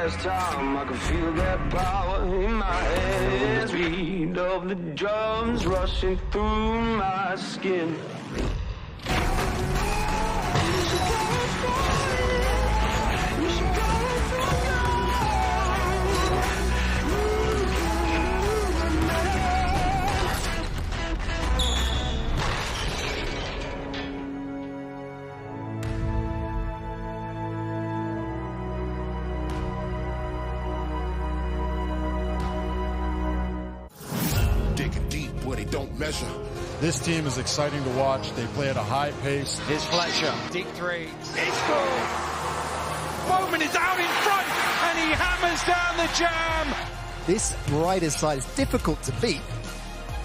last time I could feel that power in my hands. Beat of the drums rushing through my skin. Don't measure. This team is exciting to watch. They play at a high pace. Here's Fletcher. Deep three. It's good. Bowman is out in front and he hammers down the jam. This Riders side is difficult to beat.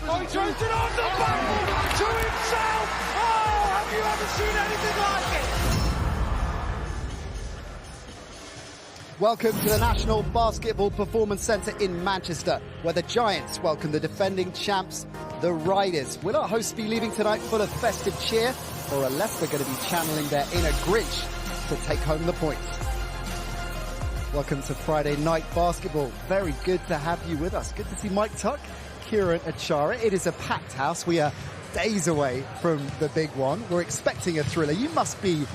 Oh, he throws it on the barrel to himself. Oh, have you ever seen anything like it? Welcome to the National Basketball Performance Centre in Manchester, where the Giants welcome the defending champs, the Riders. Will our hosts be leaving tonight full of festive cheer, or are Leicester going to be channeling their inner Grinch to take home the points? Welcome to Friday Night Basketball. Very good to have you with us. Good to see Mike Tuck, Kieran Achara. It is a packed house. We are days away from the big one. We're expecting a thriller. You must be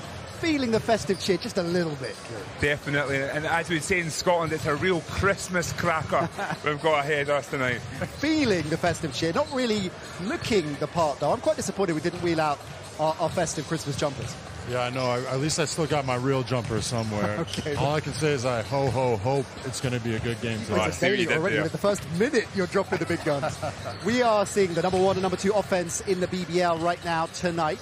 feeling the festive cheer just a little bit, Kieran. Definitely, and as we'd say in Scotland, it's a real Christmas cracker we've got ahead of us tonight. Feeling the festive cheer, not really looking the part though. I'm quite disappointed we didn't wheel out our festive Christmas jumpers. Yeah, I know. At least I still got my real jumper somewhere. Okay. All I can say is I hope it's going to be a good game tonight. It's daily already with the first minute you're dropping the big guns. We are seeing the number 1 and number 2 offense in the BBL right now tonight.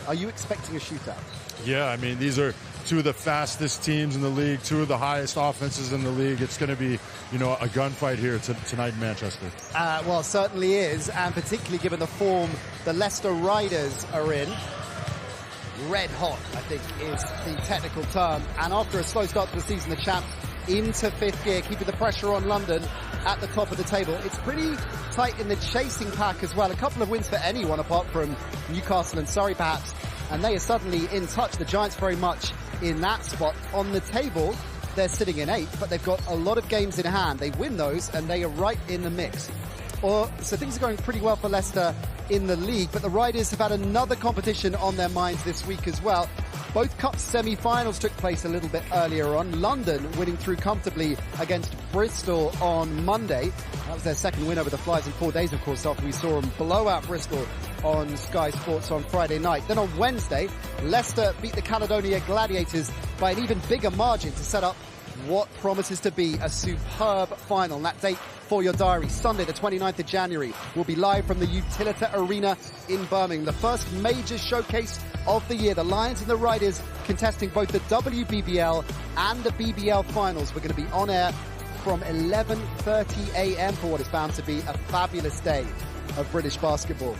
Are you expecting a shootout? Yeah, I mean, these are two of the fastest teams in the league, two of the highest offenses in the league. It's going to be, a gunfight here tonight in Manchester. Well, certainly is, and particularly given the form the Leicester Riders are in. Red hot, I think, is the technical term. And after a slow start to the season, the champs into 5th gear, keeping the pressure on London at the top of the table. It's pretty tight in the chasing pack as well. A couple of wins for anyone apart from Newcastle and Surrey, perhaps. And they are suddenly in touch. The Giants very much in that spot. On the table, they're sitting in 8th, but they've got a lot of games in hand. They win those, and they are right in the mix. So things are going pretty well for Leicester in the league, but the Riders have had another competition on their minds this week as well. Both Cup semi-finals took place a little bit earlier on. London winning through comfortably against Bristol on Monday. That was their second win over the Flyers in 4 days, of course, after we saw them blow out Bristol on Sky Sports on Friday night. Then on Wednesday, Leicester beat the Caledonia Gladiators by an even bigger margin to set up what promises to be a superb final. And that date for your diary, Sunday the 29th of January, will be live from the Utilita Arena in Birmingham. The first major showcase of the year. The Lions and the Riders contesting both the WBBL and the BBL finals. We're going to be on air from 11:30 a.m. for what is bound to be a fabulous day of British basketball.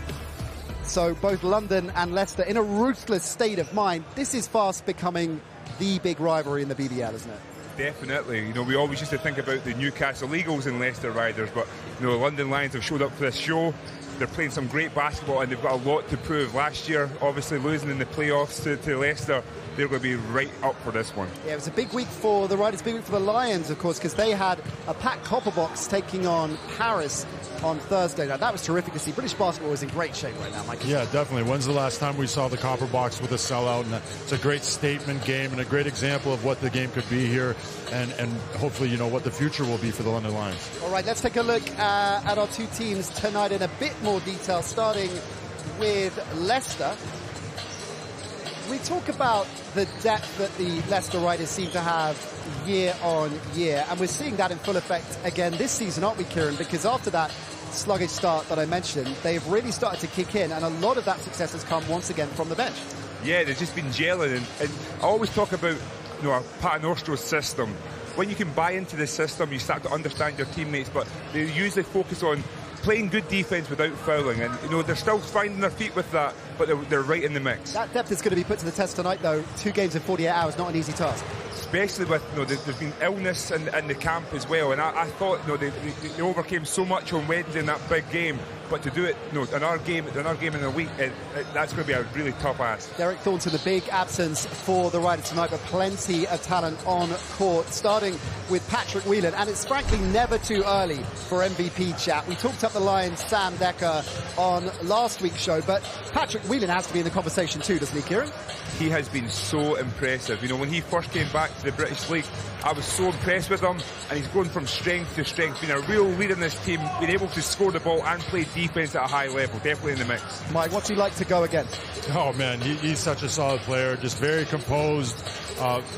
So both London and Leicester in a ruthless state of mind. This is fast becoming the big rivalry in the BBL, isn't it? Definitely. We always used to think about the Newcastle Eagles and Leicester Riders, but the London Lions have showed up for this show. They're playing some great basketball and they've got a lot to prove. Last year, obviously losing in the playoffs to Leicester, they're going to be right up for this one. Yeah, it was a big week for the Riders, big week for the Lions, of course, because they had a packed copper box taking on Paris on Thursday. Now, that was terrific to see. British basketball is in great shape right now, Mike. Yeah, definitely. When's the last time we saw the copper box with a sellout? And it's a great statement game and a great example of what the game could be here and hopefully, what the future will be for the London Lions. All right, let's take a look at our two teams tonight in a bit more detail, starting with Leicester. We talk about the depth that the Leicester Riders seem to have year on year, and we're seeing that in full effect again this season, aren't we, Kieran? Because after that sluggish start that I mentioned, they've really started to kick in, and a lot of that success has come once again from the bench. Yeah, they've just been gelling, and I always talk about a Paternoster system. When you can buy into the system, you start to understand your teammates, but they usually focus on playing good defense without fouling, and they're still finding their feet with that, but they're right in the mix. That depth is going to be put to the test tonight, though. 2 games in 48 hours, not an easy task. Especially with there's been illness in the camp as well, and I thought they overcame so much on Wednesday in that big game, but to do it, in our game in a week, that's going to be a really tough ask. Derek Thornton, a big absence for the Riders tonight, but plenty of talent on court, starting with Patrick Whelan. And it's frankly never too early for MVP chat. We talked up the Lions' Sam Decker on last week's show, but Patrick Whelan has to be in the conversation too, doesn't he, Kieran? He has been so impressive. When he first came back to the British League, I was so impressed with him, and he's going from strength to strength, being a real leader in this team, being able to score the ball and play defence at a high level, definitely in the mix. Mike, what's he like to go again? Oh man, he's such a solid player, just very composed,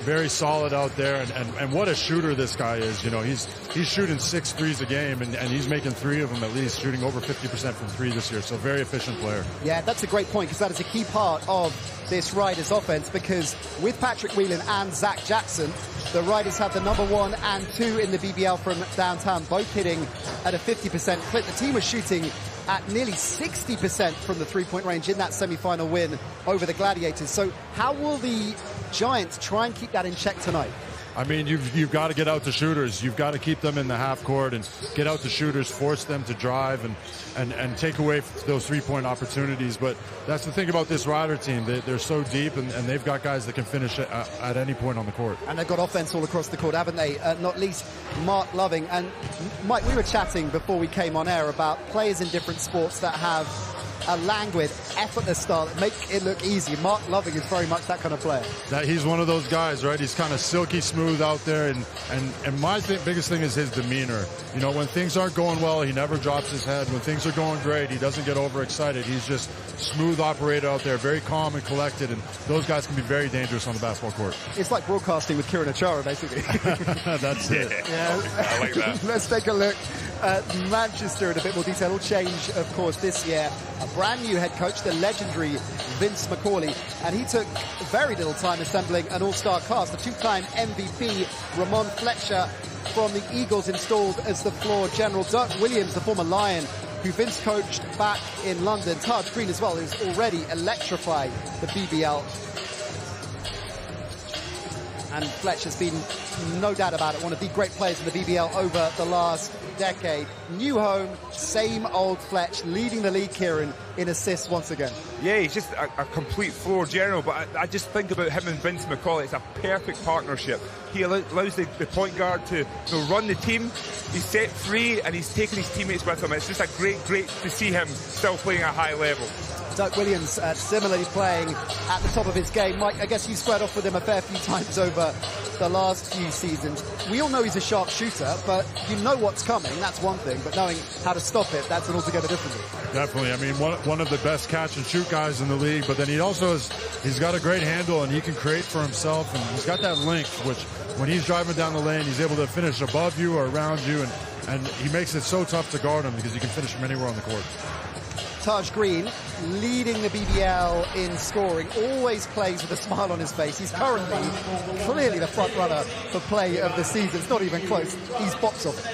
very solid out there, and what a shooter this guy is. He's shooting 6 threes a game, and he's making 3 of them at least, shooting over 50% from 3 this year, so very efficient player. Yeah, that's a great point, because that is a key part of this Riders offense, because with Patrick Whelan and Zach Jackson, the Riders have the number 1 and 2 in the BBL from downtown, both hitting at a 50% clip. The team was shooting at nearly 60% from the three-point range in that semi-final win over the Gladiators. So how will the Giants try and keep that in check tonight? I mean, you've got to get out the shooters. You've got to keep them in the half court and get out the shooters, force them to drive and take away those three-point opportunities. But that's the thing about this Rider team. They're so deep, and they've got guys that can finish at any point on the court. And they've got offense all across the court, haven't they? Not least Mark Loving. And Mike, we were chatting before we came on air about players in different sports that have a languid, effortless style that make it look easy. Mark Loving is very much that kind of player. He's one of those guys, right? He's kind of silky smooth out there, and my biggest thing is his demeanor. When things aren't going well, he never drops his head. When things are going great, he doesn't get overexcited. He's just smooth operator out there, very calm and collected, and those guys can be very dangerous on the basketball court. It's like broadcasting with Kieran Achara, basically. That's it. Yeah. I like that. Let's take a look at Manchester in a bit more detail. All change, of course, this year. A brand new head coach, the legendary Vince McCauley, and he took very little time assembling an all-star cast. The 2-time MVP, Ramon Fletcher from the Eagles, installed as the floor general. Dirk Williams, the former Lion, who Vince coached back in London. Taj Green as well, who's already electrified the BBL. And Fletcher's been, no doubt about it, one of the great players in the BBL over the last decade. New home, same old Fletch, leading the league, Kieran, in assists once again. Yeah, he's just a complete floor general, but I just think about him and Vince McCauley. It's a perfect partnership. He allows the point guard to run the team. He's set free, and he's taking his teammates with him. It's just a great to see him still playing at a high level. Doug Williams similarly playing at the top of his game. Mike, I guess you squared off with him a fair few times over the last few seasons. We all know he's a sharp shooter, but you know what's coming, that's one thing, but knowing how to stop it, that's an altogether different thing. Definitely. I mean, one of the best catch and shoot guys in the league, but then he also he's got a great handle, and he can create for himself, and he's got that length, which when he's driving down the lane, he's able to finish above you or around you, and he makes it so tough to guard him because you can finish from anywhere on the court. Taj Green, leading the BBL in scoring, always plays with a smile on his face. He's currently clearly the front runner for play of the season. It's not even close. He's box office.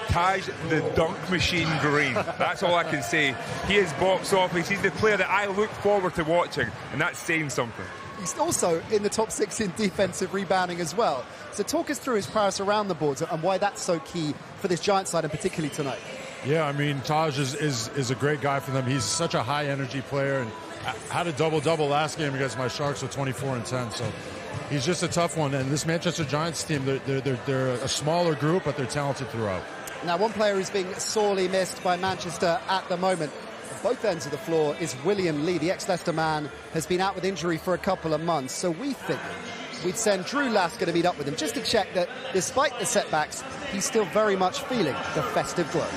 Taj, the dunk machine Green. That's all I can say. He is box office. He's the player that I look forward to watching, and that's saying something. He's also in the top 6 in defensive rebounding as well. So talk us through his prowess around the boards and why that's so key for this Giants side, and particularly tonight. Yeah, I mean, Taj is a great guy for them. He's such a high-energy player, and had a double-double last game against my Sharks with 24 and 10. So he's just a tough one. And this Manchester Giants team, they're a smaller group, but they're talented throughout. Now, one player who's being sorely missed by Manchester at the moment, at both ends of the floor, is William Lee. The ex-Leicester man has been out with injury for a couple of months. So we figured we'd send Drew Lasker to meet up with him just to check that, despite the setbacks, he's still very much feeling the festive glow.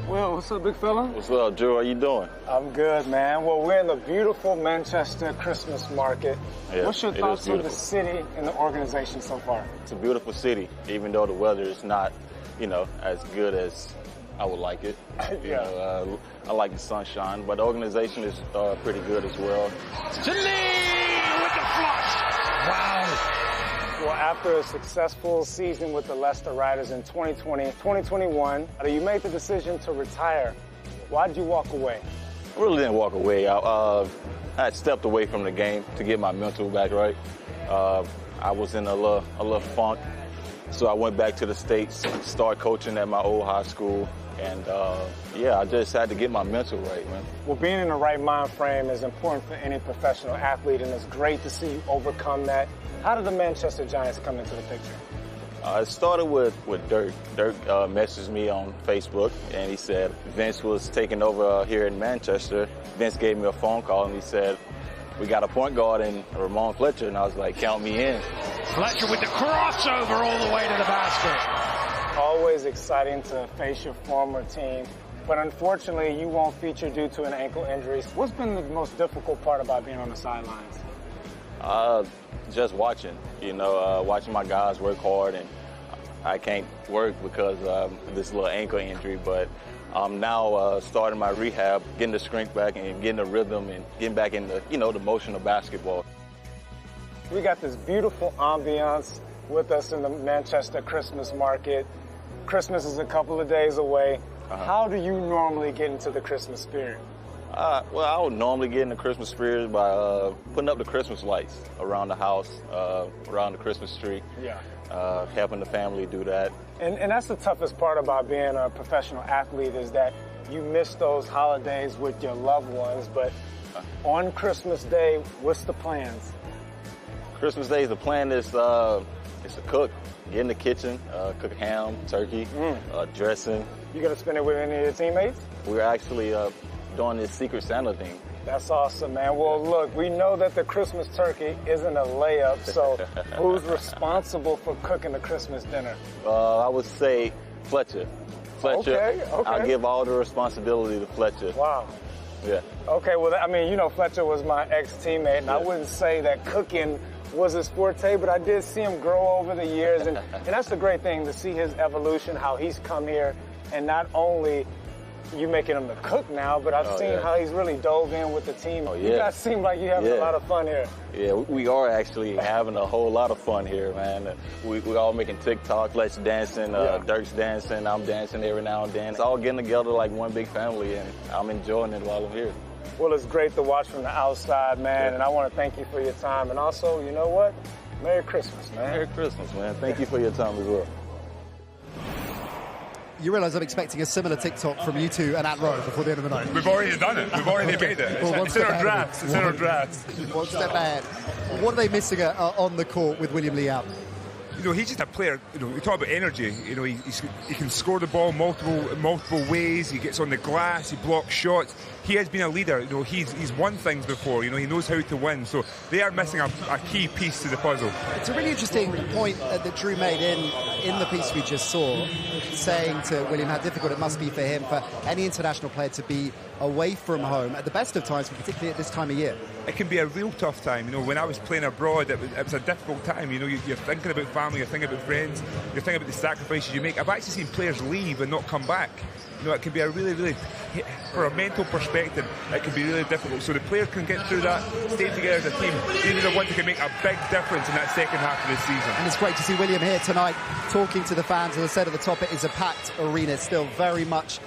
Well, what's up, big fella? What's up, Drew? How you doing? I'm good, man. Well, we're in the beautiful Manchester Christmas market. Yeah, what's your thoughts on the city and the organization so far? It's a beautiful city, even though the weather is not, as good as I would like it. I like the sunshine, but the organization is pretty good as well. To Lee with the flush. Wow. Well, after a successful season with the Leicester Riders in 2020, 2021, you made the decision to retire. Why did you walk away? I really didn't walk away. I had stepped away from the game to get my mental back right. I was in a little funk, so I went back to the States, started coaching at my old high school, and yeah, I just had to get my mental right, man. Well, being in the right mind frame is important for any professional athlete, and it's great to see you overcome that. How did the Manchester Giants come into the picture? It started with Dirk. Dirk messaged me on Facebook, and he said Vince was taking over here in Manchester. Vince gave me a phone call, and he said, we got a point guard in Ramon Fletcher, and I was like, count me in. Fletcher with the crossover all the way to the basket. Always exciting to face your former team, but unfortunately you won't feature due to an ankle injury. What's been the most difficult part about being on the sidelines? Just watching, watching my guys work hard, and I can't work because of this little ankle injury, but I'm now starting my rehab, getting the strength back and getting the rhythm and getting back in the, the motion of basketball. We got this beautiful ambiance with us in the Manchester Christmas market. Christmas is a couple of days away. How do you normally get into the Christmas spirit? Well, I would normally get in the Christmas spirit by putting up the Christmas lights around the house, around the Christmas tree. Yeah. Helping the family do that. And that's the toughest part about being a professional athlete is that you miss those holidays with your loved ones. But on Christmas Day, what's the plans? Christmas Day, the plan is to cook, get in the kitchen, cook ham, turkey, dressing. You gonna spend it with any of your teammates? We're actually doing this Secret Santa thing. That's awesome, man. Well, look, we know that the Christmas turkey isn't a layup, so who's responsible for cooking the Christmas dinner? I would say Fletcher. Okay. I'll give all the responsibility to Fletcher. Wow. Yeah. Okay, well, I mean, Fletcher was my ex-teammate, and I wouldn't say that cooking was his forte, but I did see him grow over the years, and that's the great thing, to see his evolution, how he's come here, and not only you making him the cook now, but I've seen how he's really dove in with the team. You guys seem like you're having a lot of fun here. Yeah, we are actually having a whole lot of fun here, man. We all making TikTok, Fletch dancing, Dirk's dancing, I'm dancing every now and then. It's all getting together like one big family, and I'm enjoying it while I'm here. Well, it's great to watch from the outside, man, and I want to thank you for your time. And also, you know what? Merry Christmas, man. Merry Christmas, man. Thank you for your time as well. You realise I'm expecting a similar TikTok from you two and at Rowe before the end of the night. We've already done it. We've already made it. It's in our drafts. It's in our drafts. One step ahead. What are they missing on the court with William Lee out? He's just a player. We talk about energy. He can score the ball multiple ways. He gets on the glass. He blocks shots. He has been a leader. He's won things before. He knows how to win. So they are missing a key piece to the puzzle. It's a really interesting point that Drew made in the piece we just saw, saying to William how difficult it must be for him, for any international player to be away from home at the best of times, particularly at this time of year. It can be a real tough time. When I was playing abroad, it was a difficult time. You're thinking about family, you're thinking about friends, you're thinking about the sacrifices you make. I've actually seen players leave and not come back. It can be a really, for a mental perspective, it can be really difficult. So the players can get through that, stay together as a team. These are the ones that can make a big difference in that second half of the season. And it's great to see William here tonight talking to the fans. As I said at the top, it is a packed arena. It's still very much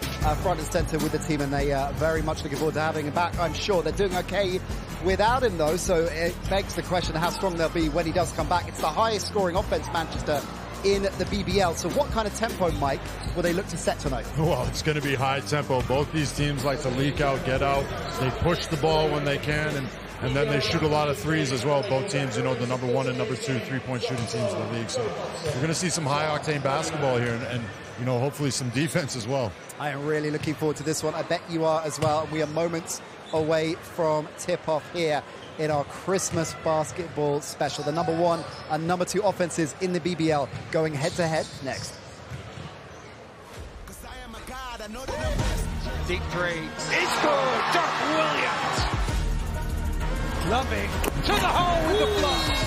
front and centre with the team, and they are very much looking forward to having him back. I'm sure they're doing okay without him, though, so it begs the question how strong they'll be when he does come back. It's the highest scoring offence Manchester in the BBL. So what kind of tempo, Mike, will they look to set tonight? Well, it's going to be high tempo. Both these teams like to leak out, get out. They push the ball when they can, and then they shoot a lot of threes as well. Both teams, the number 1 and number 2 3-point shooting teams in the league. So we're going to see some high-octane basketball here and hopefully some defense as well. I am really looking forward to this one. I bet you are as well. We are moments away from tip-off here in our Christmas basketball special. The number 1 and number 2 offenses in the BBL going head-to-head next. Deep three. It's good. Dirk Williams. Loving to the hole with the flush.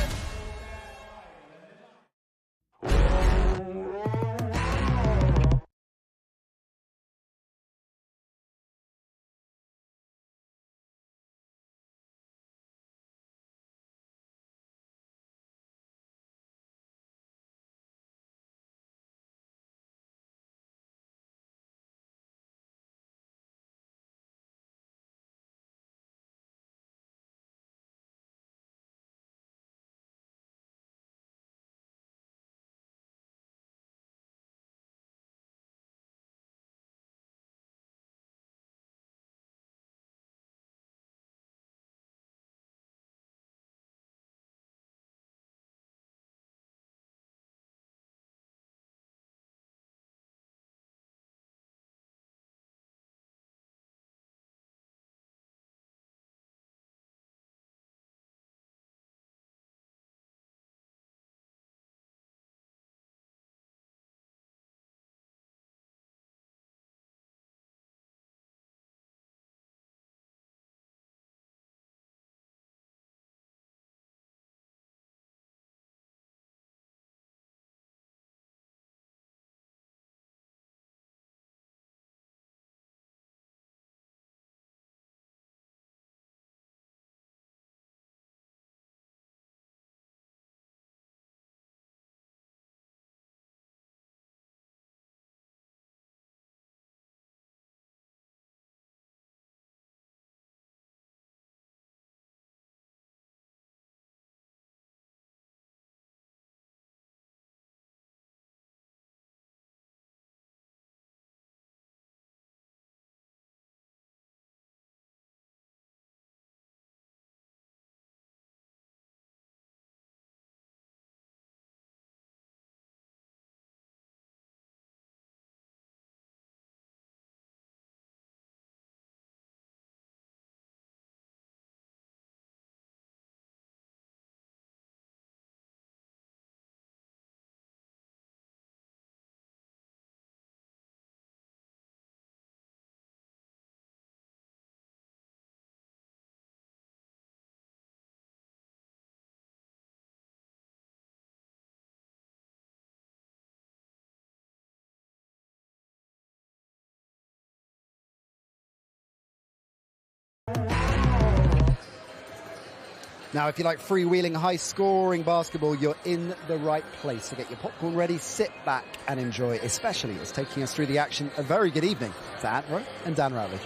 Now, if you like freewheeling, high-scoring basketball, you're in the right place. So get your popcorn ready, sit back and enjoy, especially as taking us through the action. A very good evening to Antro and Dan Rowley.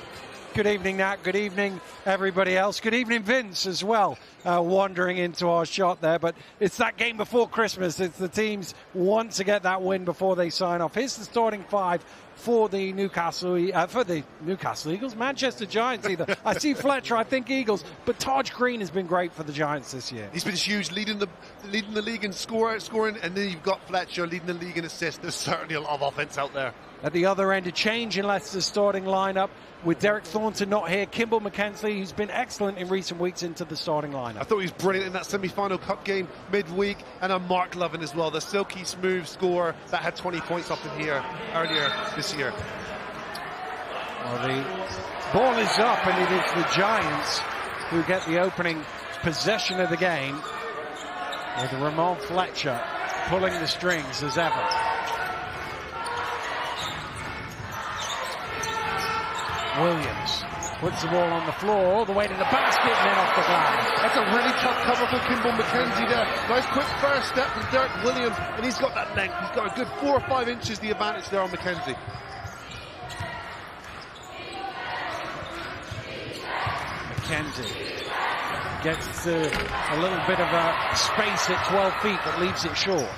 Good evening, Nat. Good evening, everybody else. Good evening, Vince, as well, wandering into our shot there. But it's that game before Christmas. It's the teams want to get that win before they sign off. Here's the starting five for the Newcastle Eagles, Manchester Giants either. I see Fletcher, I think Eagles, but Taj Green has been great for the Giants this year. He's been huge, leading the league in scoring, and then you've got Fletcher leading the league in assists. There's certainly a lot of offense out there. At the other end, a change in Leicester's starting lineup with Derek Thornton not here. Kimball McKenzie, who's been excellent in recent weeks, into the starting lineup. I thought he was brilliant in that semi-final cup game midweek, and on Mark Lovin as well, the silky smooth scorer that had 20 points up in here earlier this year. Well, the ball is up, and it is the Giants who get the opening possession of the game, with Ramon Fletcher pulling the strings as ever. Williams puts the ball on the floor all the way to the basket and then off the glass. That's a really tough cover for Kimball McKenzie there. Nice quick first step from Derek Williams, and he's got that length. He's got a good 4 or 5 inches the advantage there on McKenzie. McKenzie gets a little bit of a space at 12 feet but leaves it short.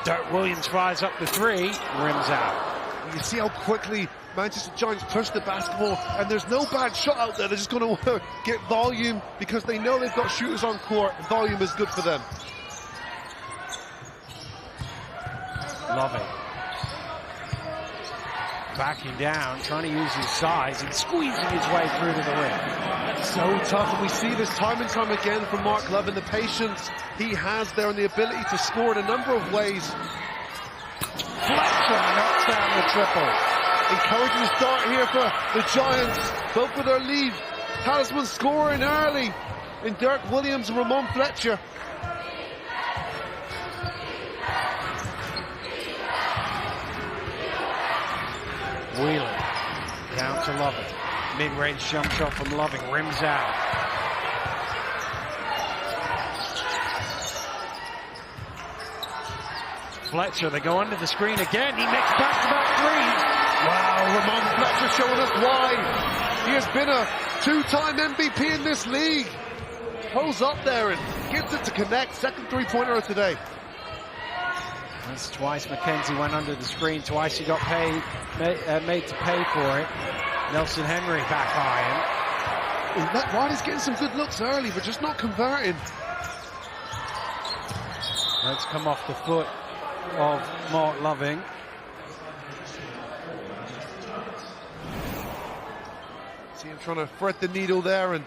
Derek Williams fires up the three, rims out. You see how quickly Manchester Giants push the basketball, and there's no bad shot out there. They're just going to get volume because they know they've got shooters on court. Volume is good for them. Loving. Backing down, trying to use his size and squeezing his way through to the rim. So tough, and we see this time and time again from Mark Lovin, the patience he has there and the ability to score in a number of ways. Fletcher knocks down the triple. Encouraging start here for the Giants, both with their lead. Talisman scoring early in Derek Williams and Ramon Fletcher. Wheeler down to Loving. Mid-range jump shot from Loving, rims out. Fletcher, they go under the screen again. He makes back-to-back threes. Wow, Ramon Fletcher showing us why he has been a 2-time MVP in this league. Pulls up there and gets it to connect. Second three-pointer of today. That's twice McKenzie went under the screen. Twice he got made to pay for it. Nelson Henry back iron. Matt Riley's getting some good looks early, but just not converting. Let's come off the foot of Mark Loving. See him trying to thread the needle there, and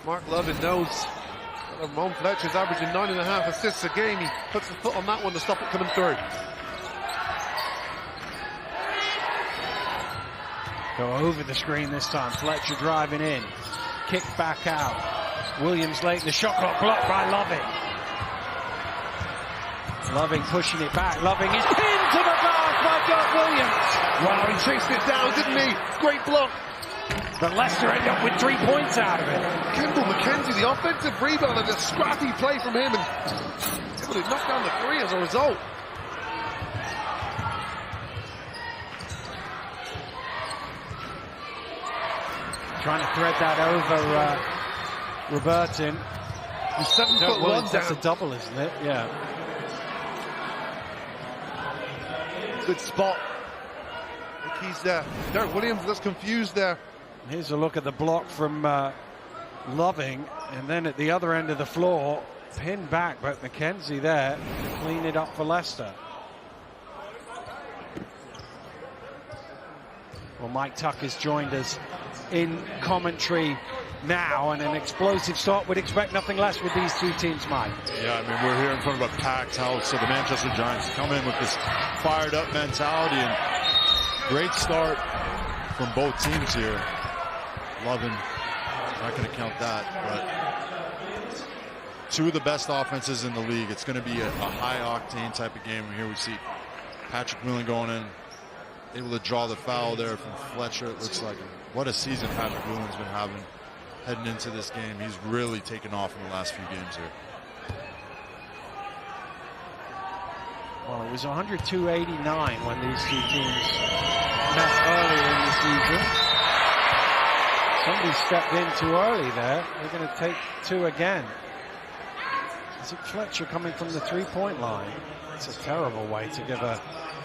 Mark Lovin knows that Ramon Fletcher's averaging 9.5 assists a game. He puts the foot on that one to stop it coming through. Go over the screen this time. Fletcher driving in. Kick back out. Williams late in the shot clock, blocked by Loving. Loving pushing it back. Loving is pinned to the glass by Derek Williams. Wow, he chased it down, didn't he? Great block. But Leicester end up with 3 points out of it. Kimball McKenzie, the offensive rebound, and a scrappy play from him, and able to knock down the three as a result. Trying to thread that over Robertson. He's 7 foot one down. That's a double, isn't it? Yeah. Good spot. I think he's Derek Williams looks confused there. Here's a look at the block from Loving, and then at the other end of the floor, pinned back, but McKenzie there to clean it up for Leicester. Well, Mike Tucker's joined us in commentary now, and an explosive start. Would expect nothing less with these two teams, Mike. Yeah, I mean, we're here in front of a packed house, so the Manchester Giants come in with this fired-up mentality, and great start from both teams here. Loving, not going to count that, but two of the best offenses in the league. It's going to be a high-octane type of game. Here we see Patrick Whelan going in, able to draw the foul there from Fletcher, it looks like. What a season Patrick Whelan's been having. heading into this game. He's really taken off in the last few games here. Well, it was 102-89 when these two teams met earlier in the season. Somebody stepped in too early there. They're going to take two again. Is it Fletcher coming from the three-point line? It's a terrible way to give a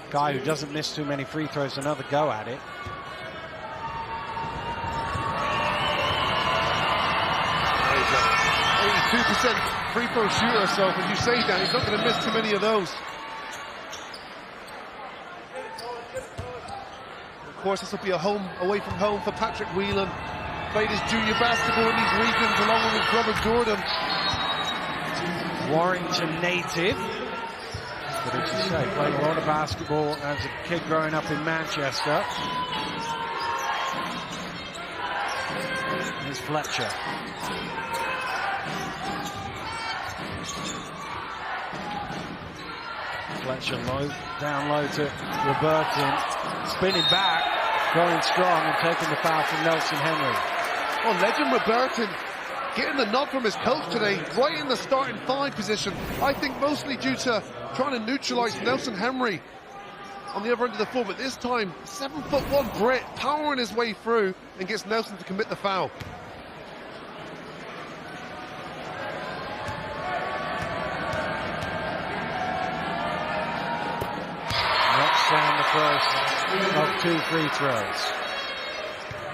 guy who doesn't miss too many free throws another go at it. He's a 82% free throw shooter, so as you say, Dan, he's not going to miss too many of those. Of course, this will be a away from home for Patrick Whelan. Played his junior basketball in these regions along with his brother Jordan. Warrington native. But as you say, played a lot of basketball as a kid growing up in Manchester. Here's Fletcher. Fletcher low, down low to Robertson. Spinning back, going strong and taking the foul from Nelson Henry. Oh, legend Robertson getting the nod from his coach today, right in the starting five position. I think mostly due to trying to neutralize Nelson Henry on the other end of the floor, but this time 7'1" Brit powering his way through and gets Nelson to commit the foul. Knocks down the first of two free throws.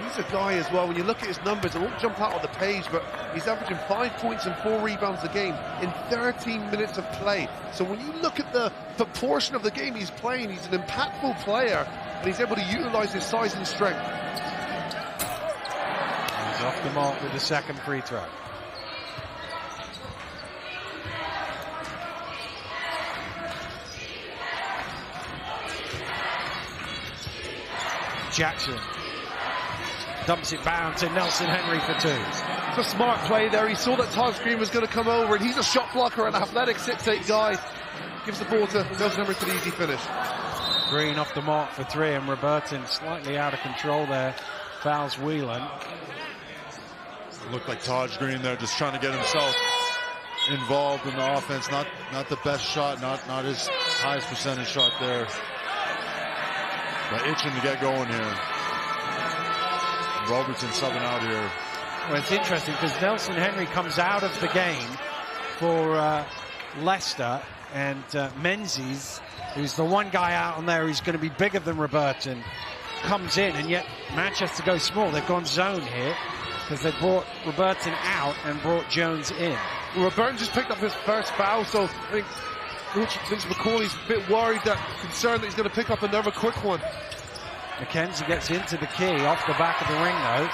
He's a guy as well, when you look at his numbers, it won't jump out on the page, but he's averaging 5 points and 4 rebounds a game in 13 minutes of play. So when you look at the proportion of the game he's playing, he's an impactful player, and he's able to utilize his size and strength. He's off the mark with the second free throw. Jackson dumps it down to Nelson Henry for two. It's a smart play there. He saw that Taj Green was going to come over, and he's a shot blocker, an athletic 6'8" guy. Gives the ball to Nelson Henry for the easy finish. Green off the mark for three, and Robertson slightly out of control there. Fouls Whelan. Looked like Taj Green there, just trying to get himself involved in the offense. Not the best shot, not his highest percentage shot there. But itching to get going here. Robertson subbing out here. Well, it's interesting because Nelson Henry comes out of the game for Leicester, and Menzies, who's the one guy out on there who's going to be bigger than Robertson, comes in, and yet Manchester goes small. They've gone zone here because they brought Robertson out and brought Jones in. Well, Robertson just picked up his first foul, so I think Vince McCauley's a bit worried, concerned that he's going to pick up another quick one. McKenzie gets into the key off the back of the ring though.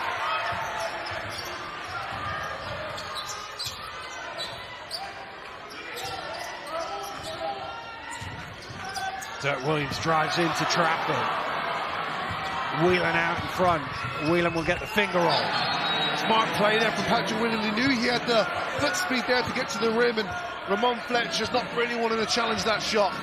Dirk Williams drives into traffic. Whelan out in front. Whelan will get the finger roll. Smart play there from Patrick Whelan. He knew he had the foot speed there to get to the rim, and Ramon Fletcher's not really wanting to challenge that shot.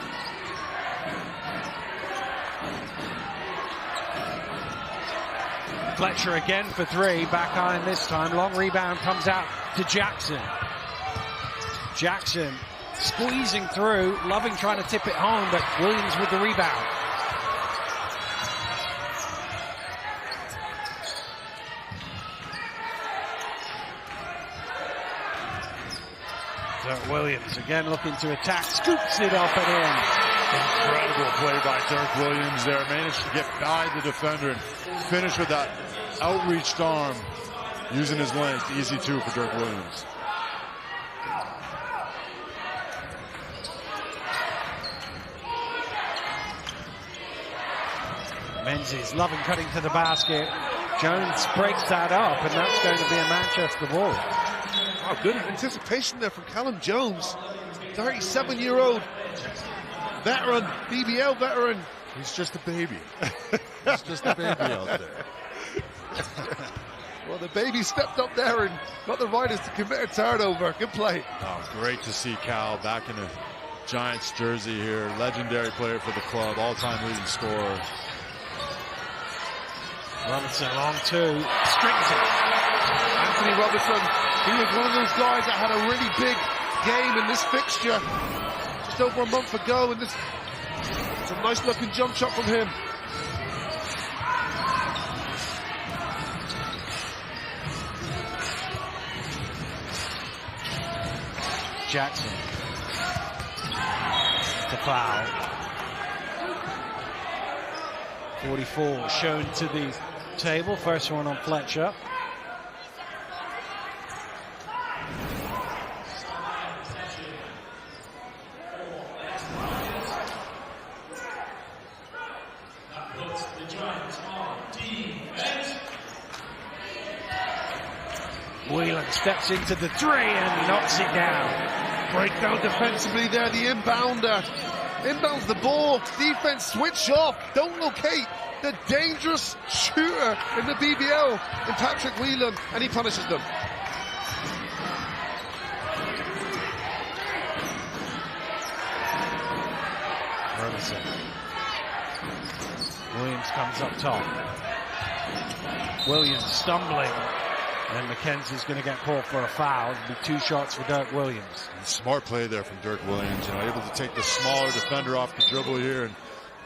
Fletcher again for three, back iron this time. Long rebound comes out to Jackson. Jackson squeezing through, Loving trying to tip it home, but Williams with the rebound. Dirk Williams again looking to attack, scoops it up and in. Incredible play by Dirk Williams there. Managed to get by the defender and finish with that outreached arm, using his length. Easy two for Dirk Williams. Menzies, Loving cutting to the basket. Jones breaks that up, and that's going to be a Manchester ball. Oh, good anticipation there from Callum Jones. 37-year-old veteran, BBL veteran. He's just a baby. He's just a baby out there. Well, the baby stepped up there and got the Riders to commit a turnover. Good play. Oh, great to see Cal back in a Giants jersey here. Legendary player for the club, all-time leading scorer. Robinson long two, strings it. Anthony Robinson, he was one of those guys that had a really big game in this fixture just over a month ago, and this it's a nice looking jump shot from him. Jackson to foul. 44 shown to the table. First one on Fletcher. Whelan steps into the three and knocks it down. Breakdown defensively there, the inbounder. Inbounds the ball, defense switch off, don't locate the dangerous shooter in the BBL in Patrick Whelan, and he punishes them. Robinson. Williams comes up top. Williams stumbling, and McKenzie's going to get called for a foul. It'll be 2 shots for Dirk Williams. Smart play there from Dirk Williams, able to take the smaller defender off the dribble here and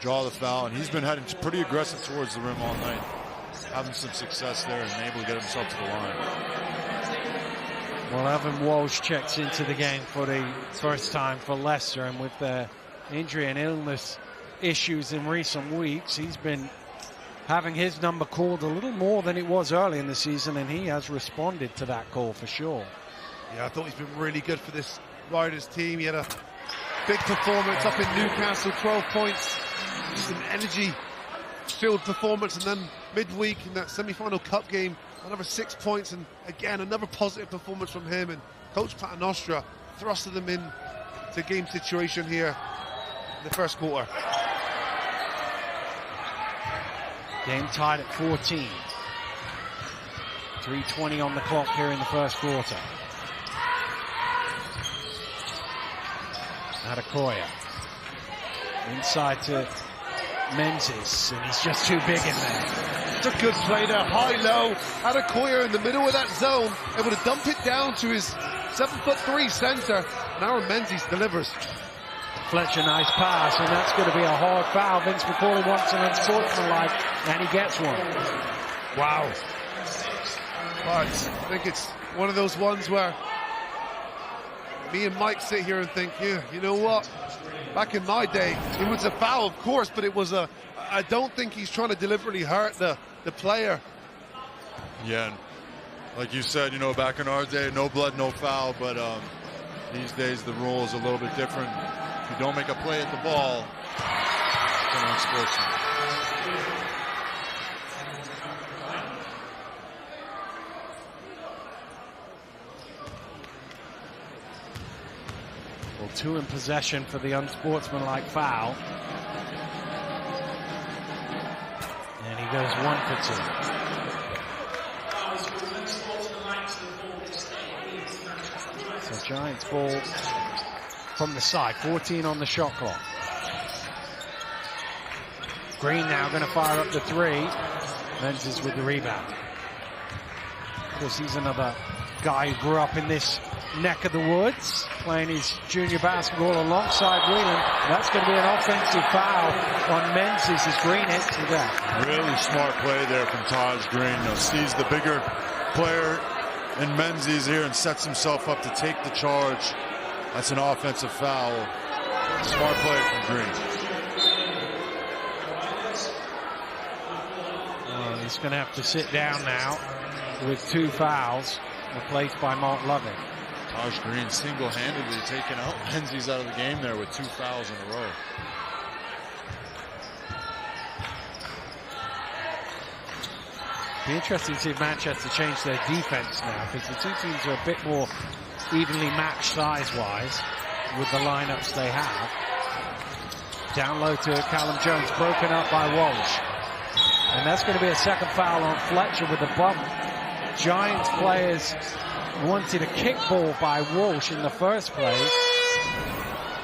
draw the foul. And he's been heading pretty aggressive towards the rim all night, having some success there and able to get himself to the line. Well, Evan Walsh checks into the game for the first time for Leicester, and with their injury and illness issues in recent weeks, he's been having his number called a little more than it was early in the season, and he has responded to that call for sure. Yeah, I thought he's been really good for this Riders team. He had a big performance up in Newcastle, 12 points, just an energy-filled performance, and then midweek in that semi-final cup game, another 6 points, and again, another positive performance from him. And Coach Paternostra thrusted them in to game situation here in the first quarter. Game tied at 14. 3:20 on the clock here in the first quarter. Adekoya. Inside to Menzies, and he's just too big in there. It's a good play there, high-low. Adekoya in the middle of that zone, able to dump it down to his 7'3" center. And Aaron Menzies delivers. Fletcher, nice pass, and that's going to be a hard foul. Vince McCauley wants an unsportsmanlike, and he gets one. Wow. But I think it's one of those ones where me and Mike sit here and think, yeah, you know what? Back in my day, it was a foul, of course, but it was a... I don't think he's trying to deliberately hurt the player. Yeah, and like you said, back in our day, no blood, no foul, but these days the rule is a little bit different. If you don't make a play at the ball, it's an unsportsmanlike. Well, 2 in possession for the unsportsmanlike foul. And he goes 1 for 2. So Giants ball from the side, 14 on the shot clock. Green now going to fire up the 3. Menzies with the rebound. Of course, he's another guy who grew up in this neck of the woods, playing his junior basketball alongside Whelan. That's going to be an offensive foul on Menzies as Green hits the deck. Really smart play there from Taj Green. Sees the bigger player in Menzies here and sets himself up to take the charge. That's an offensive foul. Smart play from Green. Well, he's going to have to sit down now with 2 fouls, replaced by Mark Loving. Taj Green single-handedly taking out Menzies out of the game there with 2 fouls in a row. Be interesting to see if Manchester change their defense now, because the 2 teams are a bit more evenly matched size-wise with the lineups they have. Down low to Callum Jones, broken up by Walsh. And that's going to be a second foul on Fletcher with the bump. Giants players wanted a kickball by Walsh in the first place.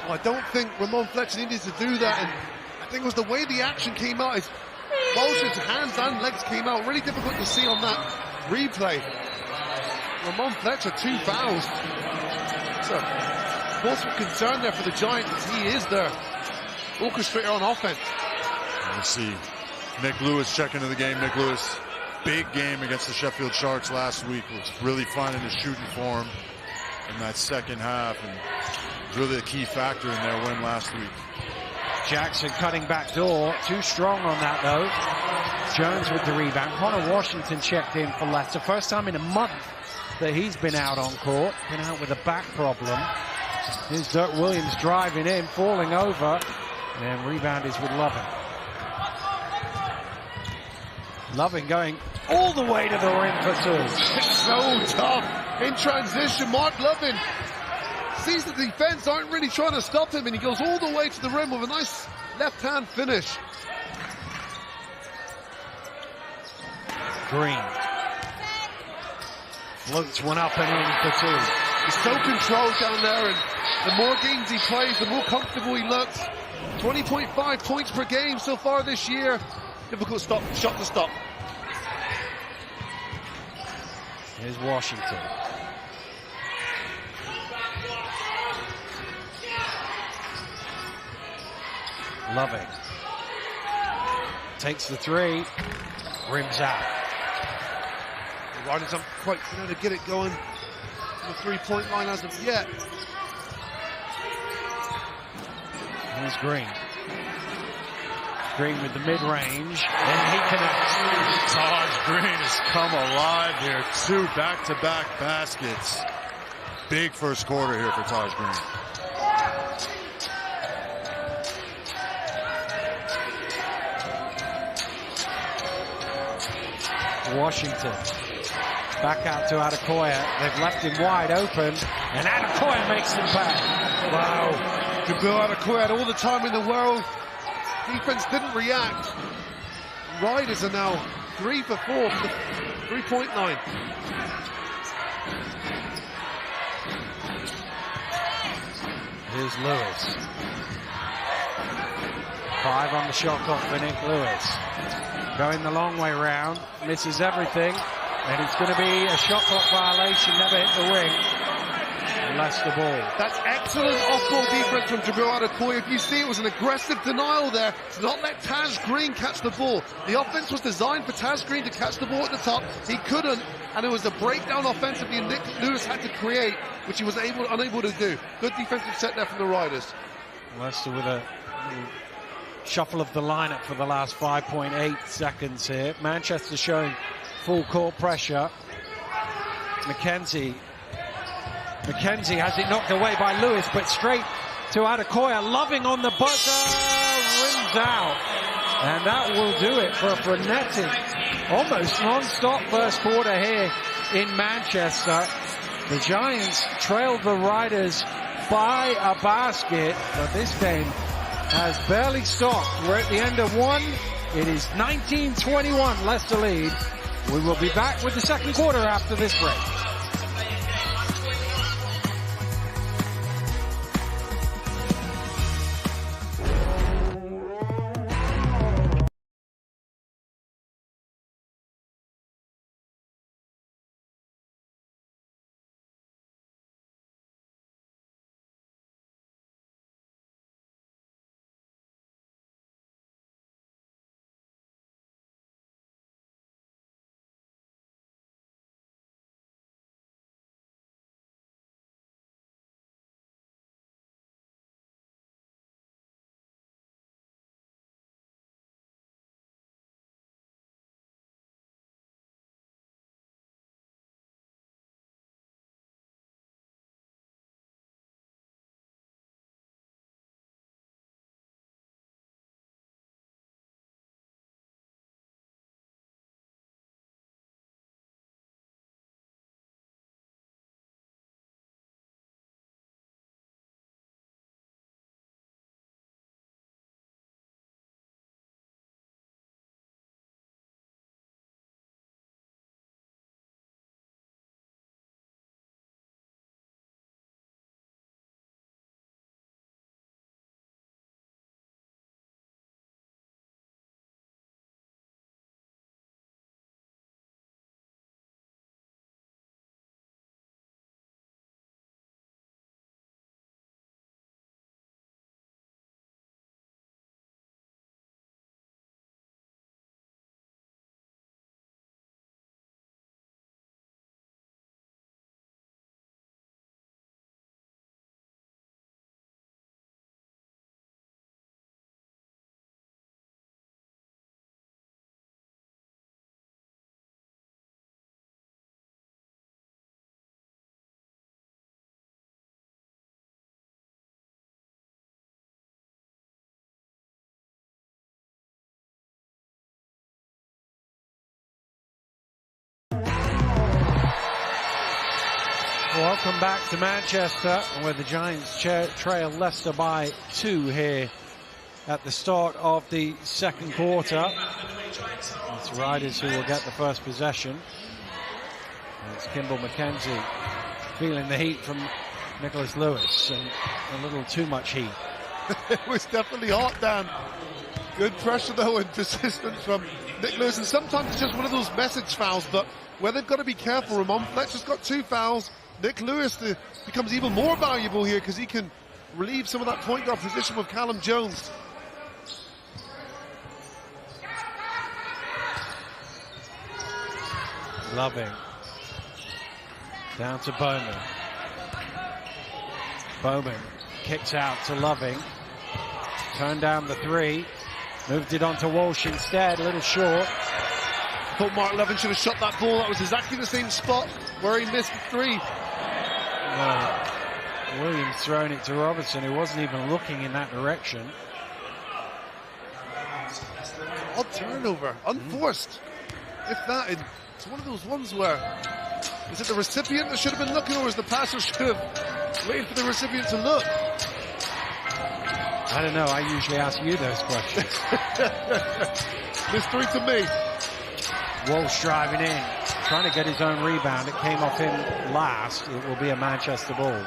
Well, I don't think Ramon Fletcher needed to do that, and I think it was the way the action came out. Walsh's hands and legs came out. Really difficult to see on that replay. Ramon Fletcher, 2 fouls. It's a cause for concern there for the Giants as he is their orchestrator on offense. Let's see. Nick Lewis checking into the game. Nick Lewis, big game against the Sheffield Sharks last week. Was really finding his shooting form in that second half, and really a key factor in their win last week. Jackson cutting back door. Too strong on that, though. Jones with the rebound. Connor Washington checked in for Leicester. First time in a month that he's been out on court. Been out with a back problem. Here's Dirk Williams driving in, falling over. And rebound is with Lovin. Lovin going all the way to the rim for 2. It's so tough in transition. Mark Lovin sees the defense aren't really trying to stop him, and he goes all the way to the rim with a nice left-hand finish. Green floats one up and in for 2. He's so controlled down there, and the more games he plays, the more comfortable he looks. 20.5 points per game so far this year. Difficult shot to stop. Here's Washington. Loving. Takes the 3. Rims out. The Riders aren't quite been able to get it going to the three-point line as of yet. Here's Green. Green with the mid-range, and he connects. Taj Green has come alive here. 2 back-to-back baskets. Big first quarter here for Taj Green. Washington back out to Adekoya. They've left him wide open, and Adekoya makes them pay. Wow. Jabril Adekoya had all the time in the world. Defense didn't react. Riders are now 3 for 4 from the three-point line. Here's Lewis. 5 on the shot clock for Nick Lewis. Going the long way round, misses everything, and it's going to be a shot clock violation, never hit the ring. Leicester ball. That's excellent off-ball defense from Jabril Adekoya. If you see, it was an aggressive denial there to not let Taj Green catch the ball. The offense was designed for Taj Green to catch the ball at the top. He couldn't, and it was a breakdown offensively Nick Lewis had to create, which he was unable to do. Good defensive set there from the Riders. Leicester with a shuffle of the lineup for the last 5.8 seconds here. Manchester showing full court pressure. McKenzie has it knocked away by Lewis, but straight to Adekoya. Loving on the buzzer, rims out. And that will do it for a frenetic, almost non-stop first quarter here in Manchester. The Giants trailed the Riders by a basket, but this game has barely stopped. We're at the end of 1. It is 19-21 Leicester lead. We will be back with the second quarter after this break. Welcome back to Manchester, where the Giants trail Leicester by 2 here at the start of the second quarter. It's Riders who will get the first possession. It's Kimball McKenzie feeling the heat from Nicholas Lewis, and a little too much heat. It was definitely hot, Dan. Good pressure, though, and persistence from Nick Lewis. And sometimes it's just one of those message fouls, but where they've got to be careful, Ramon. Fletcher's got 2 fouls. Nick Lewis becomes even more valuable here because he can relieve some of that point guard position with Callum Jones. Loving. Down to Bowman. Bowman kicks out to Loving. Turned down the 3. Moved it on to Walsh instead, a little short. I thought Mark Levin should have shot that ball. That was exactly the same spot where he missed the 3. Williams throwing it to Robertson, who wasn't even looking in that direction. Odd turnover, unforced. If that, it's one of those ones where, is it the recipient that should have been looking, or is the passer should have waited for the recipient to look? I don't know, I usually ask you those questions. Mystery to me. Walsh driving in, trying to get his own rebound. It came off him last. It will be a Manchester ball.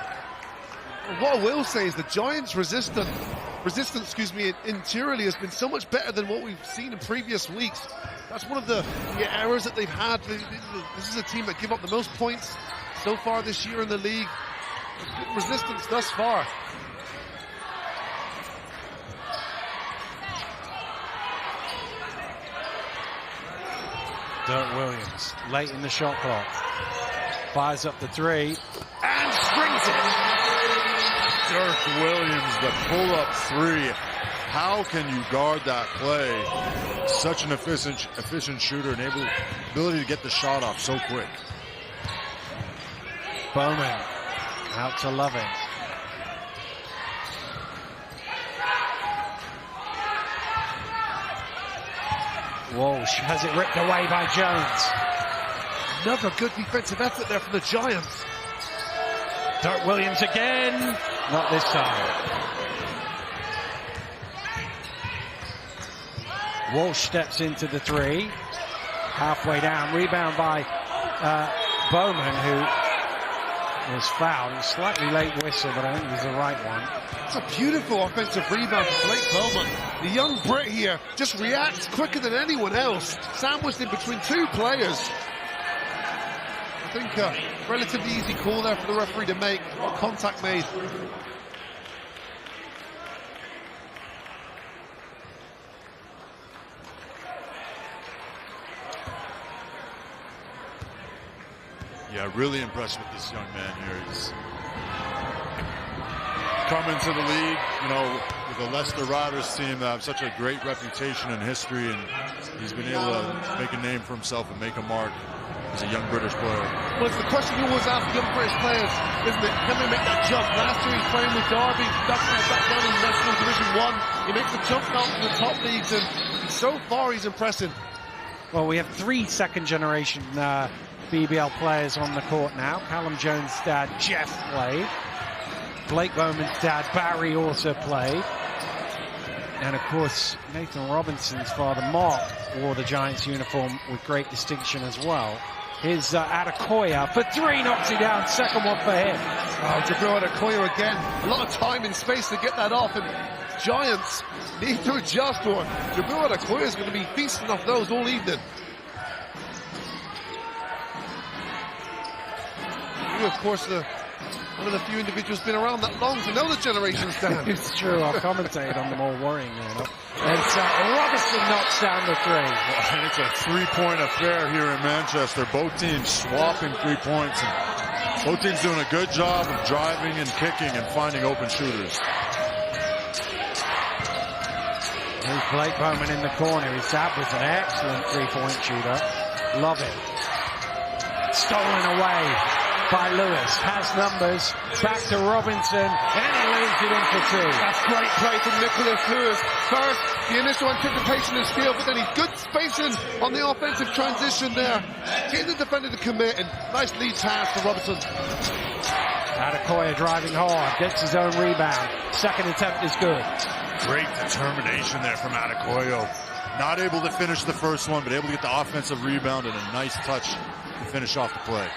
What I will say is the Giants' resistance, interiorly has been so much better than what we've seen in previous weeks. That's one of the errors that they've had. This is a team that give up the most points so far this year in the league. Good resistance thus far. Dirk Williams, late in the shot clock. Fires up the 3 and strings it. Dirk Williams, the pull-up 3. How can you guard that play? Such an efficient shooter and ability to get the shot off so quick. Bowman out to Loving. Walsh has it ripped away by Jones. Another good defensive effort there from the Giants. Dirk Williams again. Not this time. Walsh steps into the 3. Halfway down. Rebound by Bowman, who was fouled. Slightly late whistle, but I think it was the right one. It's a beautiful offensive rebound for Blake Bowman. The young Brit here just reacts quicker than anyone else. Sandwiched in between 2 players. I think a relatively easy call there for the referee to make. Contact made. Yeah, really impressed with this young man here. He's coming to the league, you know, with the Leicester Riders team that have such a great reputation and history, and he's been able to make a name for himself and make a mark as a young British player. Well, it's the question you always ask young British players, isn't it? Can they make that jump? Last year he's playing with Derby, back down in National Division 1. He makes the jump out to the top leagues, and so far he's impressing. Well, we have 3 second-generation BBL players on the court now. Callum Jones' dad, Jeff, played. Blake Bowman's dad, Barry, also played. And, of course, Nathan Robinson's father, Mark, wore the Giants uniform with great distinction as well. Here's Adekoya for 3, knocks it down. Second one for him. Oh, Jabril Adekoya again. A lot of time and space to get that off, and Giants need to adjust, or Jabril Adekoya is going to be feasting off those all evening. You, of course, one of the few individuals been around that long to know the generations, Dan. It's true. I've commentated on them all worrying, you know. And Robertson knocks down the 3. And it's a 3-point affair here in Manchester. Both teams swapping 3 points. And both teams doing a good job of driving and kicking and finding open shooters. Here's Blake Bowman in the corner. His dad was an excellent 3-point shooter. Love it. Stolen away by Lewis. Has numbers. Back to Robinson. And he leaves it in for two. That's great play from Nicholas Lewis. First, the initial anticipation is steal, but then he's good spacing on the offensive transition there. Getting the defender to commit, and nice lead pass for Robinson. Adekoya driving hard. Gets his own rebound. Second attempt is good. Great determination there from Adekoya. Not able to finish the first one, but able to get the offensive rebound and a nice touch to finish off the play.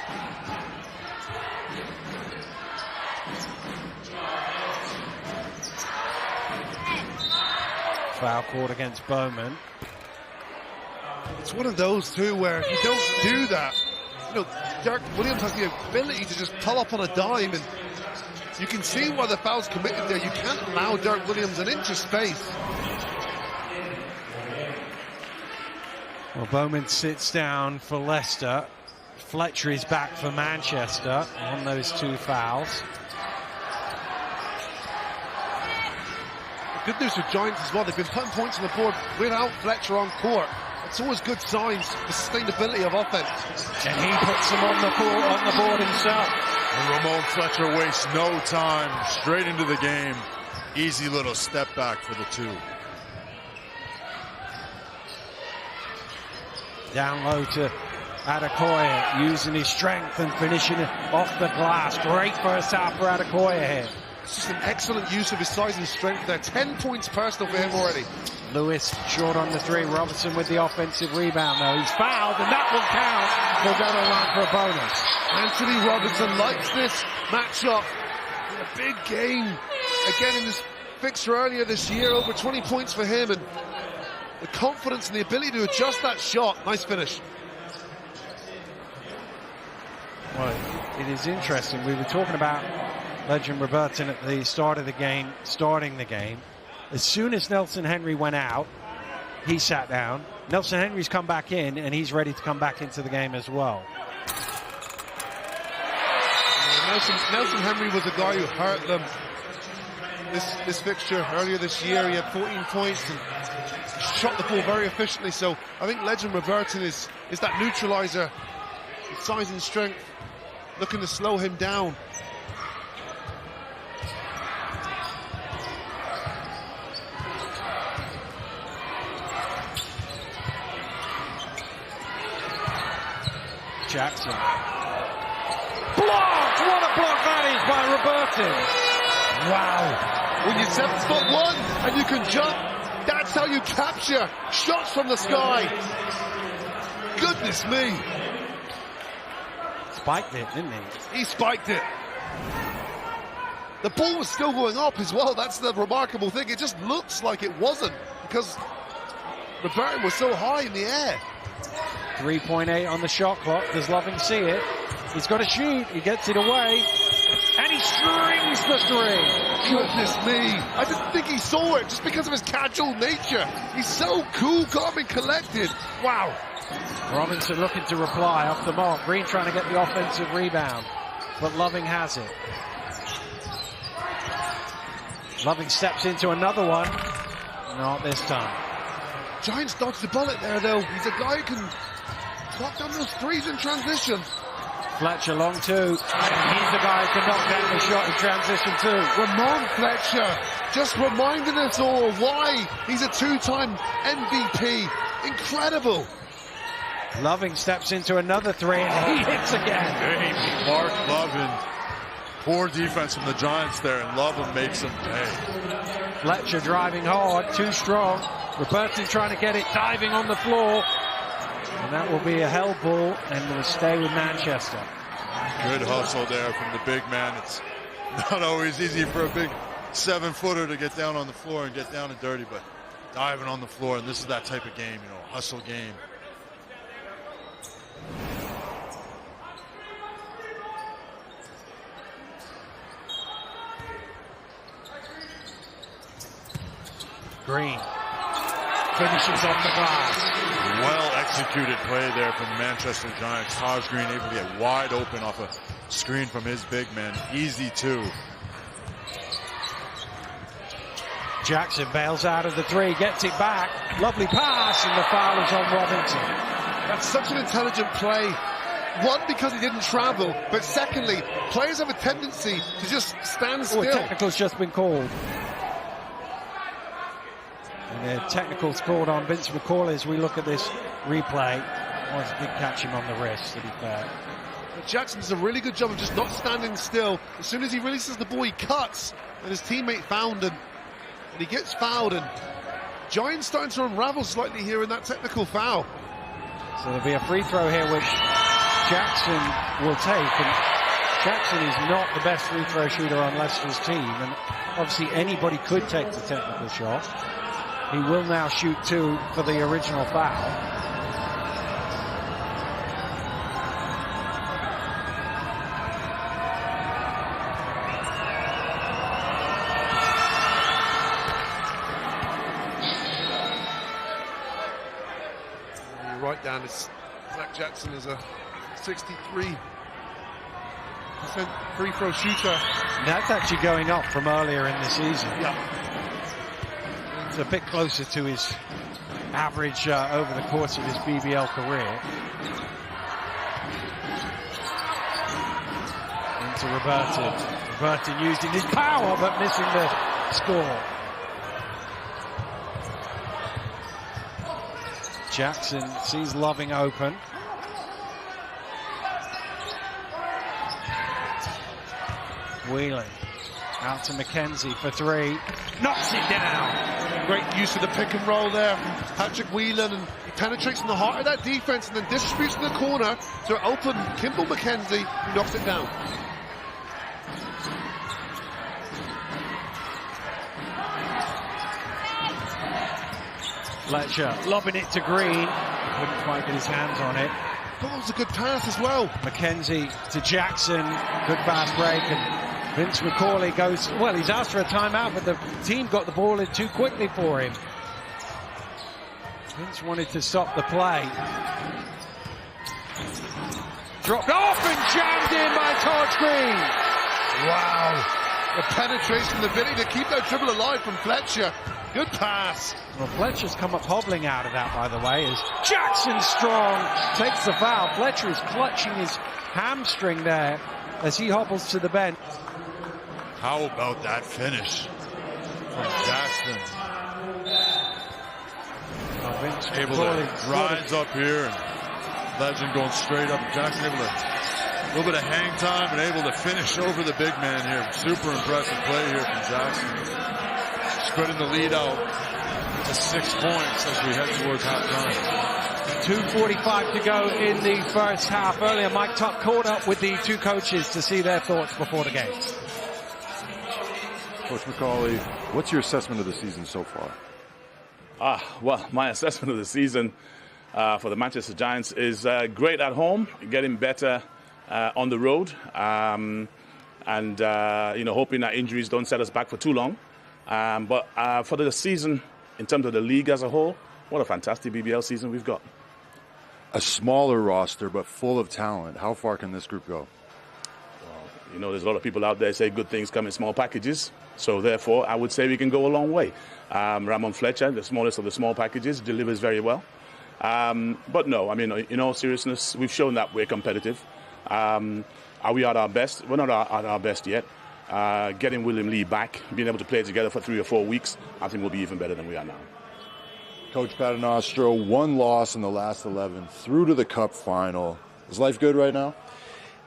Foul called against Bowman. It's one of those too where you don't do that. You know, Dirk Williams has the ability to just pull up on a dime, and you can see why the foul's committed there. You can't allow Dirk Williams an inch of space. Well, Bowman sits down for Leicester. Fletcher is back for Manchester on those two fouls. The good news for Giants as well, they've been putting points on the board without Fletcher on court. It's always good signs for sustainability of offense. And he puts them on the board himself. And Ramon Fletcher wastes no time. Straight into the game. Easy little step back for the two. Down low to Adekoya, using his strength and finishing it off the glass. Great first half for Adekoya here. It's just an excellent use of his size and strength there. 10 points personal for him already. Lewis short on the three. Robinson with the offensive rebound though. He's fouled and that will count. He'll go to the line for a bonus. Anthony Robinson likes this matchup. A big game again in this fixture earlier this year. Over 20 points for him, and the confidence and the ability to adjust that shot. Nice finish. Well, it is interesting. We were talking about Legend Robertson at the start of the game, starting the game. As soon as Nelson Henry went out, he sat down. Nelson Henry's come back in, and he's ready to come back into the game as well. Nelson Henry was a guy who hurt them this fixture earlier this year. He had 14 points and shot the ball very efficiently. So I think Legend Robertson is that neutralizer, with size and strength, looking to slow him down. Jackson. Blocked! What a block that is by Robertson. Wow. When you're 7'1" and you can jump, that's how you capture shots from the sky. Goodness me. Spiked it, didn't he? He spiked it. The ball was still going up as well. That's the remarkable thing. It just looks like it wasn't because Robertson was so high in the air. 3.8 on the shot clock. Does Loving see it? He's got to shoot. He gets it away. And he strings the three. Goodness me. I didn't think he saw it just because of his casual nature. He's so cool, calm and collected. Wow. Robinson looking to reply off the mark. Green trying to get the offensive rebound. But Loving has it. Loving steps into another one. Not this time. Giants dodged the bullet there, though. He's a guy who can knock down those threes in transition. Fletcher long two. And he's the guy who can knock down the shot in transition too. Ramon Fletcher just reminding us all why he's a two-time MVP. Incredible. Loving steps into another three and he hits again. Hey, Mark Lovin. Poor defense from the Giants there, and Lovin makes them pay. Fletcher driving hard, too strong. Robertson trying to get it, diving on the floor. And that will be a held ball and will stay with Manchester. Good hustle there from the big man. It's not always easy for a big 7-footer to get down on the floor and get down and dirty, but diving on the floor, and this is that type of game, you know, hustle game. Green finishes on the glass. Well executed play there from Manchester Giants. Taj Green able to get wide open off a screen from his big man. Easy two. Jackson bails out of the three, gets it back. Lovely pass, and the foul is on Robinson. That's such an intelligent play One, because he didn't travel, but secondly, players have a tendency to just stand still. A technical's just been called. And the technical's called on Vince McCauley as we look at this replay. Was did catch him on the wrist, to be fair. Jackson does a really good job of just not standing still. As soon as he releases the ball, he cuts, and his teammate found him. And he gets fouled, and Giants starting to unravel slightly here in that technical foul. So there'll be a free throw here, which Jackson will take. And Jackson is not the best free throw shooter on Leicester's team, and obviously anybody could take the technical shot. He will now shoot 2 for the original foul. Right down as Zach Jackson is a 63% free throw shooter. That's actually going up from earlier in the season. Yeah. It's a bit closer to his average over the course of his BBL career. Into Roberton. Roberton using his power but missing the score. Jackson sees Loving open. Whelan out to McKenzie for 3. Knocks it down. Great use of the pick and roll there from Patrick Whelan, and he penetrates in the heart of that defense and then distributes to the corner to open Kimball McKenzie, who knocks it down. Fletcher lobbing it to Green. Couldn't quite get his hands on it. That was a good pass as well. McKenzie to Jackson. Good fast break. And Vince McCauley goes, well, he's asked for a timeout, but the team got the ball in too quickly for him. Vince wanted to stop the play. Dropped off and jammed in by Taj Green. Wow. The penetration, the ability to keep that dribble alive from Fletcher. Good pass. Well, Fletcher's come up hobbling out of that, by the way, as Jackson Strong takes the foul. Fletcher is clutching his hamstring there as he hobbles to the bench. How about that finish from Jackson? Able to rise up here, and Legend going straight up. Jackson able to a little bit of hang time and able to finish over the big man here. Super impressive play here from Jackson. Spreading the lead out to 6 points as we head towards halftime. 2:45 to go in the first half. Earlier, Mike Tuck caught up with the two coaches to see their thoughts before the game. Coach McCauley, what's your assessment of the season so far? Well, my assessment of the season for the Manchester Giants is great at home, getting better on the road, and hoping that injuries don't set us back for too long. But for the season, in terms of the league as a whole, what a fantastic BBL season we've got. A smaller roster, but full of talent. How far can this group go? Well, there's a lot of people out there say good things come in small packages. So therefore, I would say we can go a long way. Ramon Fletcher, the smallest of the small packages, delivers very well. But no, I mean, in all seriousness, we've shown that we're competitive. Are we at our best? We're not at our best yet. Getting William Lee back, being able to play together for 3 or 4 weeks, I think we'll be even better than we are now. Coach Paternostro, 1 loss in the last 11, through to the Cup final. Is life good right now?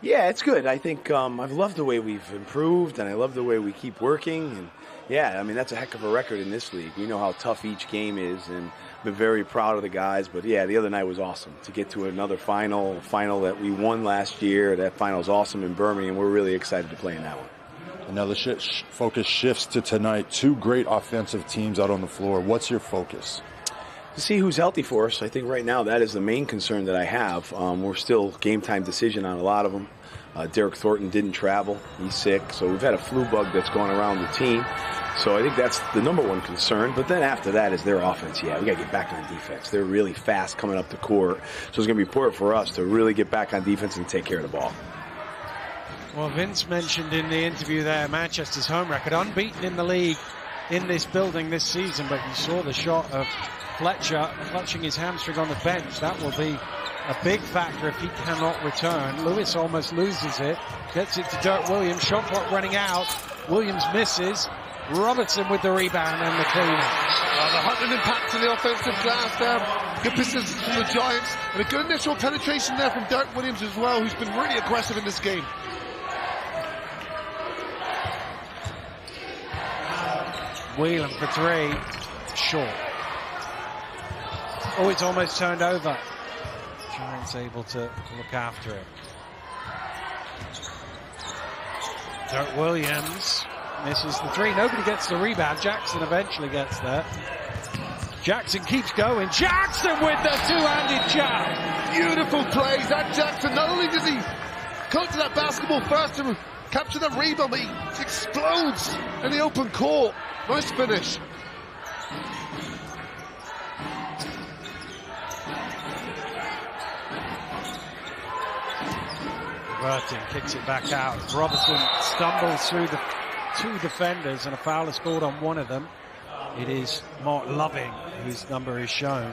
Yeah, it's good. I think I've loved the way we've improved, and I love the way we keep working. And yeah, I mean, that's a heck of a record in this league. We know how tough each game is, and been very proud of the guys. But yeah, the other night was awesome to get to another final that we won last year. That final's awesome in Birmingham. We're really excited to play in that one. And now the focus shifts to tonight. 2 great offensive teams out on the floor. What's your focus? To see who's healthy for us. I think right now that is the main concern that I have. We're still game time decision on a lot of them. Derek Thornton didn't travel. He's sick. So we've had a flu bug that's going around the team. So I think that's the number one concern. But then after that is their offense. Yeah, we got to get back on defense. They're really fast coming up the court. So it's going to be important for us to really get back on defense and take care of the ball. Well, Vince mentioned in the interview there Manchester's home record, unbeaten in the league in this building this season, but you saw the shot of Fletcher clutching his hamstring on the bench. That will be a big factor if he cannot return. Lewis almost loses it, gets it to Dirk Williams, shot clock running out. Williams misses. Robertson with the rebound and the clean. The hunting impact to the offensive glass there. Good business from the Giants. And a good initial penetration there from Dirk Williams as well, who's been really aggressive in this game. Whelan for three. Short. Oh, it's almost turned over. Giants able to look after it. Dirk Williams misses the three. Nobody gets the rebound. Jackson eventually gets there. Jackson keeps going. Jackson with the two-handed jab. Beautiful plays. That Jackson, not only does he cut to that basketball first to capture that rebound, but he explodes in the open court. Nice finish. Burton kicks it back out. Robertson stumbles through the two defenders, and a foul is scored on one of them. It is Mark Loving whose number is shown.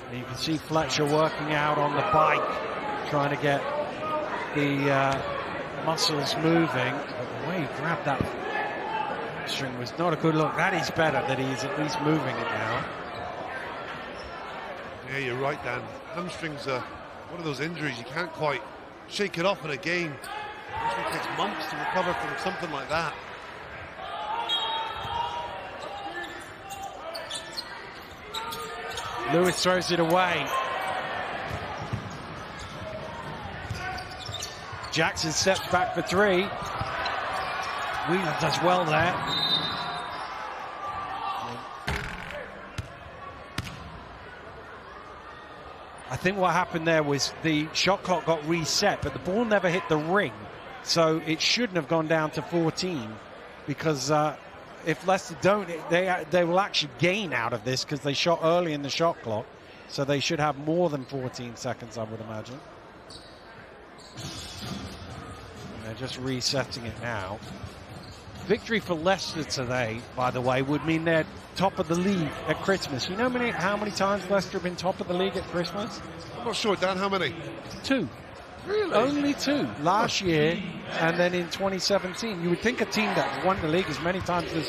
And you can see Fletcher working out on the bike, trying to get the muscles moving. But the way he grabbed that string was not a good look. That is better that he's at least moving it now. Yeah, you're right, Dan. Hamstrings are one of those injuries you can't quite shake it off in a game. It usually takes months to recover from something like that. Lewis throws it away. Jackson steps back for three. Wheeler does well there. I think what happened there was the shot clock got reset, but the ball never hit the ring. So it shouldn't have gone down to 14, because if Leicester don't, they will actually gain out of this, because they shot early in the shot clock. So they should have more than 14 seconds, I would imagine. And they're just resetting it now. Victory for Leicester today, by the way, would mean they're top of the league at Christmas. You know how many times Leicester have been top of the league at Christmas? I'm not sure, Dan, how many? 2. Really? Only 2. Last year and then in 2017. You would think a team that won the league as many times as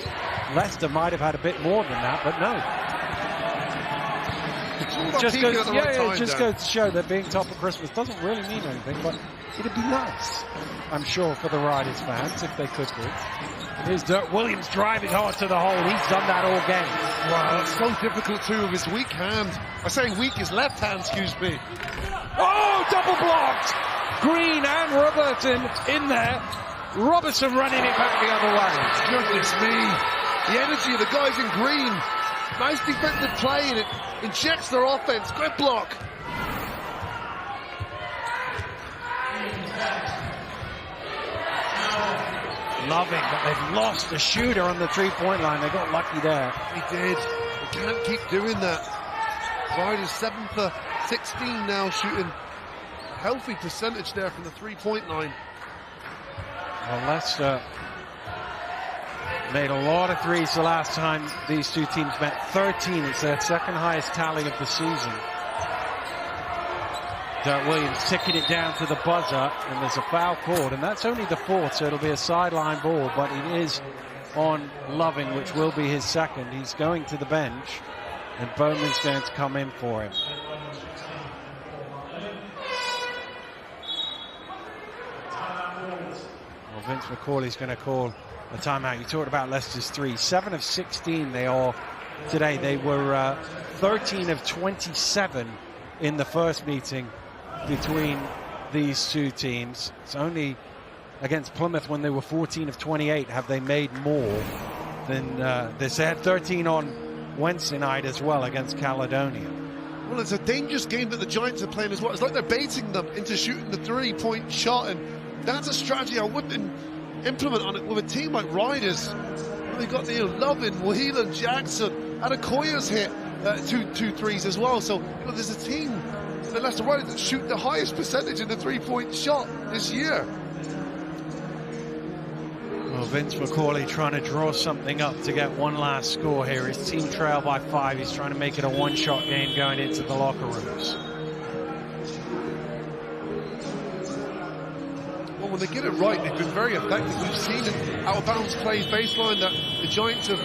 Leicester might have had a bit more than that, but no. It just goes to show that being top of Christmas doesn't really mean anything, but it'd be nice, I'm sure, for the Riders fans if they could do. Here's Dirk Williams driving hard to the hole. He's done that all game. Wow, it's so difficult too with his weak hand. I say weak, his left hand, excuse me. Oh, double blocked! Green and Robertson in there. Robertson running it back the other way. Goodness me. The energy of the guys in green. Nice defensive play, and it injects their offense. Good block. Loving, but they've lost a shooter on the three-point line. They got lucky there. They did. They can't keep doing that. Riders 7 for 16 now, shooting a healthy percentage there from the three-point line. Well, Leicester made a lot of threes the last time these two teams met. 13. It's their second highest tally of the season. Dirk Williams ticking it down to the buzzer, and there's a foul called, and that's only the 4th, so it'll be a sideline ball, but it is on Loving, which will be his second. He's going to the bench, and Bowman's going to come in for him. Well, Vince McCauley's going to call a timeout. You talked about Leicester's 3. 7 of 16 they are today. They were 13 of 27 in the first meeting between these two teams. It's only against Plymouth, when they were 14 of 28, have they made more than this. They had 13 on Wednesday night as well against Caledonia. Well, it's a dangerous game that the Giants are playing as well. It's like they're baiting them into shooting the three-point shot, and that's a strategy I wouldn't implement on it with a team like Riders. They've got the Lovin, Whelan, Jackson, Adekoya's hit two threes as well. So there's a team, the Leicester Riders, that shoot the highest percentage in the three-point shot this year. Well, Vince McCauley trying to draw something up to get one last score here. His team trail by 5. He's trying to make it a one-shot game going into the locker rooms. when they get it right, they've been very effective. We've seen it out of bounds plays baseline that the Giants have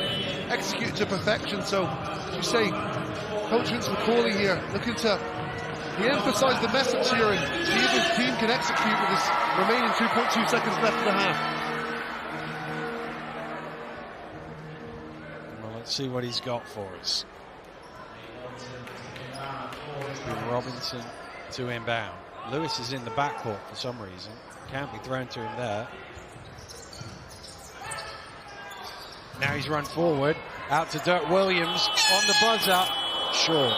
executed to perfection. So, as you say, Coach Vince McCauley here looking to emphasise the message here and see if his team can execute with this remaining 2.2 seconds left in the half. Well, let's see what he's got for us. Robinson to inbound. Lewis is in the backcourt for some reason. Can't be thrown to him there. Now he's run forward. Out to Dirk Williams on the buzzer. Short.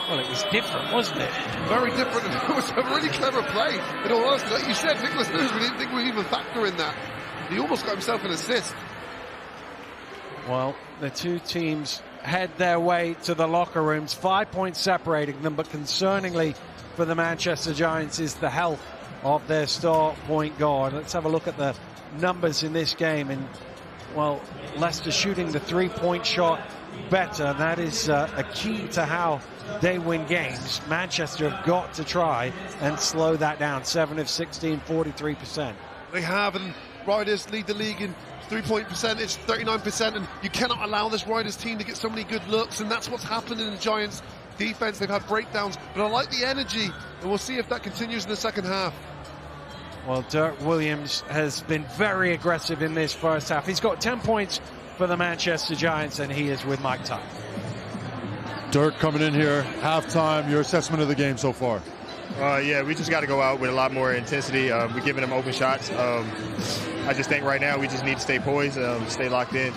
Well, it was different, wasn't it? Very different. It was a really clever play. In all honesty, like you said, Nicholas Lewis, we didn't think we'd even factor in that. He almost got himself an assist. Well, the two teams head their way to the locker rooms. 5 points separating them, but concerningly for the Manchester Giants is the health of their star point guard. Let's have a look at the numbers in this game. And, well, Leicester shooting the three-point shot better. That is a key to how they win games. Manchester have got to try and slow that down. 7 of 16, 43%. They have, and Riders lead the league in three-point percentage, 39%, and you cannot allow this Riders team to get so many good looks, and that's what's happened in the Giants' defense. They've had breakdowns, but I like the energy, and we'll see if that continues in the second half. Well, Dirk Williams has been very aggressive in this first half. He's got 10 points for the Manchester Giants, and he is with Mike Tuck. Dirk coming in here, halftime, your assessment of the game so far? Yeah, we just got to go out with a lot more intensity. We're giving them open shots. I just think right now we just need to stay poised, stay locked in.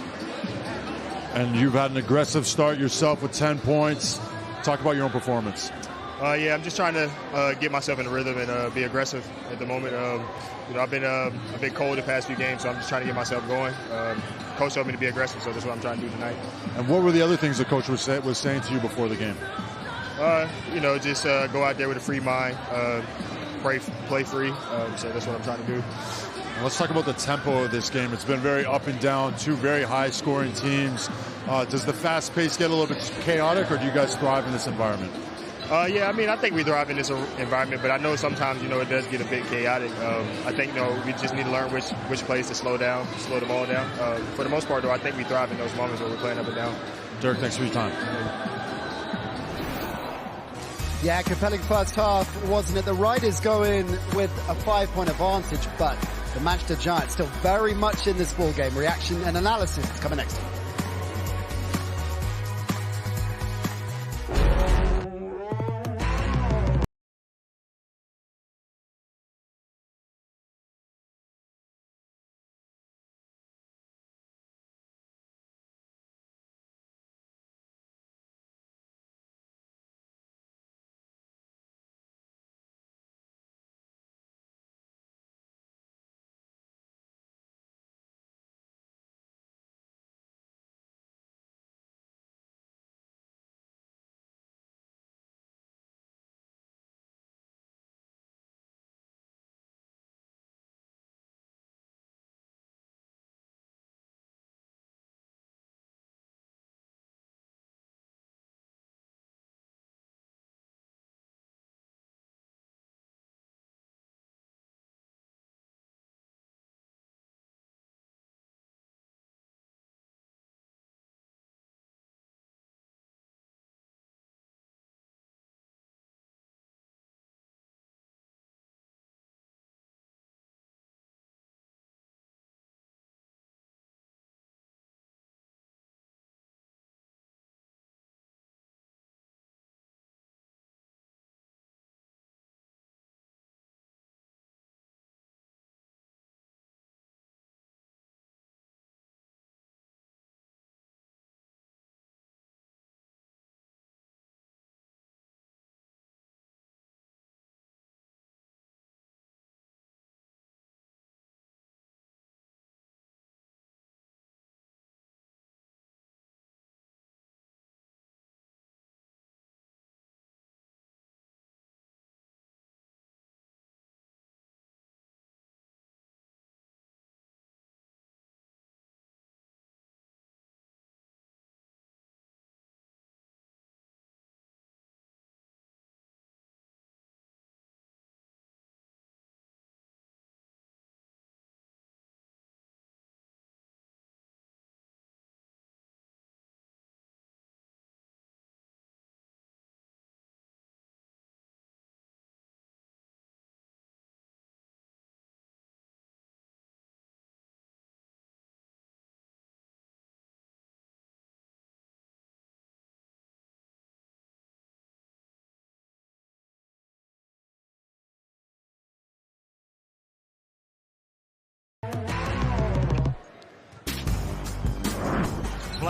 And you've had an aggressive start yourself with 10 points. Talk about your own performance. Yeah, I'm just trying to get myself in a rhythm and be aggressive at the moment. I've been a bit cold the past few games, so I'm just trying to get myself going. Coach told me to be aggressive, so that's what I'm trying to do tonight. And what were the other things the coach was saying to you before the game? Just go out there with a free mind, play free. So that's what I'm trying to do. Let's talk about the tempo of this game. It's been very up and down, two very high-scoring teams. Does the fast pace get a little bit chaotic, or do you guys thrive in this environment? Yeah, I mean, I think we thrive in this environment, but I know sometimes, it does get a bit chaotic. I think, we just need to learn which plays to slow the ball down. For the most part, though, I think we thrive in those moments where we're playing up and down. Dirk, thanks for your time. Yeah, compelling first half, wasn't it? The Riders go in with a 5-point advantage, but the Manchester Giants still very much in this ball game. Reaction and analysis coming next.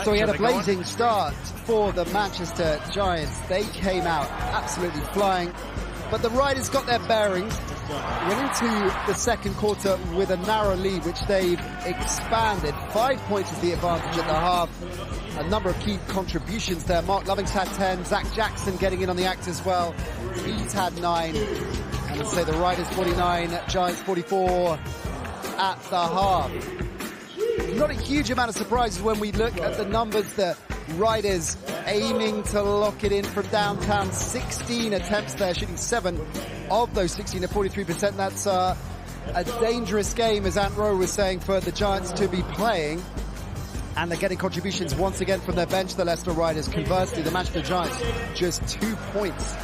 Fletcher. So he had a blazing start for the Manchester Giants. They came out absolutely flying, but the Riders got their bearings, went into the second quarter with a narrow lead, which they've expanded. 5 points is the advantage at the half. A number of key contributions there. Mark Loving's had 10, Zach Jackson getting in on the act as well. He's had 9. And let's say the Riders 49, Giants 44 at the half. Not a huge amount of surprises when we look at the numbers. The Riders aiming to lock it in from downtown. 16 attempts there, shooting 7 of those 16 at 43%. That's a dangerous game, as Ant Rowe was saying, for the Giants to be playing. And they're getting contributions once again from their bench, the Leicester Riders. Conversely, the Manchester Giants just 2 points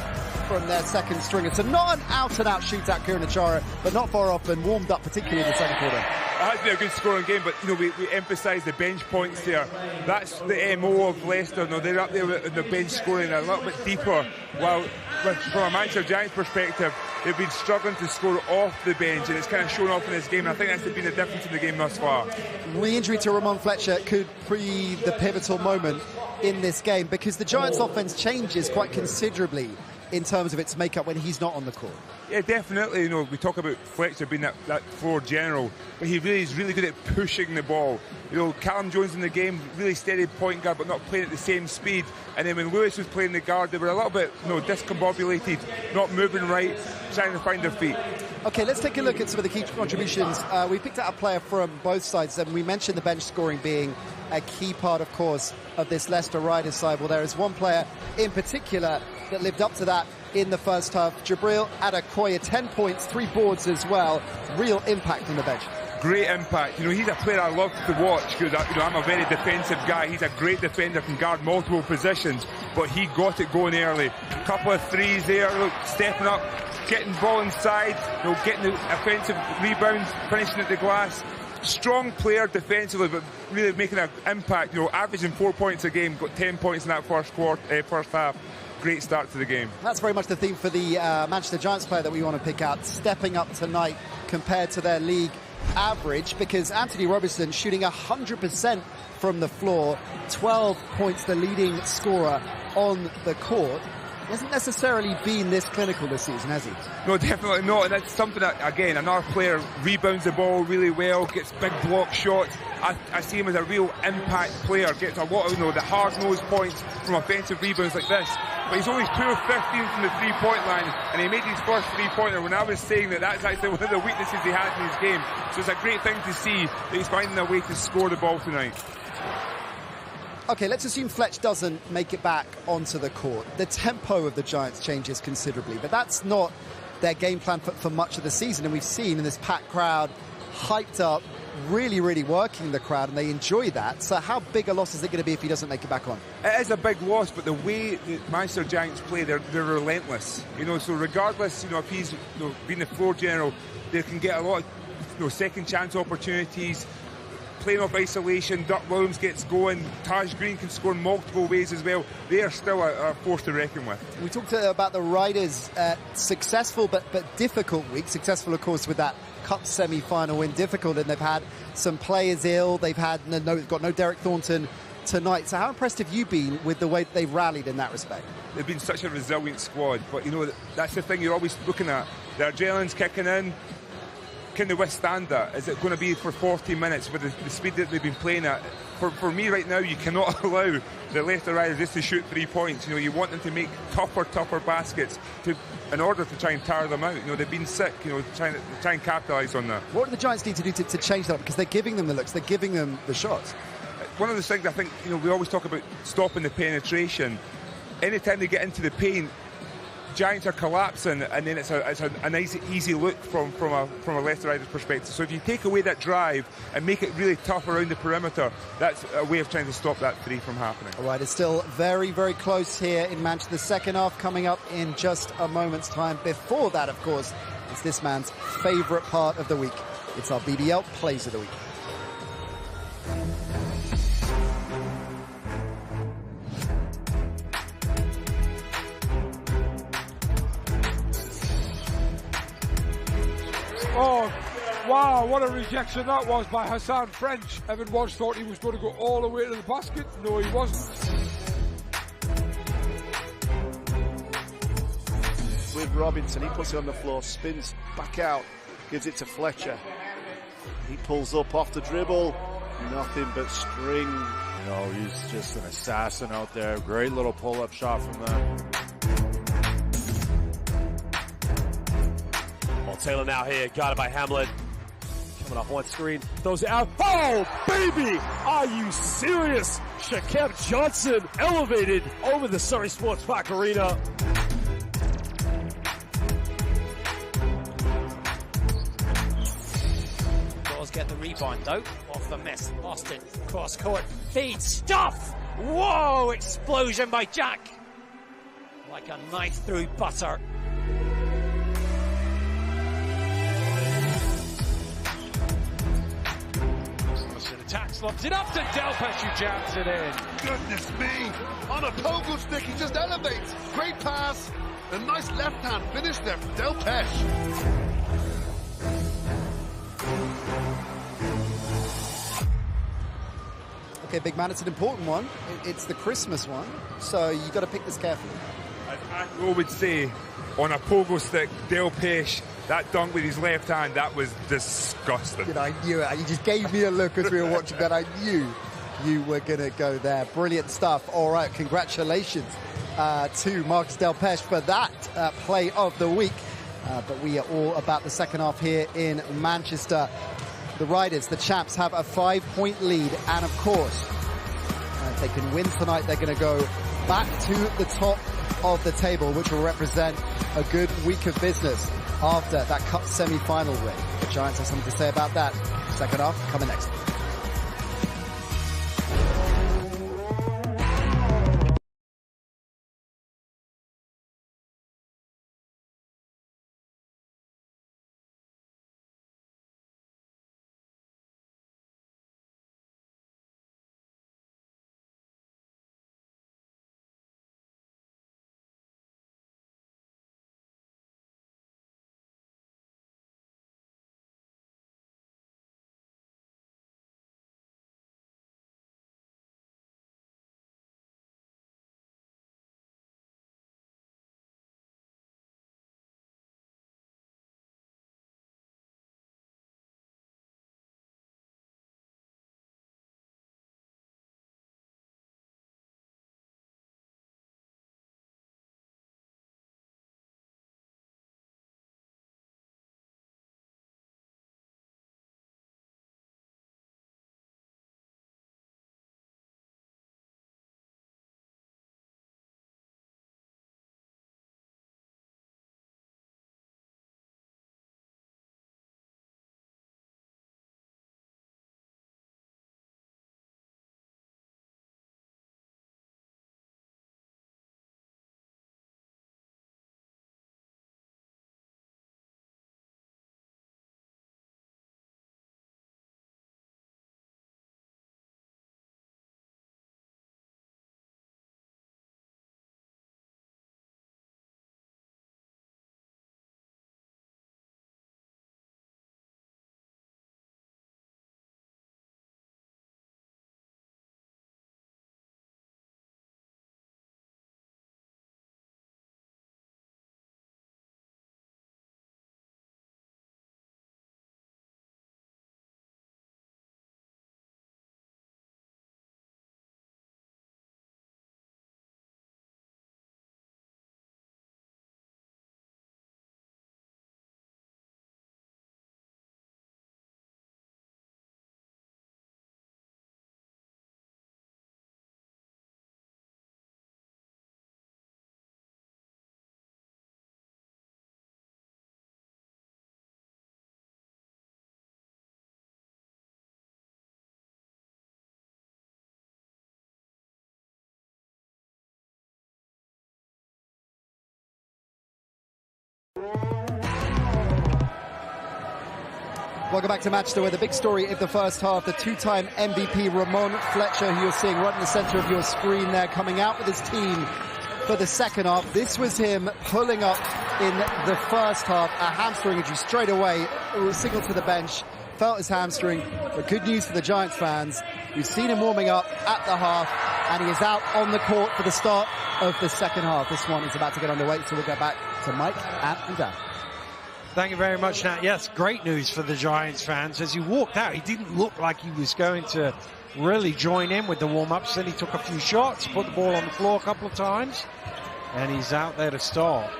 from their second stringer. So not an out-and-out shootout, Kieran Achara, but not far off and warmed up, particularly in the second quarter. It has been a good scoring game, but we emphasise the bench points there. That's the MO of Leicester. They're up there with the bench scoring a little bit deeper, while from a Manchester Giants perspective, they've been struggling to score off the bench, and it's kind of shown off in this game. And I think that's been the difference in the game thus far. The injury to Ramon Fletcher could be the pivotal moment in this game, because the Giants' offense changes quite considerably in terms of its makeup when he's not on the court. Yeah, definitely. We talk about Fletcher being that floor general, but he really is really good at pushing the ball. Callum Jones in the game, really steady point guard, but not playing at the same speed. And then when Lewis was playing the guard, they were a little bit, discombobulated, not moving right, trying to find their feet. Okay, let's take a look at some of the key contributions. We picked out a player from both sides, and we mentioned the bench scoring being a key part, of course, of this Leicester Riders side. Well, there is one player in particular that lived up to that in the first half. Jabril Adekoya, 10 points, 3 boards as well. Real impact on the bench. Great impact. He's a player I love to watch because, I'm a very defensive guy. He's a great defender, can guard multiple positions, but he got it going early. A couple of threes there, stepping up, getting ball inside, getting the offensive rebounds, finishing at the glass. Strong player defensively, but really making an impact. Averaging 4 points a game, got 10 points in that first half. Great start to the game. That's very much the theme for the Manchester Giants player that we want to pick out, stepping up tonight compared to their league average, because Anthony Robertson shooting 100% from the floor, 12 points, the leading scorer on the court. He hasn't necessarily been this clinical this season, has he? No, definitely not. And that's something that, again, another player rebounds the ball really well, gets big block shots. I see him as a real impact player, gets a lot of the hard-nosed points from offensive rebounds like this. But he's only 2 of 15 from the three-point line, and he made his first three-pointer when I was saying that's actually one of the weaknesses he has in his game. So it's a great thing to see that he's finding a way to score the ball tonight. Okay, let's assume Fletch doesn't make it back onto the court. The tempo of the Giants changes considerably, but that's not their game plan for much of the season. And we've seen in this packed crowd, hyped up, really, really working the crowd, and they enjoy that. So how big a loss is it going to be if he doesn't make it back on? It is a big loss, but the way the Manchester Giants play, they're relentless. So regardless, if he's being the floor general, they can get a lot of second chance opportunities. Playing off isolation, Dirk Williams gets going, Taj Green can score in multiple ways as well. They are still a force to reckon with. We talked about the Riders' successful but difficult week. Successful, of course, with that Cup semi-final win. Difficult, and they've had some players ill. They've had got no Derek Thornton tonight. So how impressed have you been with the way they've rallied in that respect? They've been such a resilient squad, but that's the thing you're always looking at. The adrenaline's kicking in. Can they withstand that? Is it going to be for 40 minutes with the speed that they've been playing at? For me right now, you cannot allow the Leicester Riders just to shoot 3 points. You want them to make tougher baskets in order to try and tire them out. They've been sick, trying and capitalise on that. What do the Giants need to do to change that? Because they're giving them the looks, they're giving them the shots. One of the things I think, we always talk about stopping the penetration. Anytime they get into the paint, Giants are collapsing, and then it's a nice easy look from a Leicester Riders perspective. So if you take away that drive and make it really tough around the perimeter, that's a way of trying to stop that three from happening. All right, it's still very, very close here in Manchester. The second half coming up in just a moment's time. Before that, of course, it's this man's favourite part of the week. It's our BBL Plays of the Week. Wow, what a rejection that was by Hassan French. Evan Walsh thought he was going to go all the way to the basket. No, he wasn't. With Robinson, he puts it on the floor, spins back out, gives it to Fletcher. He pulls up off the dribble, nothing but string. You know, he's just an assassin out there. Great little pull-up shot from them. Well, Taylor now here, guarded by Hamlet. Coming off one screen, throws it out. Oh, baby! Are you serious? Shaquem Johnson elevated over the Surrey Sports Park Arena. Get the rebound though, off the miss. Austin, cross court, feed, stuff! Whoa, explosion by Jack. Like a knife through butter. Austin attacks, lobs it up to Delpesh, who jams it in. Goodness me! On a pogo stick, he just elevates. Great pass. A nice left-hand finish there from Delpesh. Okay, big man, it's an important one. It's the Christmas one, so you got to pick this carefully. As Akro would say, on a pogo stick, Delpesh, that dunk with his left hand, that was disgusting. You know, I knew it. You just gave me a look as we were watching that. I knew you were going to go there. Brilliant stuff. All right, congratulations to Marcus Delpesh for that play of the week. But we are all about the second half here in Manchester. The Riders, the champs, have a 5-point lead, and of course, if they can win tonight, they're going to go back to the top of the table, which will represent a good week of business after that cup semi-final win. The Giants have something to say about that. Second half coming next. Welcome back to Manchester, where the big story of the first half, the two-time MVP Ramon Fletcher, who you're seeing right in the center of your screen there, coming out with his team for the second half. This was him pulling up in the first half. A hamstring injury straight away. It was signaled to the bench. Felt his hamstring. But good news for the Giants fans. We've seen him warming up at the half, and he is out on the court for the start of the second half. This one is about to get underway, so we'll go back to Mike, Ant, and Dan. Thank you very much, Nat. Yes, great news for the Giants fans. As he walked out, he didn't look like he was going to really join in with the warm-ups. Then he took a few shots, put the ball on the floor a couple of times, and he's out there to start.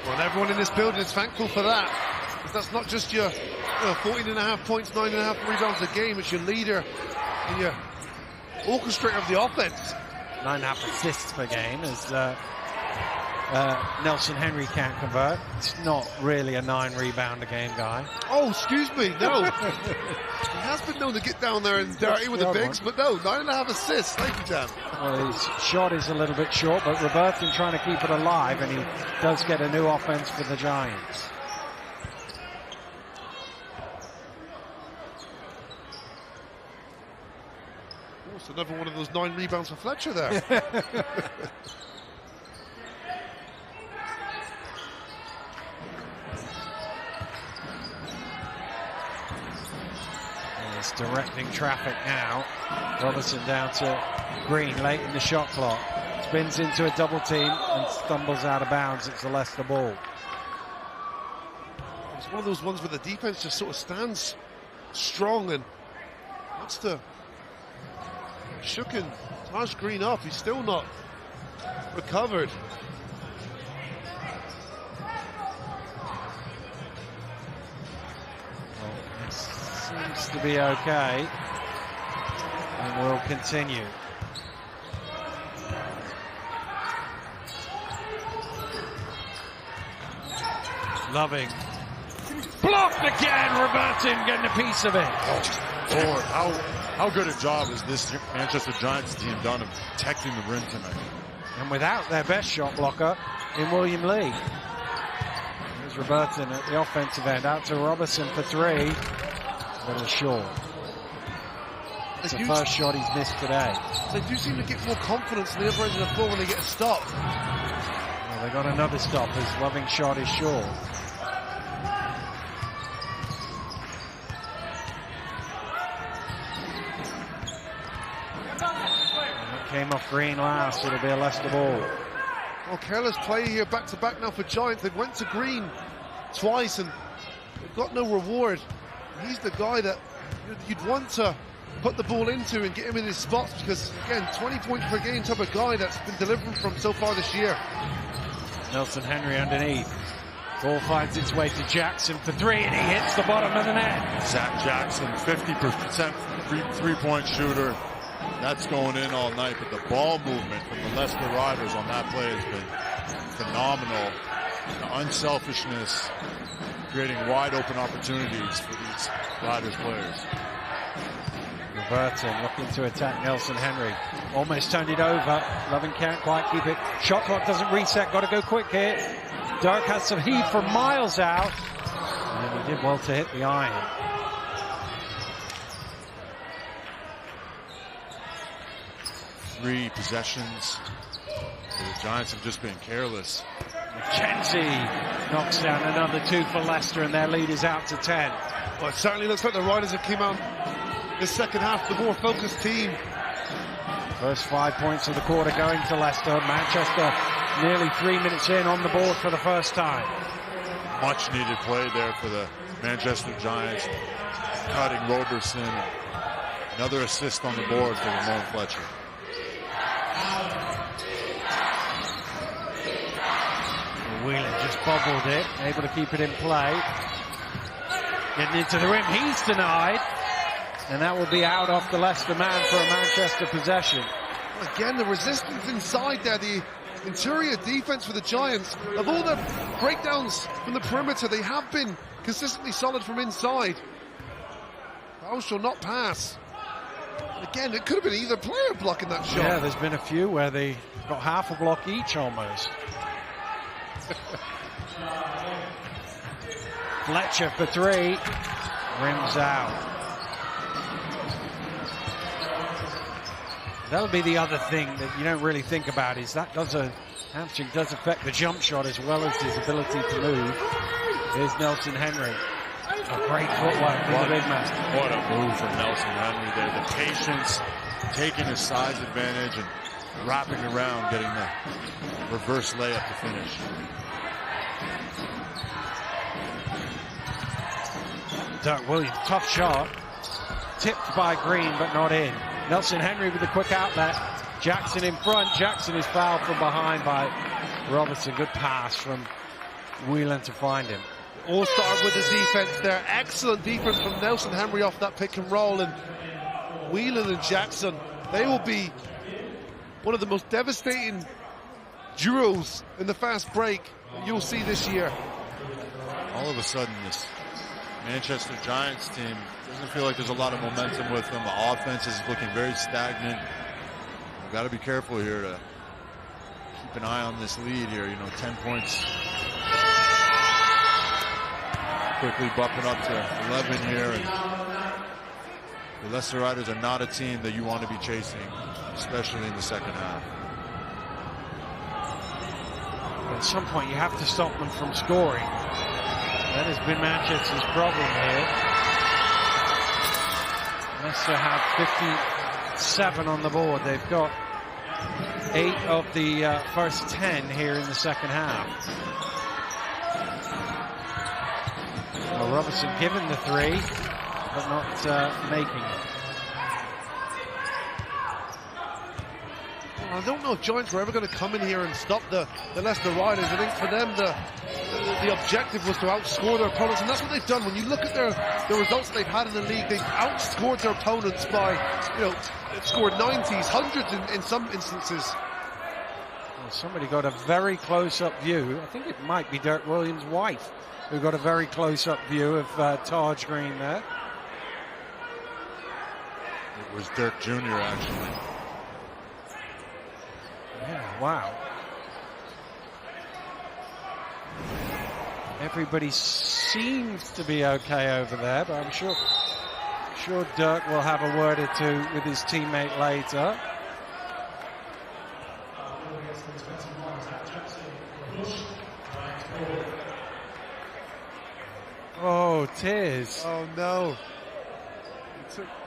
Well, and everyone in this building is thankful for that. Because that's not just your 14.5 points, 9.5 rebounds a game. It's your leader and your orchestrator of the offense. 9.5 assists per game as Nelson Henry can't convert. It's not really a 9 rebound a game guy. Oh, excuse me, no. He has been known to get down there and dirty with the bigs, but no, 9.5 assists. Thank you, Dan. Well, his shot is a little bit short, but Robertson trying to keep it alive, and he does get a new offense for the Giants. Also, another one of those 9 rebounds for Fletcher there. It's directing traffic now. Robertson down to Green late in the shot clock. Spins into a double team and stumbles out of bounds. It's a Leicester ball. It's one of those ones where the defense just sort of stands strong, and Leicester shooking Taj Green up. He's still not recovered. Seems to be okay, and we'll continue. Loving. Blocked again, Robertson getting a piece of it. Oh, Lord, how good a job has this Manchester Giants team done of protecting the rim tonight? And without their best shot blocker in William Lee. There's Robertson at the offensive end, out to Robertson for 3. A little short. It's the first shot he's missed today. They do seem to get more confidence in the other end of the floor when they get a stop. Well, they got another stop as Loving's shot is short. And it came off Green last. It'll be a Leicester ball. Well, careless play here back-to-back now for Giants. They went to Green twice and they've got no reward. He's the guy that you'd want to put the ball into and get him in his spots, because, again, 20 points per game type of guy that's been delivering from so far this year. Nelson Henry underneath. Ball finds its way to Jackson for 3, and he hits the bottom of the net. Zach Jackson, 50% three-point shooter. That's going in all night, but the ball movement from the Leicester Riders on that play has been phenomenal. The unselfishness, creating wide open opportunities for these Riders players. Robertson looking to attack Nelson Henry. Almost turned it over. Loving can't quite keep it. Shot clock doesn't reset. Got to go quick here. Dirk has some heat from miles out. And he did well to hit the iron. Three possessions. The Giants have just been careless. McKenzie knocks down another 2 for Leicester, and their lead is out to 10. Well, it certainly looks like the Riders have came out this second half the more focused team. First 5 points of the quarter going to Leicester. Manchester nearly 3 minutes in on the board for the first time. Much needed play there for the Manchester Giants. Cutting Robertson. Another assist on the board for Ramon Fletcher. Whelan just bobbled it, able to keep it in play. Getting into the rim, he's denied. And that will be out off the Leicester man for a Manchester possession. Again, the resistance inside there, the interior defense for the Giants. Of all the breakdowns from the perimeter, they have been consistently solid from inside. Foul shall not pass. Again, it could have been either player blocking that shot. Yeah, there's been a few where they got half a block each almost. Fletcher for 3. Rims out. That'll be the other thing that you don't really think about is that hamstring does affect the jump shot as well as his ability to move. Here's Nelson Henry. Great footwork from the big man. What a move from Nelson Henry there. The patience, taking his size advantage and wrapping around, getting the reverse layup to finish. Dirk Williams, tough shot. Tipped by Green, but not in. Nelson Henry with a quick outlet. Jackson in front. Jackson is fouled from behind by Robertson. Good pass from Whelan to find him. All started with the defense there. Excellent defense from Nelson Henry off that pick and roll. And Whelan and Jackson, they will be one of the most devastating duos in the fast break you'll see this year. All of a sudden, this Manchester Giants team doesn't feel like there's a lot of momentum with them. The offense is looking very stagnant. We've got to be careful here to keep an eye on this lead here. 10 points. Quickly bumping up to 11 here. And the Leicester Riders are not a team that you want to be chasing, especially in the second half. At some point, you have to stop them from scoring. That has been Manchester's problem here. Leicester have 57 on the board. They've got 8 of the first 10 here in the second half. Well, Robertson given the 3, but not making it. I don't know if Giants were ever going to come in here and stop the Leicester Riders. I think for them the objective was to outscore their opponents, and that's what they've done. When you look at the results they've had in the league, they've outscored their opponents by, they've scored 90s, hundreds in some instances. Well, somebody got a very close-up view. I think it might be Dirk Williams' wife who got a very close-up view of Taj Green there. It was Dirk Jr. actually. Yeah, wow. Everybody seems to be okay over there, but I'm sure Dirk will have a word or two with his teammate later. Oh, tears. Oh no.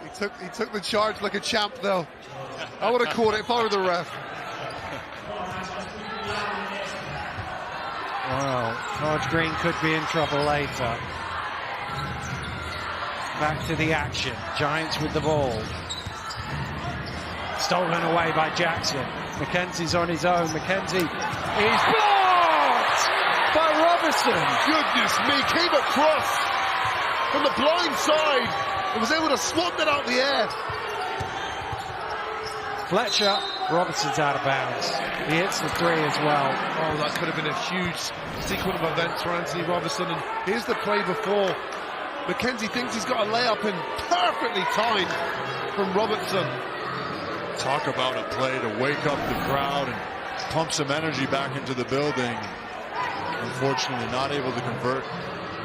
He took the charge like a champ though. I would have caught it if I were the ref. Well, Taj Green could be in trouble later. Back to the action. Giants with the ball. Stolen away by Jackson. McKenzie's on his own. McKenzie is blocked by Robertson. Goodness me, came across from the blind side and was able to swat that out the air. Fletcher, Robertson's out of bounds. He hits the 3 as well. Oh, that could have been a huge sequence of events for Anthony Robertson. And here's the play before. McKenzie thinks he's got a layup in, perfectly timed from Robertson. Talk about a play to wake up the crowd and pump some energy back into the building. Unfortunately, not able to convert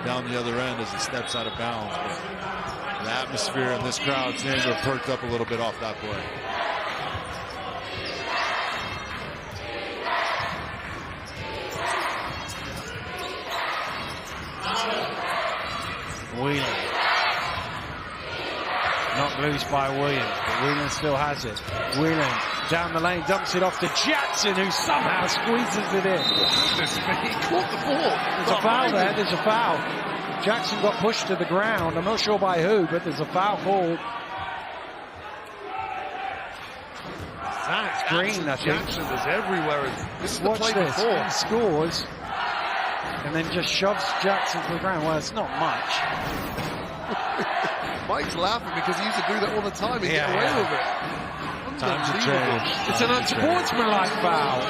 down the other end as he steps out of bounds. But the atmosphere and this crowd seems to have perked up a little bit off that play. Whelan. Knocked loose by Williams, but Whelan still has it. Whelan down the lane, dumps it off to Jackson, who somehow squeezes it in. He caught the ball. There's a foul there, there's a foul. Jackson got pushed to the ground. I'm not sure by who, but there's a foul called. That's Green, I think. Jackson was everywhere. This is the Watch play this. before. He scores and then just shoves Jackson to the ground. Well, it's not much. Mike's laughing because he used to do that all the time and get away with it. Times have changed. It's an unsportsmanlike foul.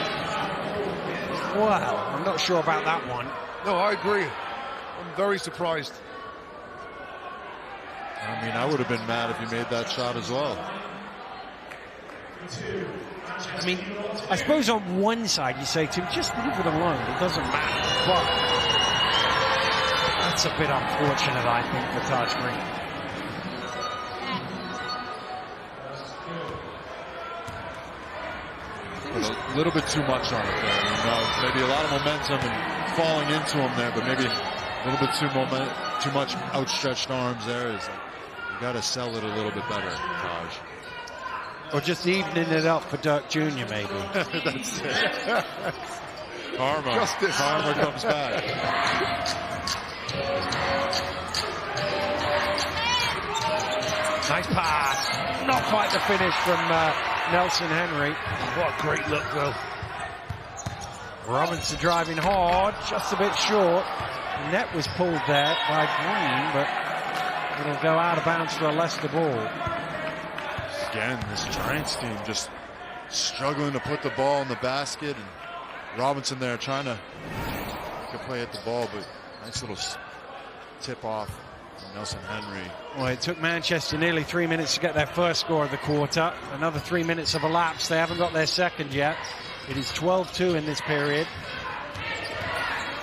Well, I'm not sure about that one. No, I agree. I'm very surprised. I mean, I would have been mad if he made that shot as well. I mean, I suppose on one side you say to him, just leave it alone, it doesn't matter. But that's a bit unfortunate, I think, for Taj Green. but a little bit too much on it there. You know, maybe a lot of momentum and falling into him there, but maybe a little bit too much outstretched arms there. Is you got to sell it a little bit better, Taj. Or just evening it up for Dirk Jr. maybe. That's it. Karma comes back. Nice pass. Not quite the finish from Nelson Henry. What a great look, though. Robinson driving hard, just a bit short. The net was pulled there by Green, but it'll go out of bounds for a Leicester ball. Again, this Giants team just struggling to put the ball in the basket, and Robinson there trying to play at the ball, but nice little tip off from Nelson Henry. Well, it took Manchester nearly 3 minutes to get their first score of the quarter. Another 3 minutes have elapsed. They haven't got their second yet. It is 12-2 in this period.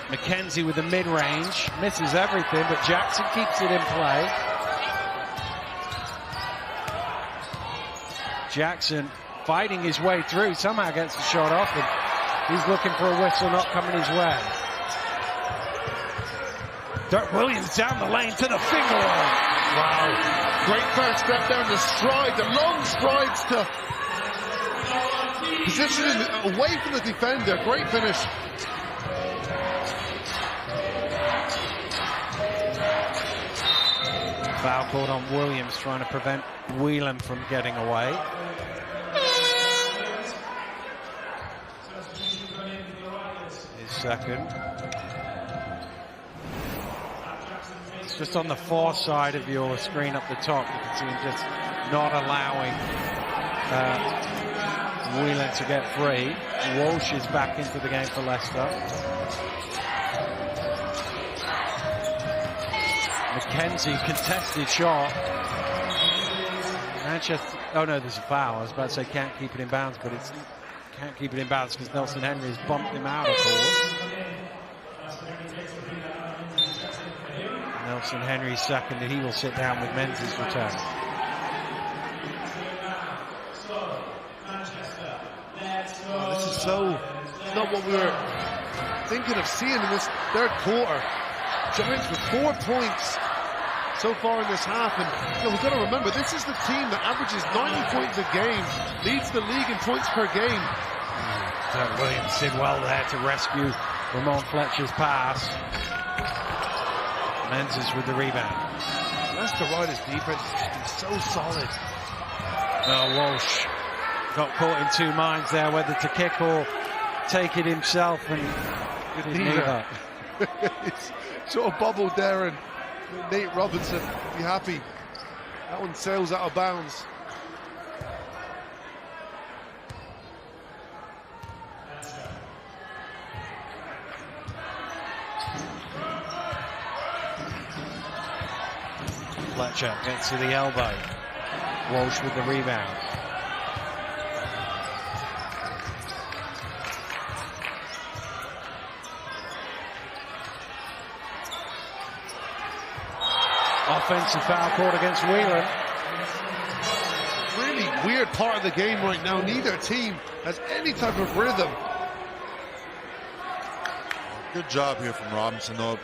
McKenzie with the mid-range. Misses everything, but Jackson keeps it in play. Jackson fighting his way through. Somehow gets the shot off, and he's looking for a whistle not coming his way. Dirk Williams down the lane to the finger roll. Wow. Great first step down the stride, the long strides to positioning away from the defender. Great finish. Foul called on Williams, trying to prevent Whelan from getting away. His second. It's just on the far side of your screen up the top. You can see him just not allowing Whelan to get free. Walsh is back into the game for Leicester. McKenzie, contested shot. Manchester, oh no, there's a foul. I was about to say can't keep it in bounds, but it's can't keep it in bounds because Nelson Henry has bumped him out of course. Nelson Henry's second, and he will sit down with Menzies' return. Oh, this is so not what we were thinking of seeing in this third quarter. Giants with 4 points so far in this half, and we've got to remember this is the team that averages 90 points a game, leads the league in points per game. Dirk Williams did well there to rescue Ramon Fletcher's pass. Menzies with the rebound. Leicester Riders defense has been so solid. Walsh got caught in two minds there, whether to kick or take it himself, and neither. It's sort of bubbled there, and Nate Robinson be happy. That one sails out of bounds. Fletcher gets to the elbow. Walsh with the rebound. Offensive foul called against Whelan. Really weird part of the game right now. Neither team has any type of rhythm. Good job here from Robinson, though.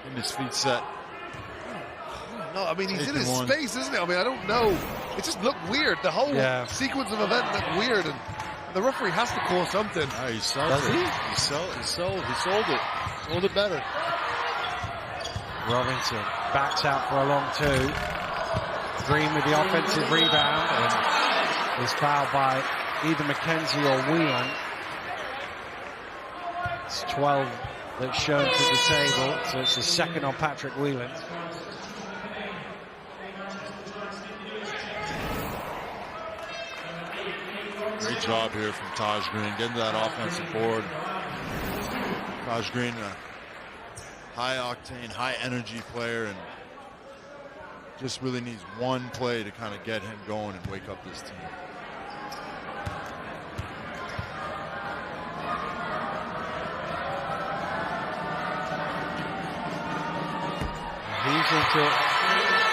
Getting his feet set. No, I mean, he's in his space, isn't it? I mean, I don't know. It just looked weird. The whole sequence of events looked weird, and the referee has to call something. He sold it. He sold it. Sold it better. Robinson backs out for a long two. Green with the offensive rebound, and is fouled by either McKenzie or Whelan. It's 12 that's shown to the table, so it's the second on Patrick Whelan. Great job here from Taj Green, getting to that offensive board. Taj Green, a high-octane, high-energy player, and just really needs one play to kind of get him going and wake up this team. He's into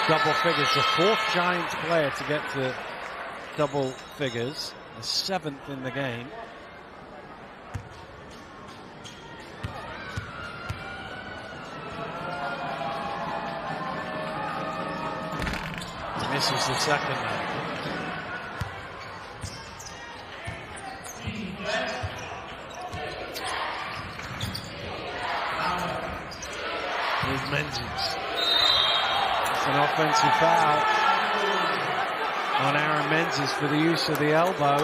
double figures, the fourth Giants player to get to double figures, the seventh in the game. Lewis was the second man. Here's Menzies. It's an offensive foul on Aaron Menzies for the use of the elbow.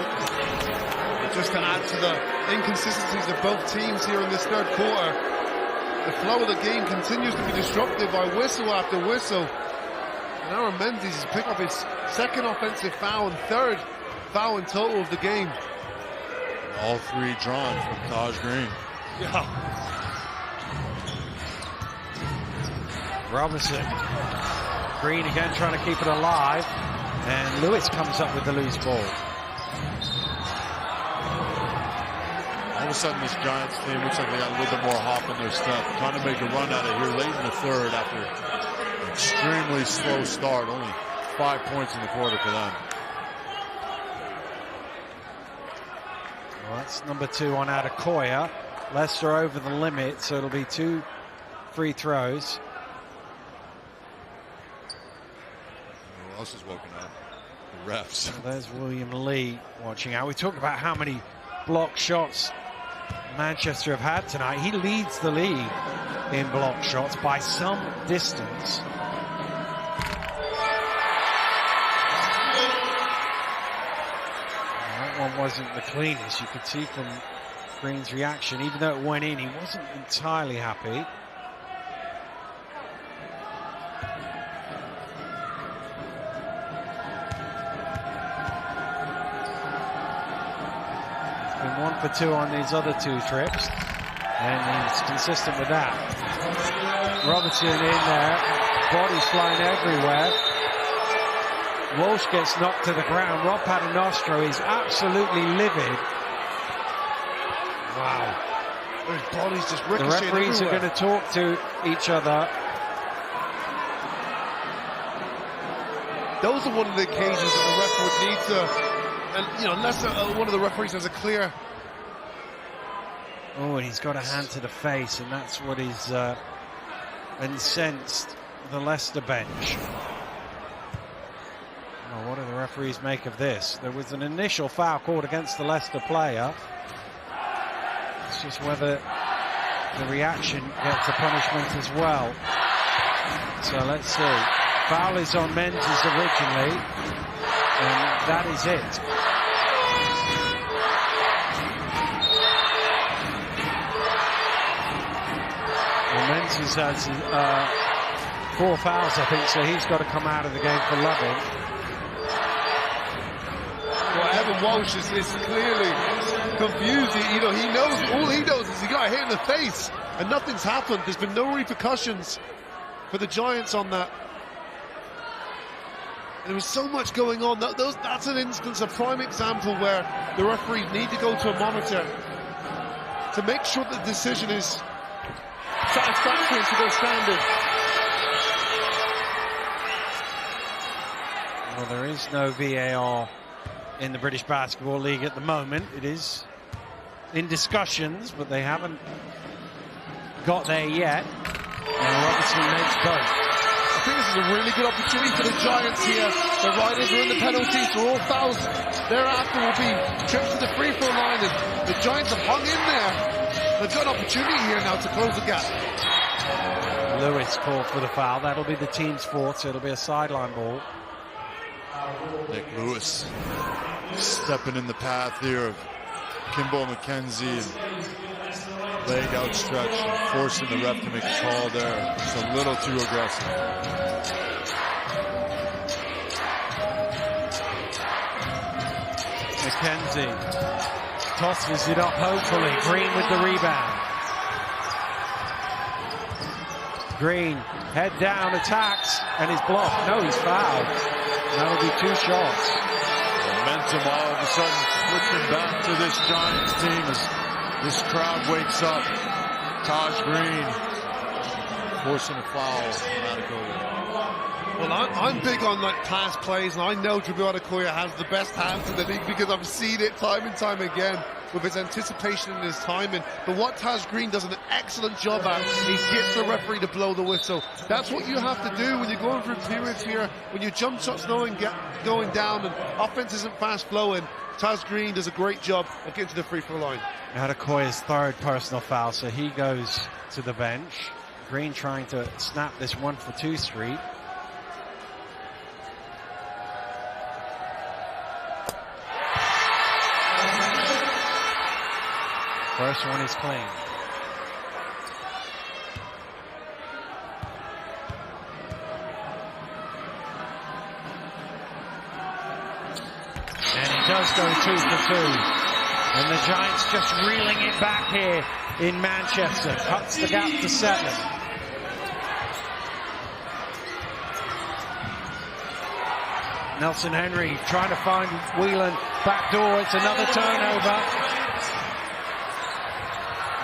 Just to add to the inconsistencies of both teams here in this third quarter, the flow of the game continues to be disrupted by whistle after whistle. And Aaron Menzies has picked up his second offensive foul and third foul in total of the game. All three drawn from Taj Green. Yeah. Robinson. Green again trying to keep it alive. And Lewis comes up with the loose ball. All of a sudden, this Giants team looks like they got a little bit more hop in their step. Trying to make a run out of here late in the third after an extremely slow start. Only 5 points in the quarter for them. Well, that's number 2 on Adekoya. Leicester over the limit, so it'll be 2 free throws. Who else is woken up? The refs. Well, there's William Lee watching out. We talked about how many block shots Manchester have had tonight. He leads the league in block shots by some distance. That one wasn't the cleanest. You could see from Green's reaction, even though it went in, he wasn't entirely happy. Been 1 for 2 on these other 2 trips, and he's consistent with that. Robertson in there, bodies flying everywhere. Walsh gets knocked to the ground. Rob Paternostro is absolutely livid. Wow. Those bodies just ricocheting. The referees everywhere. are going to talk to each other. Those are one of the occasions that the ref would need to. And, you know, unless one of the referees has a clear... Oh, and he's got a hand to the face, and that's what is incensed the Leicester bench. Oh, what do the referees make of this? There was an initial foul called against the Leicester player. It's just whether the reaction gets a punishment as well. So let's see. Foul is on Menzies originally, and that is it. Well, Menzies has 4 fouls, I think, so he's got to come out of the game for Loving. Well, Evan Walsh is clearly confused. He knows, all he knows is he got hit in the face, and nothing's happened. There's been no repercussions for the Giants on that. And there was so much going on. That's an instance, a prime example where the referees need to go to a monitor to make sure that the decision is satisfactory to their standard. Well, there is no VAR in the British Basketball League at the moment. It is in discussions, but they haven't got there yet. And Robertson makes both. I think this is a really good opportunity for the Giants here. The Riders are in the penalties, so all fouls thereafter will be trips to the free throw line, and the Giants have hung in there. They've got an opportunity here now to close the gap. Lewis called for the foul. That'll be the team's 4th, so it'll be a sideline ball. Nick Lewis stepping in the path here of Kimball McKenzie, and leg outstretched and forcing the ref to make a call there. It's a little too aggressive. McKenzie tosses it up hopefully. Green with the rebound. Green, head down, attacks, and is blocked. No, he's fouled. That'll be 2 shots. Momentum all of a sudden flipping back to this Giants team as this crowd wakes up. Taj Green forcing a foul from Adekoya. Well, I'm big on like pass plays, and I know Jabril Adekoya has the best hands in the league because I've seen it time and time again. with his anticipation and his timing. But what Taz Green does an excellent job at, he gets the referee to blow the whistle. That's what you have to do when you're going through periods here, when your jump shot's going down and offense isn't fast flowing. Taz Green does a great job of getting to the free throw line. Adekoya's third personal foul, so he goes to the bench. Green trying to snap this 1-for-2 streak. First one is clean. And he does go 2-for-2. And the Giants just reeling it back here in Manchester. Cuts the gap to 7. Nelson Henry trying to find Whelan. Back door, it's another turnover.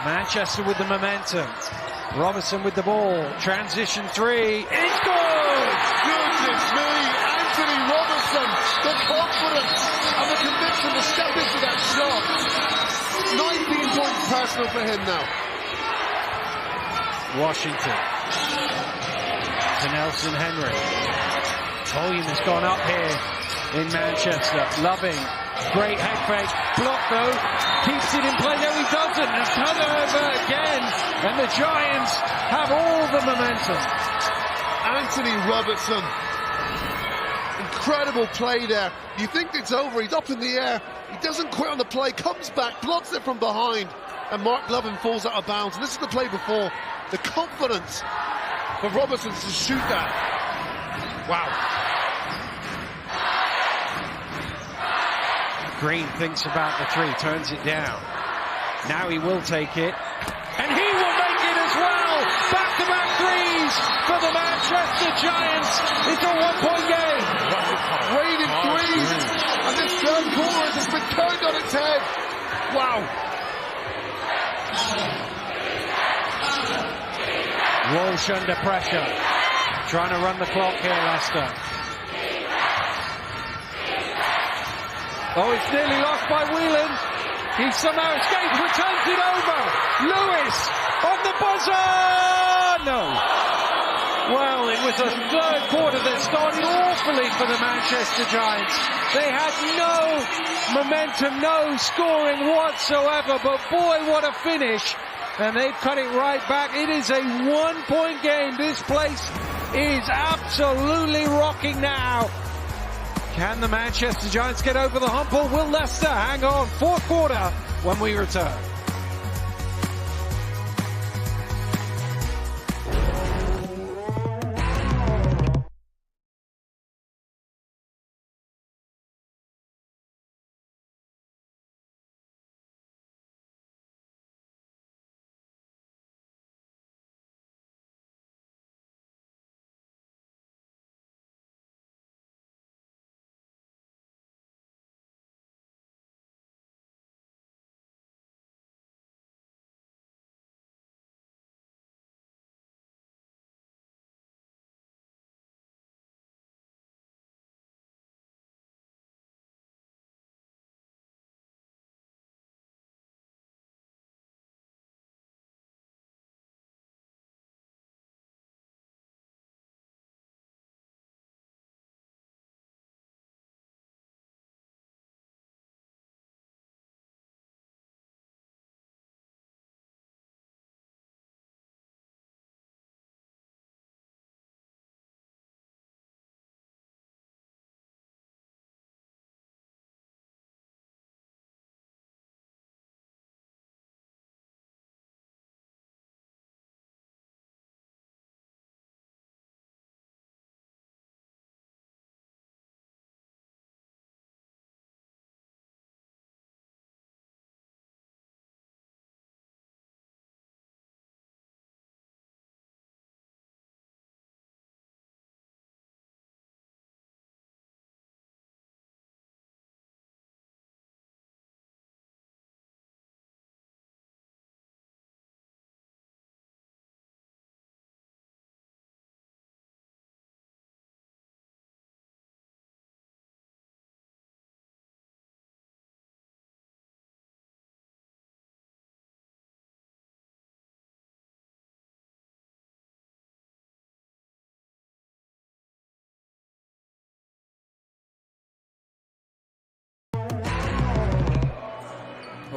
Manchester with the momentum. Robertson with the ball. Transition 3. It's good! Goodness me, Anthony Robertson, the confidence and the conviction to step into that shot. 19 points personal for him now. Washington to Nelson Henry. Volume has gone up here in Manchester. Loving, great head fake. Block though, keeps it in play. No, he doesn't. And turnover again. And the Giants have all the momentum. Anthony Robertson. Incredible play there. You think it's over, he's up in the air. He doesn't quit on the play, comes back, blocks it from behind. And Mark Lovin falls out of bounds. And this is the play before. The confidence for Robertson to shoot that. Wow. Green thinks about the 3, turns it down. Now he will take it. And he will make it as well! Back-to-back threes for the Manchester Giants. It's a 1-point game. Weighted threes. And this third quarter has been turned on its head. Wow. Walsh under pressure. Trying to run the clock here, Leicester. Oh, it's nearly lost by Whelan. He somehow escapes, returns it over. Lewis on the buzzer! No. Well, it was a third quarter that started awfully for the Manchester Giants. They had no momentum, no scoring whatsoever, but boy, what a finish. And they've cut it right back. It is a 1-point game. This place is absolutely rocking now. Can the Manchester Giants get over the hump, or will Leicester hang on? Fourth quarter when we return.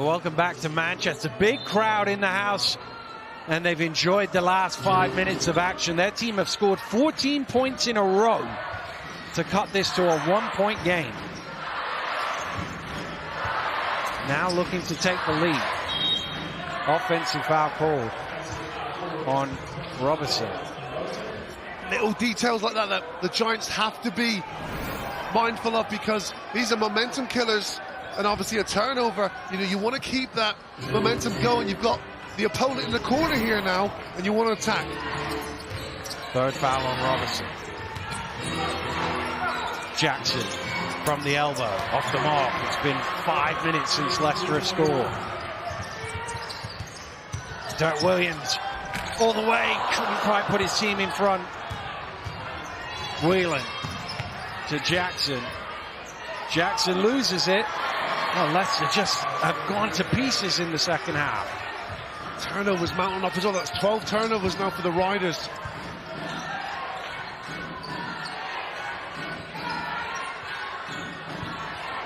Well, welcome back to Manchester. Big crowd in the house, and they've enjoyed the last 5 minutes of action. Their team have scored 14 points in a row to cut this to a 1-point game. Now looking to take the lead. Offensive foul called on Robertson. Little details like that that the Giants have to be mindful of, because these are momentum killers, and obviously a turnover, you know, you want to keep that momentum going. You've got the opponent in the corner here now, and you want to attack. Third foul on Robertson. Jackson from the elbow, off the mark. It's been 5 minutes since Leicester have scored. Dirk Williams all the way, couldn't quite put his team in front. Whelan to Jackson. Jackson loses it. Well, Leicester just have gone to pieces in the second half. Turnovers mounting up as well. That's 12 turnovers now for the Riders.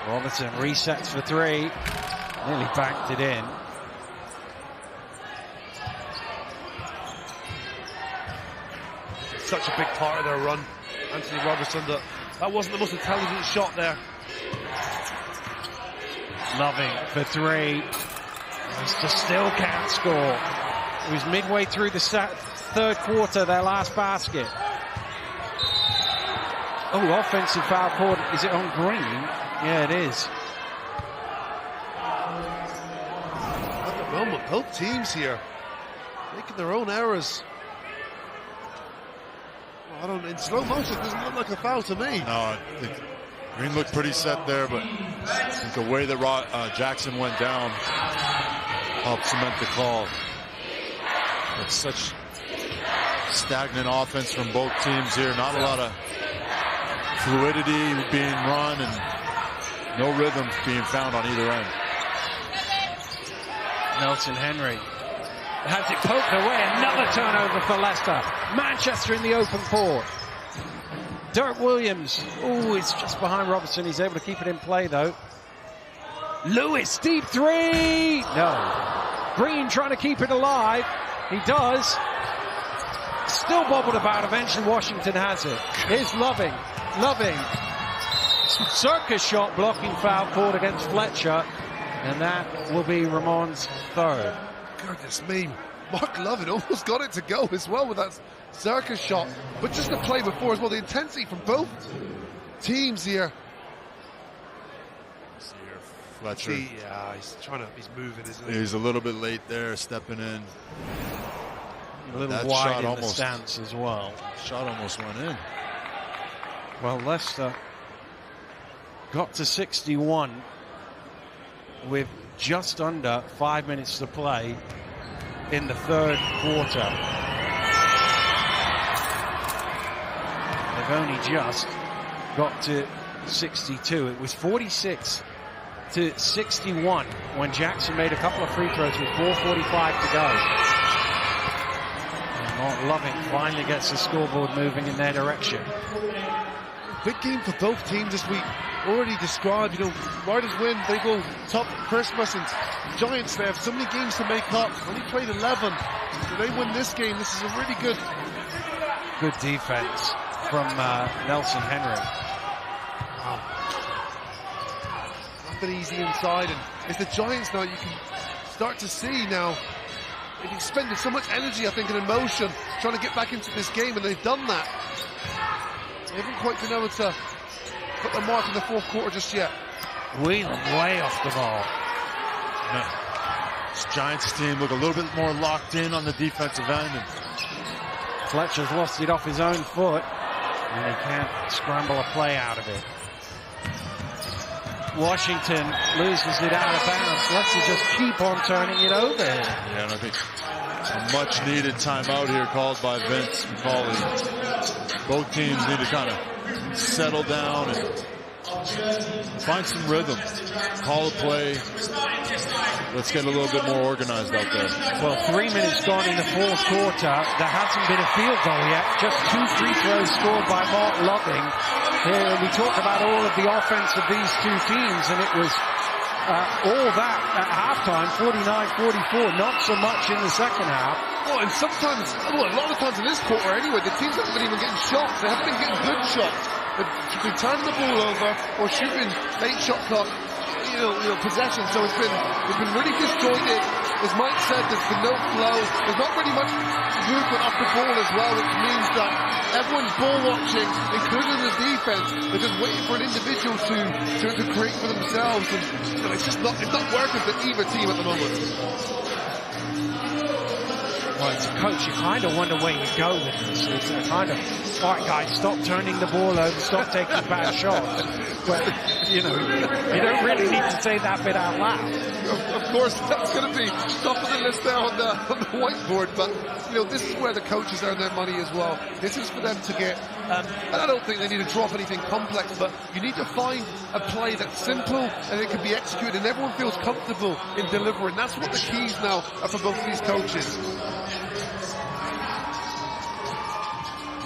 Robertson resets for three. Nearly banked it in. Such a big part of their run, Anthony Robertson. That wasn't the most intelligent shot there. Loving for three. Leicester still can't score. It was midway through the third quarter, their last basket. Oh, offensive foul called. Is it on Green? Yeah, it is. At the moment, both teams here making their own errors. Well, in slow motion, it doesn't look like a foul to me. No, Green looked pretty set there, but I think the way that Jackson went down helped cement the call. It's such stagnant offense from both teams here. Not a lot of fluidity being run and no rhythm being found on either end. Nelson Henry has it poked away. Another turnover for Leicester. Manchester in the open court. Dirk Williams. Oh, it's just behind Robertson. He's able to keep it in play, though. Lewis, deep three. No. Green trying to keep it alive. He does. Still bobbled about. Eventually, Washington has it. Here's Loving. Circus shot blocking foul called against Fletcher. And that will be Ramon's third. Goodness me. Mark Lovin almost got it to go as well with that circus shot. But just the play before as well, the intensity from both teams here. Fletcher. Yeah, he's moving, isn't he? He's a little bit late there, stepping in. A little that wide in the stance as well. Shot almost went in. Well, Leicester got to 61 with just under 5 minutes to play in the third quarter. They've only just got to 62. It was 46 to 61 when Jackson made a couple of free throws with 4:45 to go. And Mark Loving finally gets the scoreboard moving in their direction. Big game for both teams this week. Already described, you know, Riders win, they go top at Christmas, and Giants, they have so many games to make up. Only played 11. So they win this game. This is a really good defense from Nelson Henry. Wow. Nothing easy inside, and it's the Giants now. You can start to see now. They've expended so much energy, I think, and emotion trying to get back into this game, and they've done that. They haven't quite been able to put the mark in the fourth quarter just yet. Whelan way off the ball. No. This Giants team look a little bit more locked in on the defensive end. And Fletcher's lost it off his own foot, and he can't scramble a play out of it. Washington loses it out of bounds. Leicester just keep on turning it over. Yeah, and I think a much-needed timeout here called by Vince McCauley. Both teams need to kind of settle down and find some rhythm. Call a play. Let's get a little bit more organized out there. Well, 3 minutes gone in the fourth quarter. There hasn't been a field goal yet. Just 2 free throws scored by Mark Loving. Here we talk about all of the offense of these two teams, and it was all that at halftime, 49-44, not so much in the second half. Well, and sometimes, well, a lot of times in this quarter anyway, the teams haven't been even getting shots. They haven't been getting good shots. They've been turning the ball over or shooting late shot clock, possession. So it's been really disjointed. As Mike said, there's been no flow. There's not really much movement off the ball as well, which means that everyone's ball watching, including the defense. They're just waiting for an individual to create for themselves. And it's not working for either team at the moment. Well, as a coach, you kind of wonder where you go with this. It's a kind of, all right, guys, stop turning the ball over, stop taking bad shots. But, you don't really need to say that bit out loud. Of course, that's going to be top of the list there on the whiteboard. But, this is where the coaches earn their money as well. This is for them to get, and I don't think they need to drop anything complex, but you need to find a play that's simple and it can be executed and everyone feels comfortable in delivering. That's what the keys now are for both of these coaches.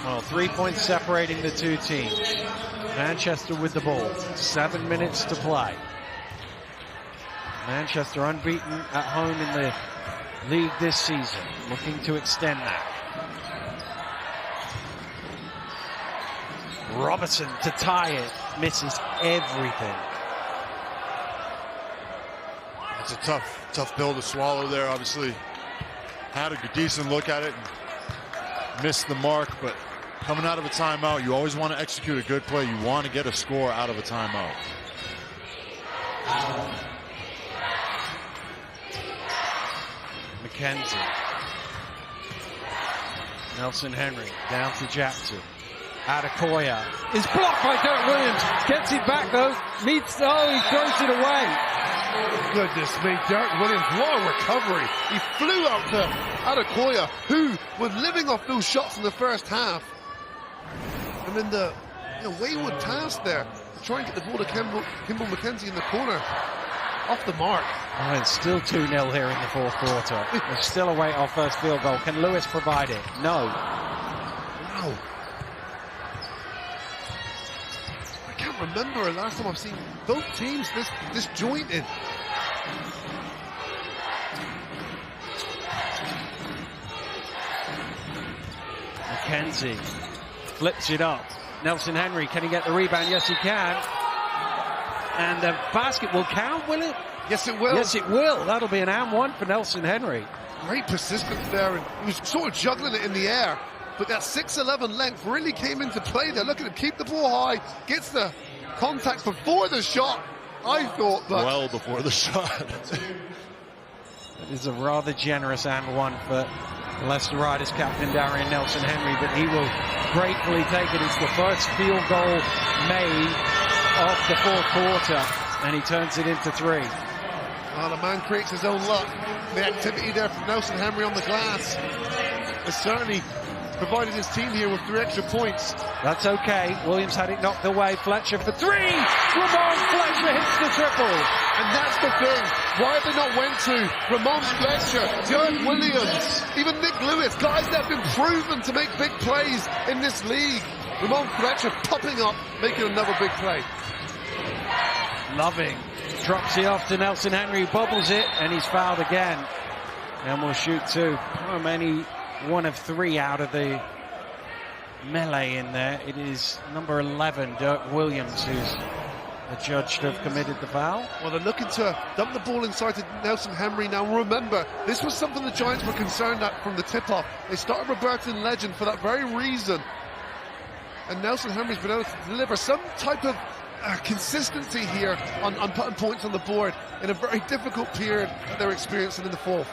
Well, 3 points separating the two teams. Manchester with the ball. 7 minutes to play. Manchester unbeaten at home in the league this season. Looking to extend that. Robertson to tie it. Misses everything. It's a tough pill to swallow there. Obviously had a decent look at it and missed the mark, but coming out of a timeout, you always want to execute a good play. You want to get a score out of a timeout. McKenzie. Nelson Henry down to Jackson. Adekoya is blocked by Derek Williams. Gets it back though. He throws it away. Goodness me, Derek Williams, what a recovery. He flew out to Adekoya, who was living off those shots in the first half. And then the wayward pass there, try and get the ball to Kimball McKenzie in the corner. Off the mark. Oh, it's still 2-0 here in the fourth quarter. We're still await our first field goal. Can Lewis provide it? No. Wow. I can't remember the last time I've seen both teams this disjointed. McKenzie flips it up. Nelson Henry, can he get the rebound? Yes, he can. And the basket will count, will it? Yes, it will. Yes, it will. That'll be an and one for Nelson Henry. Great persistence there, and he was sort of juggling it in the air. But that 6'11" length really came into play there. Look at him, keep the ball high, gets the contact before the shot, I thought. But well before the shot. It is a rather generous and one for Leicester Riders captain Darian Nelson Henry, but he will gratefully take it. It's the first field goal made of the fourth quarter, and he turns it into 3. Well, the man creates his own luck. The activity there from Nelson Henry on the glass has certainly provided his team here with 3 extra points. That's okay. Williams had it knocked away. Fletcher for 3. Ramon Fletcher hits the triple. And that's the thing. Why have they not went to Ramon Fletcher, Derek Williams, even Nick Lewis, guys that have been proven to make big plays in this league. Ramon Fletcher popping up, making another big play. Loving drops it off to Nelson Henry, bobbles it, and he's fouled again. And we'll shoot 2. How many? 1 of 3 out of the melee in there. It is number 11, Dirk Williams, who's adjudged to have committed the foul. Well, they're looking to dump the ball inside to Nelson Henry. Now, remember, this was something the Giants were concerned at from the tip-off. They started Roberto and Legend for that very reason. And Nelson Henry's been able to deliver some type of consistency here on putting points on the board in a very difficult period that they're experiencing in the fourth.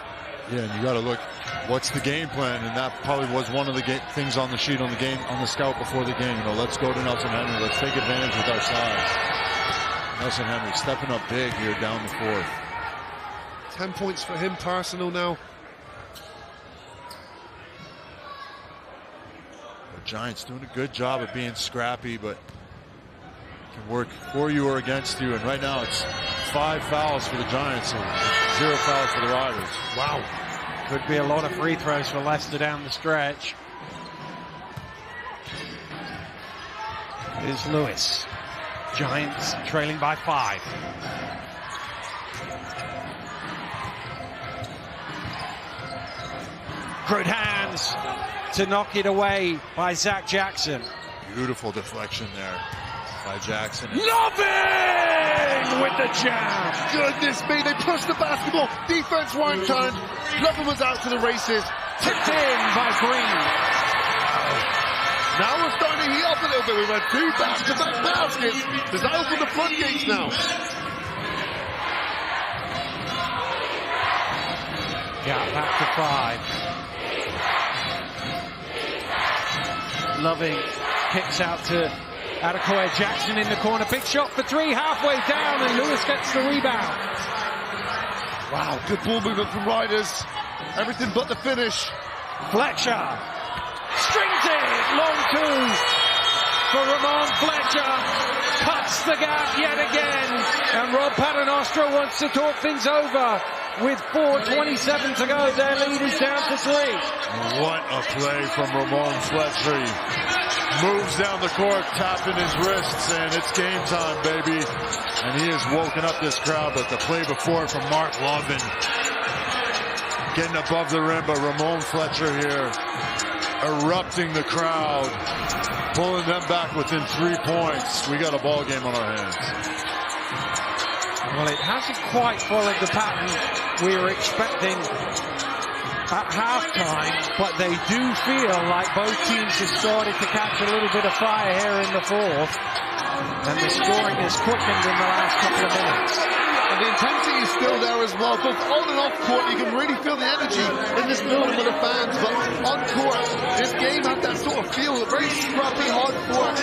Yeah, and you got to look, what's the game plan? And that probably was one of the things on the sheet on the scout before the game. Let's go to Nelson Henry. Let's take advantage with our size. Nelson Henry stepping up big here down the fourth. 10 points for him personal now. The Giants doing a good job of being scrappy, but can work for you or against you. And right now it's 5 fouls for the Giants and 0 fouls for the Riders. Wow. Could be a lot of free throws for Leicester down the stretch. Here's Lewis. Giants trailing by 5. Good hands to knock it away by Zach Jackson. Beautiful deflection there by Jackson. Loving with the jam. Goodness me, they pushed the basketball. Defense weren't turned. Loving was out to the races. Tipped in by Green. Now we're starting to heat up a little bit. We've had 2 back-to-back baskets. Does that open the floodgates now? Yeah, back to 5. Loving kicks out to Adekoya. Jackson in the corner. Big shot for 3, halfway down, and Lewis gets the rebound. Wow, good ball movement from Riders. Everything but the finish. Fletcher strings it. Long 2 for Ramon Fletcher. Cuts the gap yet again. And Rob Paternostre wants to talk things over. With 4:27 to go, their lead is down to 3. What a play from Ramon Fletcher. He moves down the court, tapping his wrist, saying it's game time, baby. And he has woken up this crowd, but the play before from Mark Lovin, getting above the rim, but Ramon Fletcher here, erupting the crowd, pulling them back within 3 points. We got a ball game on our hands. Well, it hasn't quite followed the pattern we were expecting at halftime, but they do feel like both teams have started to catch a little bit of fire here in the 4th, and the scoring has quickened in the last couple of minutes. And the intensity is still there as well. Both on and off court, you can really feel the energy in this building with the fans. But on court, this game had that sort of feel, a very scrappy, hard-fought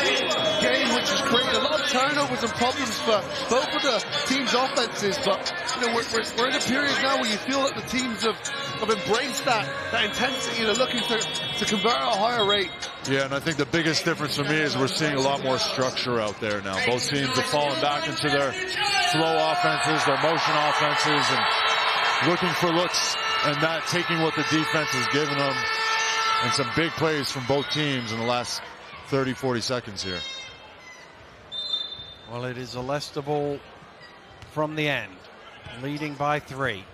game, which has created a lot of turnovers and problems for both of the teams' offenses. But you know, we're in a period now where you feel that the teams have embraced that intensity and are looking to convert at a higher rate. Yeah, and I think the biggest difference for me is we're seeing a lot more structure out there now. Both teams have fallen back into their flow offenses, their motion offenses, and looking for looks and not taking what the defense has given them. And some big plays from both teams in the last 30, 40 seconds here. Well, it is a Leicester ball from the end, leading by 3.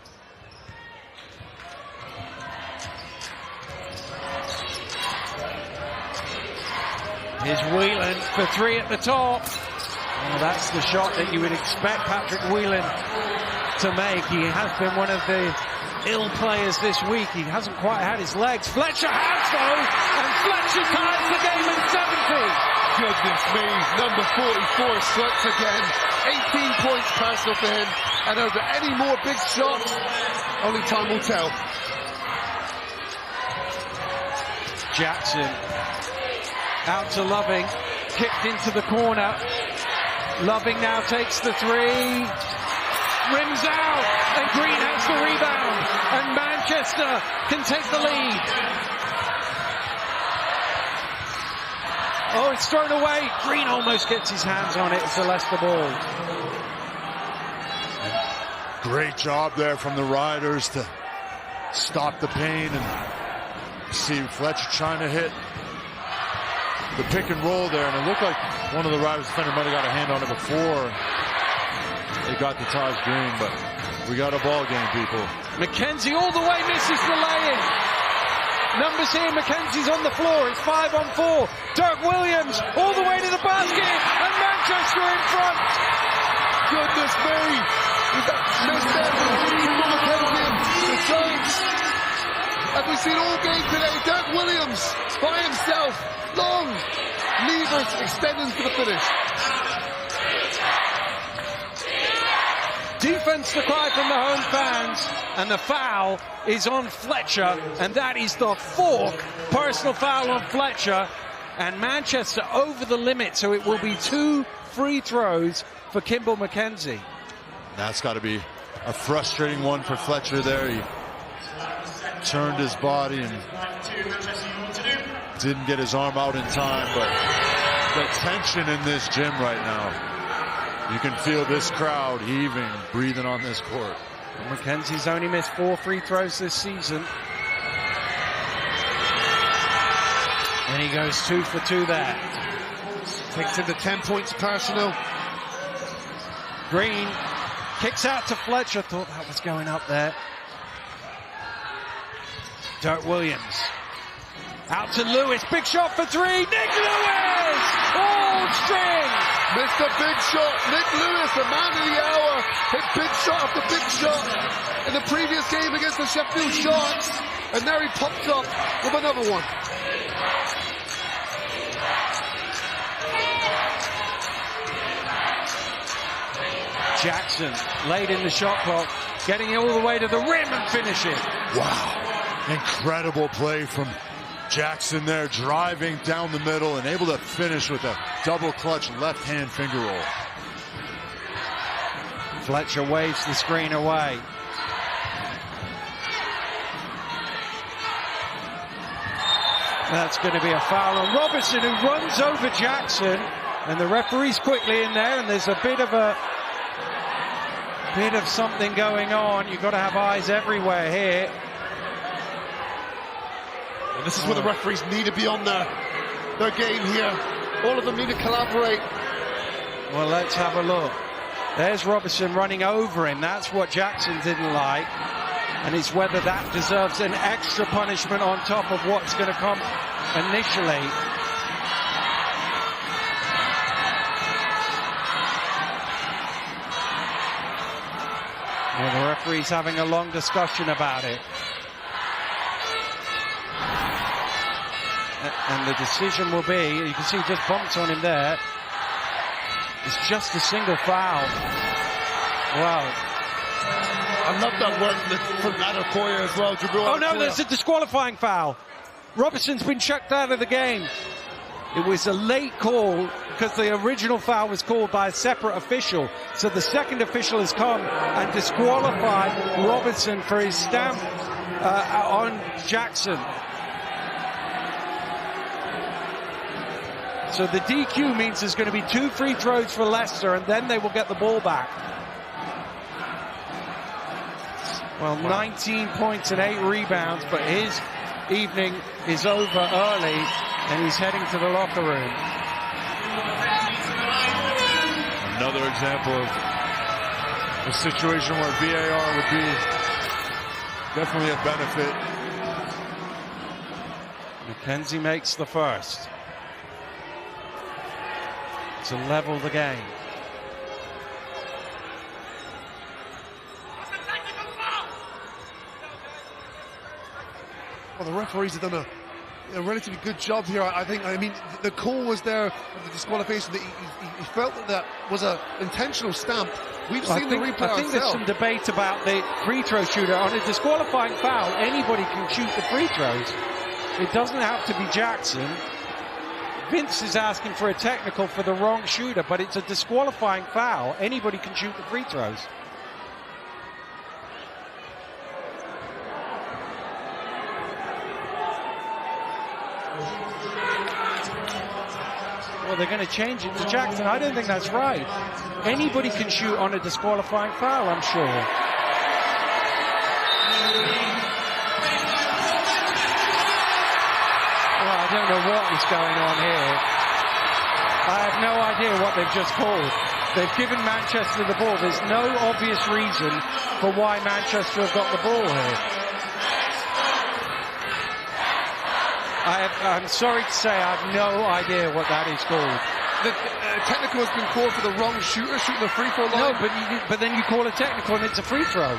Here's Whelan for 3 at the top. Well, that's the shot that you would expect Patrick Whelan to make. He has been one of the ill players this week. He hasn't quite had his legs. Fletcher has though, and Fletcher ties the game at 70. Goodness me, number 44 strikes again. 18 points personal for him. And are there any more big shots? Only time will tell. Jackson out to Loving, kicked into the corner. Loving now takes the 3, rims out, and Green has the rebound, and Manchester can take the lead. Oh, it's thrown away. Green almost gets his hands on it. It's a Leicester ball. Great job there from the Riders to stop the pain, and see Fletcher trying to hit the pick and roll there, and it looked like one of the Riders defenders might have got a hand on it before they got to Taj Green, but we got a ball game, people. McKenzie all the way misses the lay-in. Numbers here, McKenzie's on the floor. It's 5 on 4. Dirk Williams all the way to the basket, and Manchester in front. Goodness me! We've got Smith there for McKenzie, the Saints. As we've seen all game today, Dirk Williams by himself. Long levers extending to the finish. Defense to cry from the home fans, and the foul is on Fletcher, and that is the 4th personal foul on Fletcher, and Manchester over the limit, so it will be 2 free throws for Kimball McKenzie. That's got to be a frustrating one for Fletcher there. He turned his body and didn't get his arm out in time, but the tension in this gym right now. You can feel this crowd heaving, breathing on this court. Well, McKenzie's only missed 4 free throws this season. And he goes 2 for 2 there. Takes him to 10 points personal. Green kicks out to Fletcher. Thought that was going up there. Dirk Williams. Out to Lewis. Big shot for three. Nick Lewis! All string! Mr. Big Shot, Nick Lewis, the man of the hour, hit big shot after big shot in the previous game against the Sheffield Sharks, and now he popped up with another one. Jackson, late in the shot clock, getting it all the way to the rim and finishing. Wow, incredible play from Jackson there, driving down the middle and able to finish with a double clutch left-hand finger roll. Fletcher waves the screen away. That's going to be a foul on Robertson, who runs over Jackson, and the referee's quickly in there, and there's a bit of something going on. You've got to have eyes everywhere here. And this is where the referees need to be on their game here. All of them need to collaborate. Well, let's have a look. There's Robertson running over him. That's what Jackson didn't like. And it's whether that deserves an extra punishment on top of what's going to come initially. Well, the referee's having a long discussion about it. And the decision will be, you can see he just bumped on him there. It's just a single foul. Wow. I love that work from Adekoya as well. Oh no, there's a disqualifying foul. Robertson's been chucked out of the game. It was a late call because the original foul was called by a separate official. So the second official has come and disqualified Robertson for his stamp on Jackson. So the DQ means there's going to be 2 free throws for Leicester, and then they will get the ball back. Well, 19 points and 8 rebounds, but his evening is over early, and he's heading to the locker room. Another example of a situation where VAR would be definitely a benefit. McKenzie makes the first to level the game. Well, the referees have done a relatively good job here. I mean, the call was there of the disqualification. He felt that was an intentional stamp. We've seen the replay. I think there's some debate about the free throw shooter. On a disqualifying foul, anybody can shoot the free throws. It doesn't have to be Jackson. Vince is asking for a technical for the wrong shooter, but it's a disqualifying foul. Anybody can shoot the free throws. Well, they're going to change it to Jackson. I don't think that's right. Anybody can shoot on a disqualifying foul, I'm sure. Well, I don't know what is going on here. I have no idea what they've just called. They've given Manchester the ball. There's no obvious reason for why Manchester have got the ball here. I'm sorry to say I have no idea what that is called. The technical has been called for the wrong shooter shooting the free throw line. No, but then you call a technical and it's a free throw.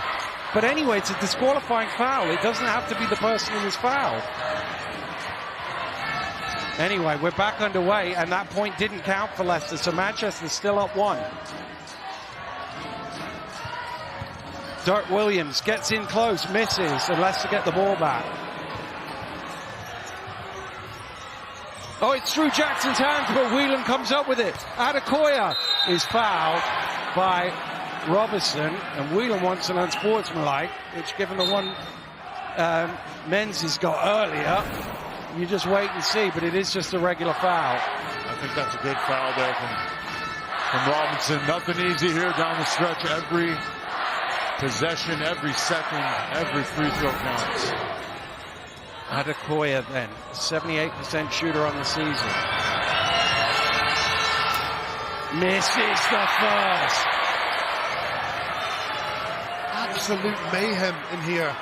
But anyway, it's a disqualifying foul. It doesn't have to be the person who was fouled. Anyway, we're back underway, and that point didn't count for Leicester, so Manchester's still up 1. Dirk Williams gets in close, misses, and Leicester get the ball back. Oh, it's through Jackson's hands, but Whelan comes up with it. Adekoya is fouled by Robertson, and Whelan wants an unsportsmanlike, which given the one Menzies got earlier, you just wait and see, but it is just a regular foul. I think that's a good foul there from Robinson. Nothing easy here down the stretch. Every possession, every second, every free throw counts. Adekoya then, 78% shooter on the season. Misses the first. Absolute mayhem in here.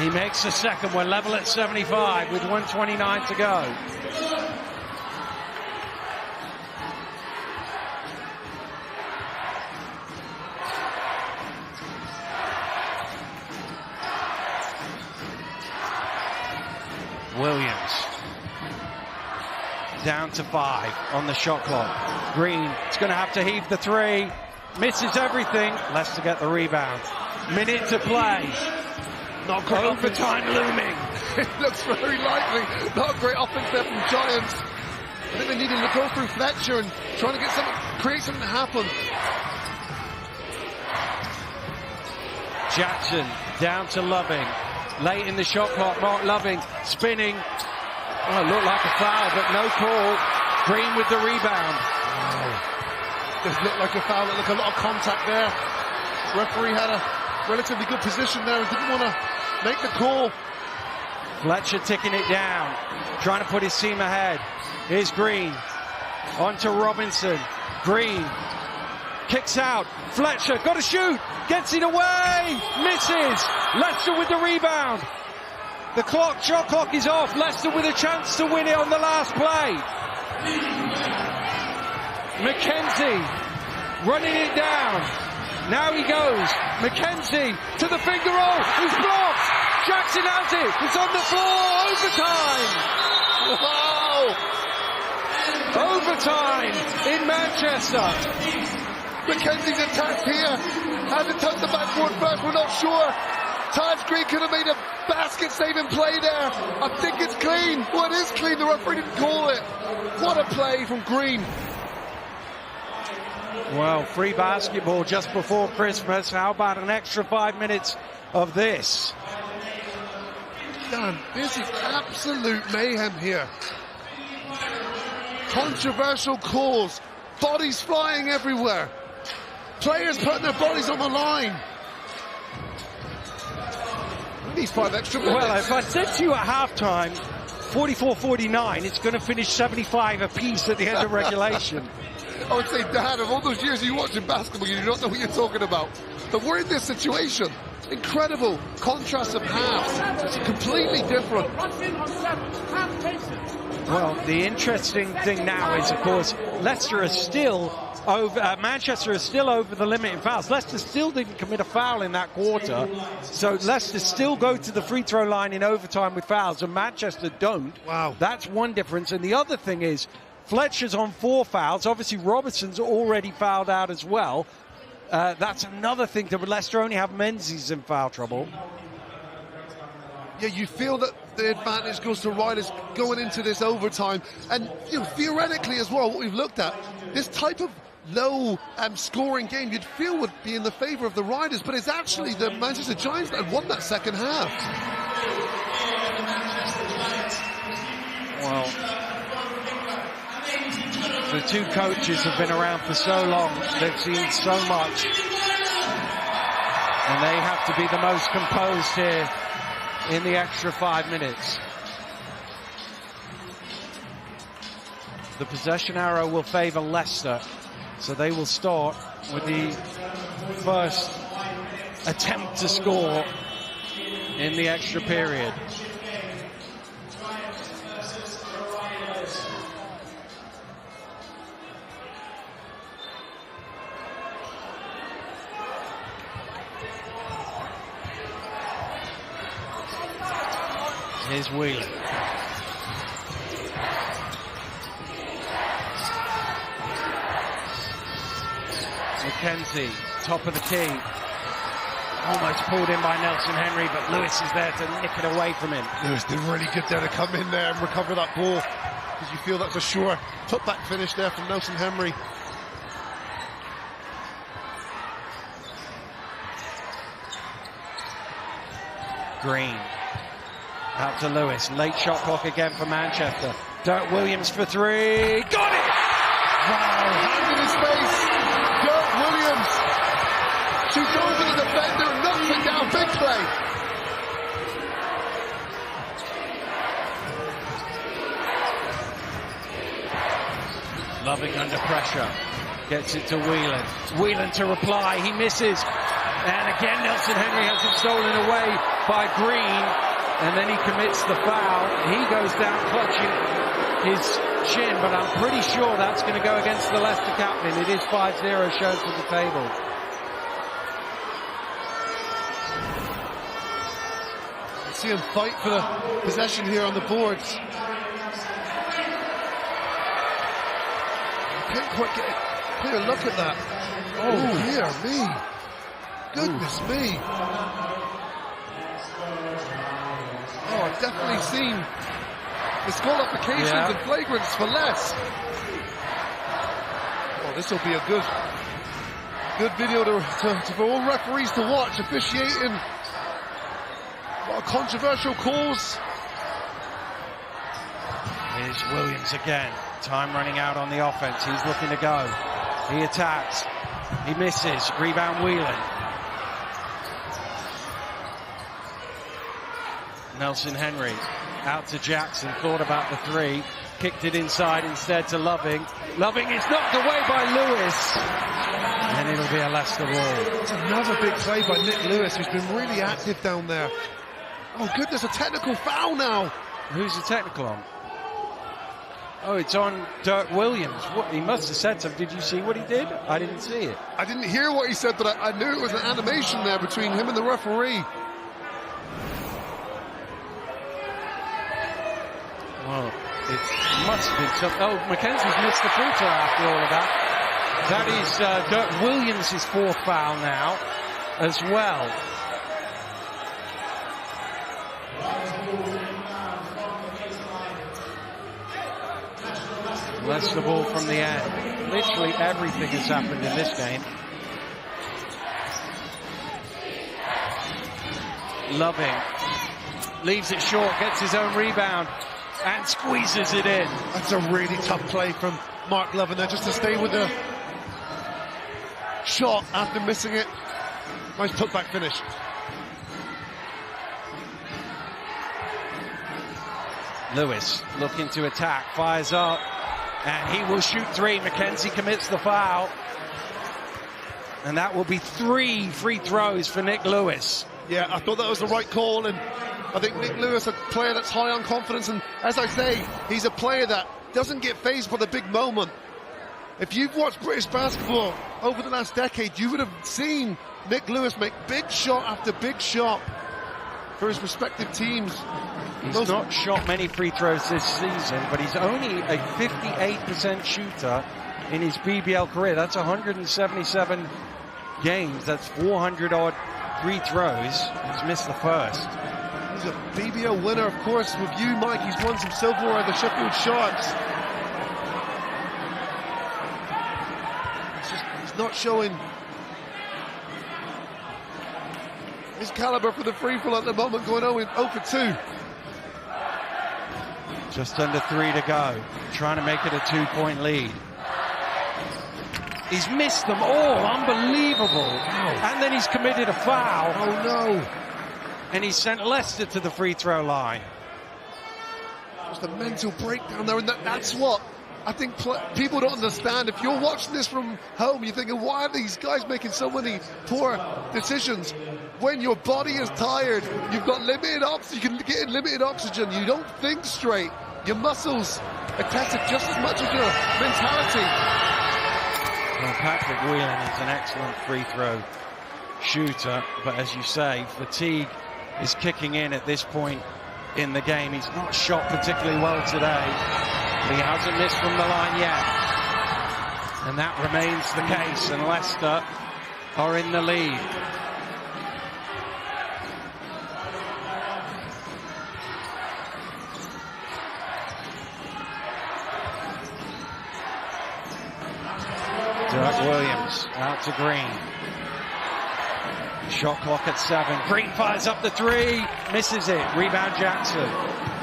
He makes the second. We're level at 75 with 1:29 to go. Williams down to 5 on the shot clock. Green is going to have to heave the 3. Misses everything. Leicester get the rebound. Minute to play. Not great overtime looming. It looks very likely. Not a great offense there from Giants. I think they needed to go through Fletcher and trying to get create something to happen. Jackson down to Loving. Late in the shot clock, Mark Loving spinning. Oh, it looked like a foul, but no call. Green with the rebound. It looked like a foul. It looked like a lot of contact there. Referee had a relatively good position there and didn't want to make the call. Fletcher ticking it down, trying to put his team ahead. Here's Green. On to Robinson. Green kicks out. Fletcher got to shoot. Gets it away. Misses. Leicester with the rebound. The shot clock is off. Leicester with a chance to win it on the last play. McKenzie running it down. Now he goes. McKenzie to the finger roll. He's blocked. Jackson has it. It's on the floor. Overtime. Wow. Overtime in Manchester. McKenzie's attacked here. Hasn't touched the backboard first. We're not sure. Taj Green could have made a basket-saving play there. I think it's clean. Well, it is clean. The referee didn't call it. What a play from Green. Well, free basketball just before Christmas. How about an extra 5 minutes of this? Dan, this is absolute mayhem here. Controversial calls. Bodies flying everywhere. Players putting their bodies on the line. These 5 extra minutes. Well, if I said to you at halftime, 44-49, it's going to finish 75 apiece at the end of regulation. I would say, Dad, of all those years you watching basketball, you do not know what you're talking about. But we're in this situation. Incredible contrast of halves. It's completely different. Well, the interesting thing now is, of course, Leicester is still over. Manchester is still over the limit in fouls. Leicester still didn't commit a foul in that quarter, so Leicester still go to the free throw line in overtime with fouls, and Manchester don't. Wow, that's one difference. And the other thing is, Fletcher's on 4 fouls. Obviously, Robertson's already fouled out as well. That's another thing that Leicester only have Menzies in foul trouble. Yeah, you feel that the advantage goes to Riders going into this overtime. And theoretically as well, what we've looked at, this type of low scoring game you'd feel would be in the favour of the Riders, but it's actually the Manchester Giants that won that second half. Well, the two coaches have been around for so long, they've seen so much, and they have to be the most composed here in the extra 5 minutes. The possession arrow will favour Leicester, so they will start with the first attempt to score in the extra period. Here's Wheeler. McKenzie, top of the key. Almost pulled in by Nelson Henry, but Lewis is there to nick it away from him. Lewis did really good there to come in there and recover that ball, because you feel that's a sure putback finish there from Nelson Henry. Green. Out to Lewis. Late shot clock again for Manchester. Dirk Williams for 3. Got it! Wow, hand in his face. Dirk Williams. Shoots over the defender and knocks it down. Big play. Loving under pressure. Gets it to Whelan. Whelan to reply. He misses. And again, Nelson Henry has it stolen away by Green, and then he commits the foul. He goes down clutching his chin, but I'm pretty sure that's going to go against the Leicester captain. It is 5-0 shown to the table. See him fight for the possession here on the boards. Can't quite get a clear look at that. Oh, dear me. Goodness me. Oh, I've definitely seen disqualifications and flagrants for less. Oh, this will be a good video for all referees to watch. Officiating. A lot of controversial calls. Here's Williams again. Time running out on the offense. He's looking to go. He attacks. He misses. Rebound Whelan. Nelson Henry out to Jackson. Thought about the three. Kicked it inside instead to Loving. Loving is knocked away by Lewis. And it'll be a Leicester ball. It's another big play by Nick Lewis, who's been really active down there. Oh goodness, a technical foul now. Who's the technical on? Oh, it's on Dirk Williams. What, he must have said something. Did you see what he did? I didn't see it. I didn't hear what he said, but I knew it was an animation there between him and the referee. Well, it must have been something. Oh, Mackenzie's missed the free throw after all of that. That is Dirk Williams' fourth foul now as well. Leicester ball from the end. Literally everything has happened in this game. Loving leaves it short, gets his own rebound and squeezes it in. That's a really tough play from Mark Loving there, just to stay with the shot after missing it. Nice putback finish. Lewis looking to attack, fires up, and he will shoot three. Mackenzie commits the foul. And that will be 3 free throws for Nick Lewis. Yeah, I thought that was the right call, and I think Nick Lewis, a player that's high on confidence, and as I say, he's a player that doesn't get fazed by the big moment. If you've watched British basketball over the last decade, you would have seen Nick Lewis make big shot after big shot for his respective teams. He's not shot many free throws this season, but he's only a 58% shooter in his BBL career. That's 177 games. That's 400-odd free throws. He's missed the first. He's a BBL winner, of course, with you, Mike. He's won some silverware at the Sheffield Sharks. He's not showing his caliber for the free throw at the moment, going 0 for 2. Just under 3 to go. Trying to make it a 2-point lead. He's missed them all. Unbelievable. Wow. And then he's committed a foul. Oh, no. And he's sent Leicester to the free throw line. Just a mental breakdown there. And that's what I think people don't understand. If you're watching this from home, you're thinking, why are these guys making so many poor decisions? When your body is tired, you've got limited oxygen, you can get in limited oxygen, you don't think straight. Your muscles are tested just as much as your mentality. Well, Patrick Whelan is an excellent free throw shooter, but as you say, fatigue is kicking in at this point in the game. He's not shot particularly well today. He hasn't missed from the line yet. And that remains the case, and Leicester are in the lead. Dirk Williams out to Green. Shot clock at 7. Green fires up the 3, misses it. Rebound Jackson.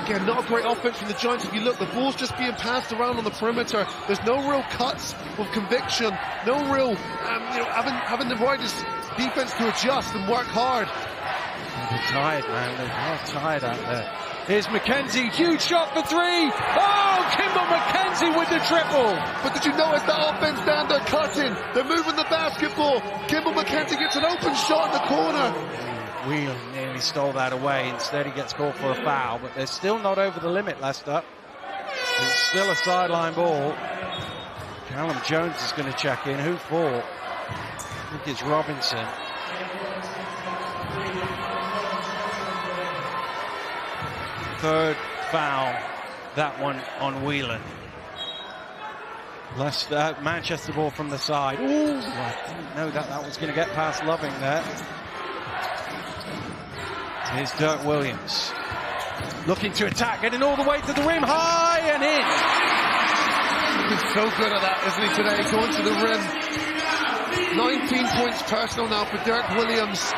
Again, not a great offense from the Giants. If you look, the ball's just being passed around on the perimeter. There's no real cuts with conviction. No real, having the Riders defense to adjust and work hard. They're tired, man. They're not tired out there. Here's Mackenzie, huge shot for 3. Oh, Kimball Mackenzie with the triple. But did you notice that offense down there cutting? They're moving the basketball. Kimball Mackenzie gets an open shot in the corner. Whelan nearly stole that away. Instead, he gets called for a foul, but they're still not over the limit, Leicester. It's still a sideline ball. Callum Jones is going to check in. Who for? I think it's Robinson. Third foul, that one on Whelan. Leicester, Manchester ball from the side. Ooh, I didn't know that was going to get past Loving there. Here's Dirk Williams. Looking to attack, getting all the way to the rim, high and in. He's so good at that, isn't he, today? Going to the rim. 19 points personal now for Dirk Williams.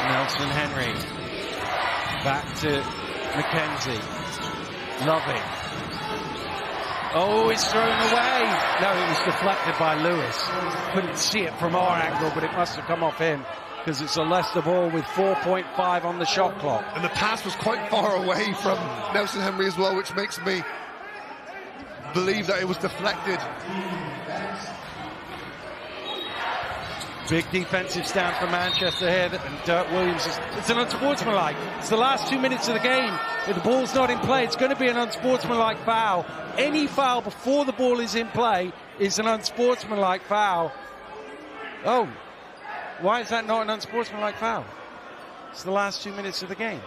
Nelson Henry. Back to Mackenzie. Loving. Oh, it's thrown away. No, it was deflected by Lewis. Couldn't see it from our angle, but it must have come off him because it's a Leicester ball with 4.5 on the shot clock. And the pass was quite far away from Nelson Henry as well, which makes me believe that it was deflected. Big defensive stand for Manchester here, and Dirk Williams it's an unsportsmanlike. It's the last 2 minutes of the game. If the ball's not in play, it's going to be an unsportsmanlike foul. Any foul before the ball is in play is an unsportsmanlike foul. Oh, why is that not an unsportsmanlike foul? It's the last 2 minutes of the game.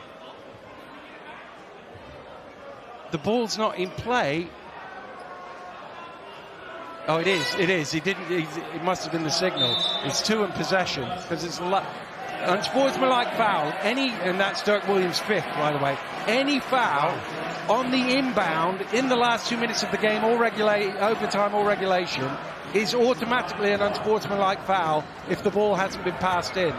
The ball's not in play. Oh, it is. It must have been the signal. It's 2 in possession because it's unsportsmanlike foul. And that's Dirk Williams' 5th, by the way. Any foul on the inbound in the last 2 minutes of the game, or overtime or regulation, is automatically an unsportsmanlike foul if the ball hasn't been passed in.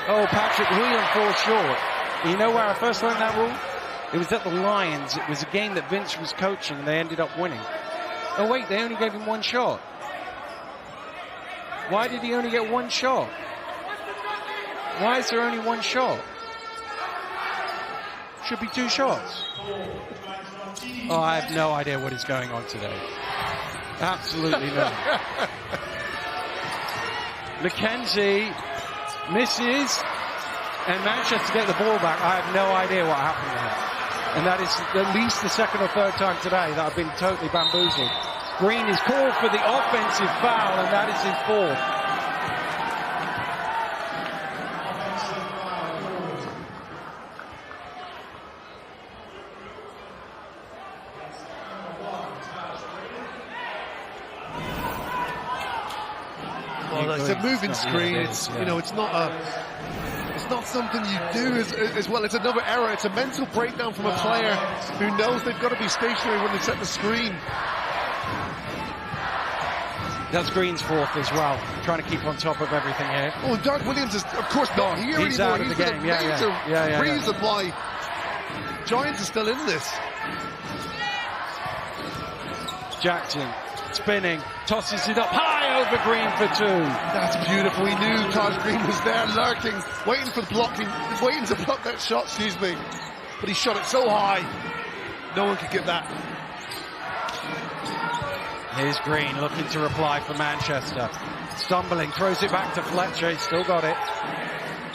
Oh, Patrick Whelan falls short. You know where I first learned that rule? It was at the Lions. It was a game that Vince was coaching, and they ended up winning. Oh, wait, they only gave him 1 shot. Why did he only get 1 shot? Why is there only 1 shot? Should be 2 shots. Oh, I have no idea what is going on today. Absolutely none. Mackenzie misses, and Manchester get the ball back. I have no idea what happened there. And that is at least the 2nd or 3rd time today that I've been totally bamboozled. Green is called for the offensive foul, and that is his 4th. Well, it's a moving screen. It's it's not something you do as well. It's another error. It's a mental breakdown from a player who knows they've got to be stationary when they set the screen. That's Green's 4th as well, trying to keep on top of everything here. Oh, Dirk Williams is, of course, not here He's anymore. out of the game. The reason why Giants are still in this. Jackson spinning, tosses it up high over Green for 2. That's beautiful. We knew Taj Green was there lurking, waiting to block that shot, But he shot it so high, no one could get that. Here's Green looking to reply for Manchester. Stumbling, throws it back to Fletcher. He's still got it.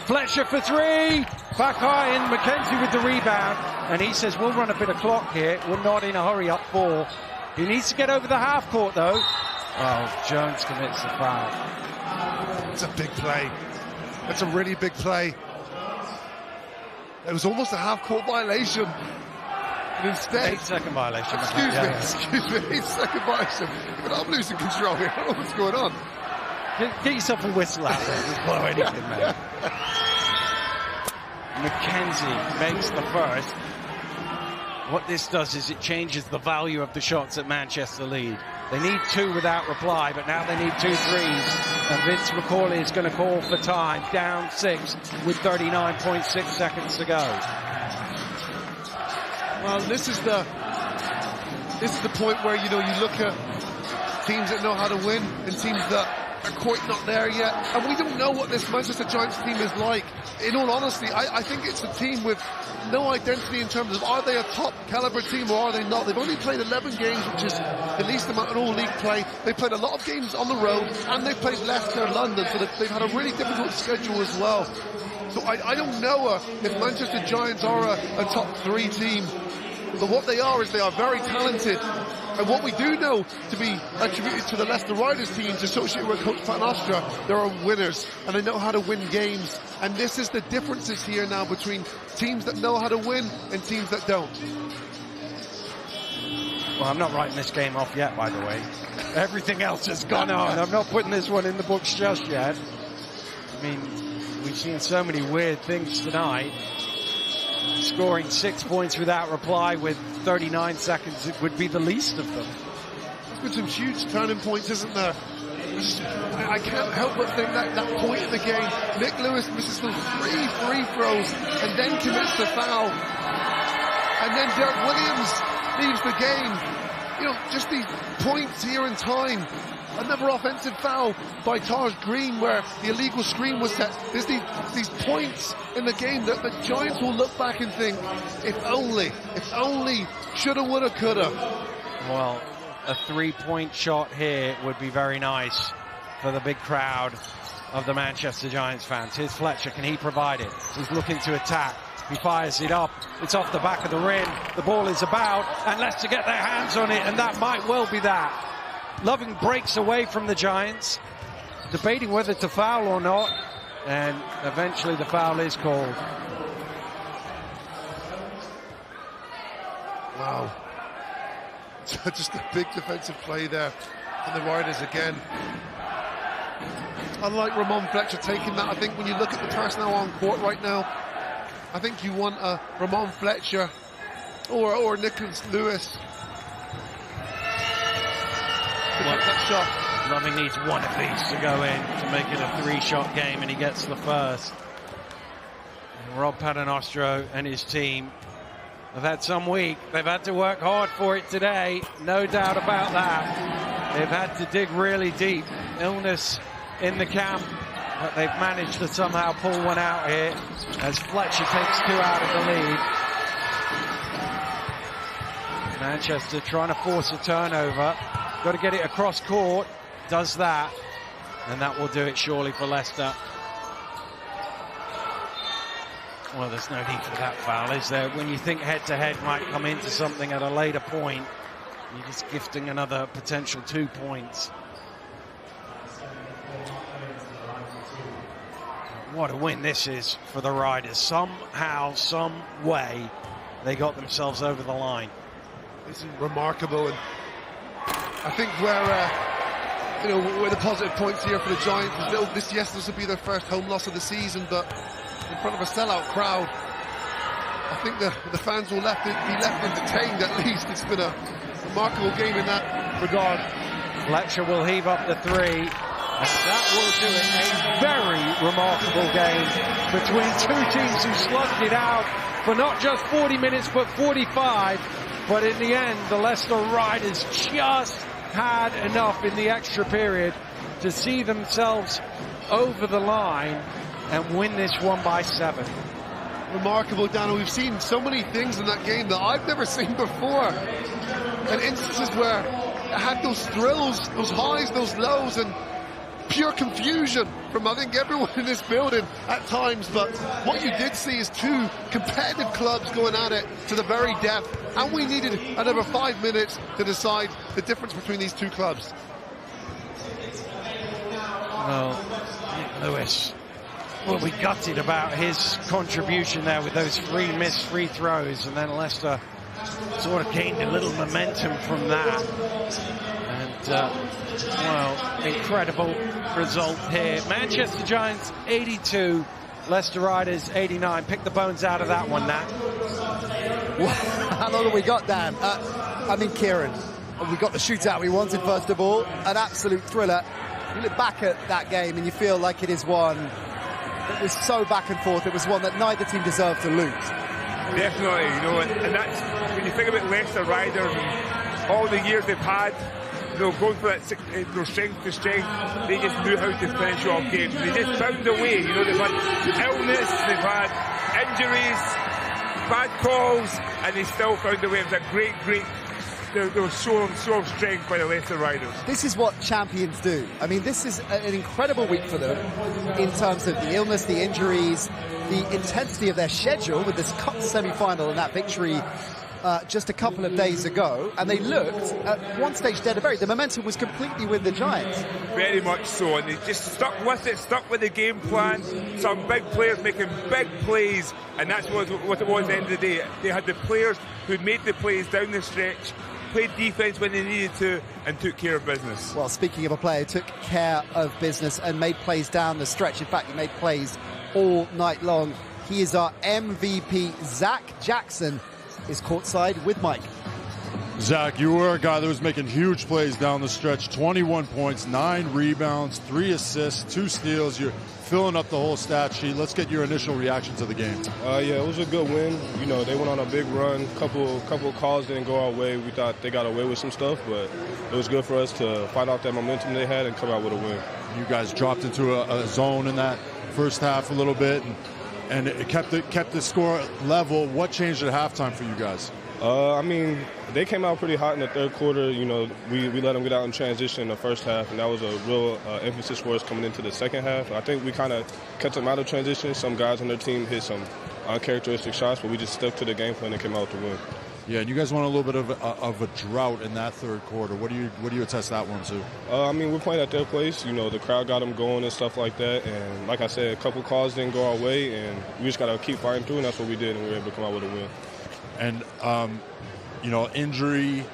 Fletcher for 3. Back high in. Mackenzie with the rebound. And he says, we'll run a bit of clock here. We're not in a hurry, up 4. He needs to get over the half court, though. Oh, Jones commits the foul. It's a big play. That's a really big play. It was almost a half court violation. And instead... 8-second violation. Excuse me. 8-second violation. But I'm losing control here. I don't know what's going on. Get yourself a whistle out there. Just blow anything, man. Mackenzie makes the first. What this does is it changes the value of the shots that Manchester lead. They need 2 without reply, but now they need 2 threes. And Vince McCauley is going to call for time. Down 6 with 39.6 seconds to go. Well, this is the point where, you look at teams that know how to win and teams that are quite not there yet, and we don't know what this Manchester Giants team is like. In all honesty, I think it's a team with no identity in terms of are they a top caliber team or are they not. They've only played 11 games, which is the least amount in all league play. They've played a lot of games on the road, and they've played Leicester, London, so they've had a really difficult schedule as well. So I don't know if Manchester Giants are a top 3 team, but what they are is they are very talented. And what we do know to be attributed to the Leicester Riders teams associated with Coach Van Ostra, there are winners and they know how to win games. And this is the differences here now between teams that know how to win and teams that don't. Well, I'm not writing this game off yet, by the way. Everything else has gone on. I'm not putting this one in the books just yet. I mean, we've seen so many weird things tonight. Scoring 6 points without reply with 39 seconds, it would be the least of them. There's been some huge turning points, isn't there? I can't help but think that point in the game, Nick Lewis misses those 3 free throws and then commits the foul. And then Derek Williams leaves the game. You know, just these points here in time. Another offensive foul by Taj Green where the illegal screen was set. There's these points in the game that the Giants will look back and think, if only, shoulda, woulda, coulda. Well, a 3-point shot here would be very nice for the big crowd of the Manchester Giants fans. Here's Fletcher, can he provide it? He's looking to attack. He fires it up. It's off the back of the rim. The ball is about, and Leicester get their hands on it, and that might well be that. Loving breaks away from the Giants, debating whether to foul or not, and eventually the foul is called. Wow. Just a big defensive play there. And the Riders again. Unlike Ramon Fletcher taking that, I think when you look at the personnel on court right now, I think you want a Ramon Fletcher or Nicholas Lewis. That shot. Loving needs one of these to go in to make it a 3-shot game, and he gets the first. And Rob Paternostro and his team have had some week. They've had to work hard for it today, no doubt about that. They've had to dig really deep. Illness in the camp, but they've managed to somehow pull one out here as Fletcher takes 2 out of the lead. Manchester trying to force a turnover. Got to get it across court. Does that. And that will do it surely for Leicester. Well, there's no need for that foul, is there? When you think head-to-head might come into something at a later point, you're just gifting another potential 2 points. What a win this is for the Riders. Somehow, some way, they got themselves over the line. This is remarkable, and I think where the positive points here for the Giants is this will be their first home loss of the season, but in front of a sellout crowd, I think the fans will be left entertained at least. It's been a remarkable game in that regard. Fletcher will heave up the 3, and that will do it. A very remarkable game between 2 teams who slugged it out for not just 40 minutes but 45. But in the end, the Leicester Riders just had enough in the extra period to see themselves over the line and win this one by 7. Remarkable, Daniel. We've seen so many things in that game that I've never seen before. And instances where it had those thrills, those highs, those lows, and pure confusion from, I think, everyone in this building at times. But what you did see is 2 competitive clubs going at it to the very death. And we needed another 5 minutes to decide the difference between these 2 clubs. Well, Nick Lewis will be gutted about his contribution there with those 3 missed free throws, and then Leicester sort of gained a little momentum from that. And, well, incredible result here. Manchester Giants 82, Leicester Riders 89. Pick the bones out of that one, Nat. How long have we got, Dan? I mean, Kieran, we got the shootout we wanted, first of all. An absolute thriller. You look back at that game and you feel like it is one that was so back and forth. It was one that neither team deserved to lose. Definitely, and that's, when you think about Leicester Riders and all the years they've had, going for that strength to strength. They just knew how to finish off games. They just found a way. They've had illness, they've had injuries, bad calls, and they still found a way. It was a great they were show of strength by the Leicester Riders. This is what champions do. I mean, this is an incredible week for them in terms of the illness, the injuries, the intensity of their schedule with this cup semi-final and that victory just a couple of days ago. And they looked at one stage dead and buried. The momentum was completely with the Giants. Very much so, and they just stuck with it, stuck with the game plan. Some big players making big plays, and that's what it was at the end of the day. They had the players who made the plays down the stretch, played defence when they needed to, and took care of business. Well, speaking of a player who took care of business and made plays down the stretch, in fact, he made plays all night long. He is our MVP. Zach Jackson is courtside with Mike. Zach, you were a guy that was making huge plays down the stretch. 21 points, 9 rebounds, 3 assists, 2 steals. You're filling up the whole stat sheet. Let's get your initial reaction to the game. Yeah, it was a good win. They went on a big run. Couple of calls didn't go our way. We thought they got away with some stuff, but it was good for us to fight off that momentum they had and come out with a win. You guys dropped into a zone in that first half a little bit, and it kept the score level. What changed at halftime for you guys? They came out pretty hot in the third quarter. We let them get out in transition in the first half, and that was a real emphasis for us coming into the second half. I think we kind of kept them out of transition. Some guys on their team hit some uncharacteristic shots, but we just stuck to the game plan and came out to win. Yeah, and you guys won a little bit of a drought in that third quarter. What do you attest that one to? We're playing at their place. The crowd got them going and stuff like that. And like I said, a couple calls didn't go our way, and we just got to keep fighting through, and that's what we did, and we were able to come out with a win. And, injury,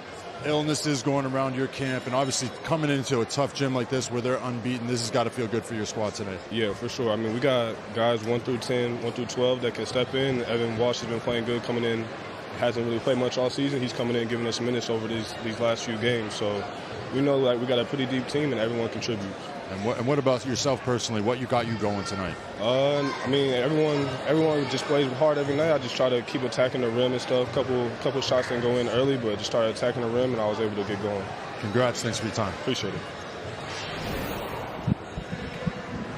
illnesses going around your camp, and obviously coming into a tough gym like this where they're unbeaten, this has got to feel good for your squad today. Yeah, for sure. We got guys 1 through 10, 1 through 12 that can step in. Evan Walsh has been playing good coming in. Hasn't really played much all season. He's coming in and giving us minutes over these last few games. So we know we got a pretty deep team and everyone contributes. And what about yourself personally? What got you going tonight? Everyone just plays hard every night. I just try to keep attacking the rim and stuff. Couple shots didn't go in early, but just started attacking the rim and I was able to get going. Congrats. Thanks for your time. Appreciate it.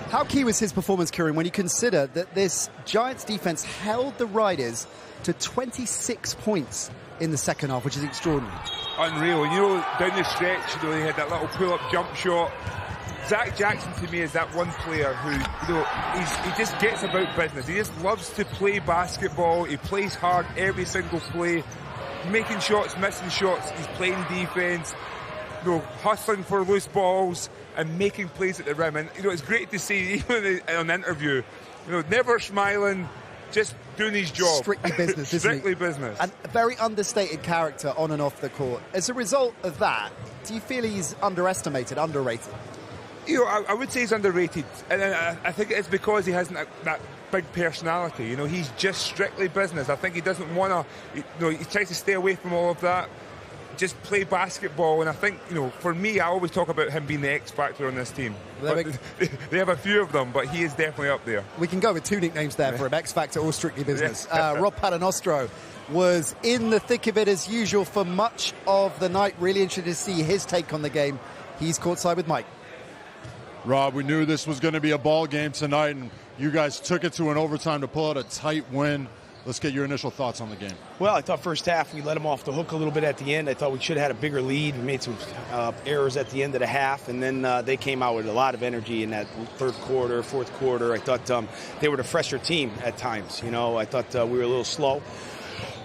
How key was his performance, Kieran, when you consider that this Giants defense held the Riders to 26 points in the second half, which is extraordinary. Unreal. Down the stretch, they had that little pull-up jump shot. Zach Jackson, to me, is that one player who, he just gets about business. He just loves to play basketball. He plays hard every single play, making shots, missing shots. He's playing defense, hustling for loose balls and making plays at the rim. And, it's great to see, even on the interview, never smiling, just doing his job. Strictly business, isn't Strictly business. And a very understated character on and off the court. As a result of that, do you feel he's underestimated, underrated? I would say he's underrated, and I think it's because he hasn't that big personality. He's just strictly business. I think he doesn't want to. He tries to stay away from all of that. Just play basketball, and I think for me, I always talk about him being the X factor on this team. They have a few of them, but he is definitely up there. We can go with 2 nicknames there for him: X Factor or Strictly Business. Rob Paternostro was in the thick of it as usual for much of the night. Really interested to see his take on the game. He's courtside with Mike. Rob, we knew this was going to be a ball game tonight, and you guys took it to an overtime to pull out a tight win. Let's get your initial thoughts on the game. Well, I thought first half we let them off the hook a little bit at the end. I thought we should have had a bigger lead. We made some errors at the end of the half, and then they came out with a lot of energy in that third quarter, fourth quarter. I thought they were the fresher team at times. I thought we were a little slow.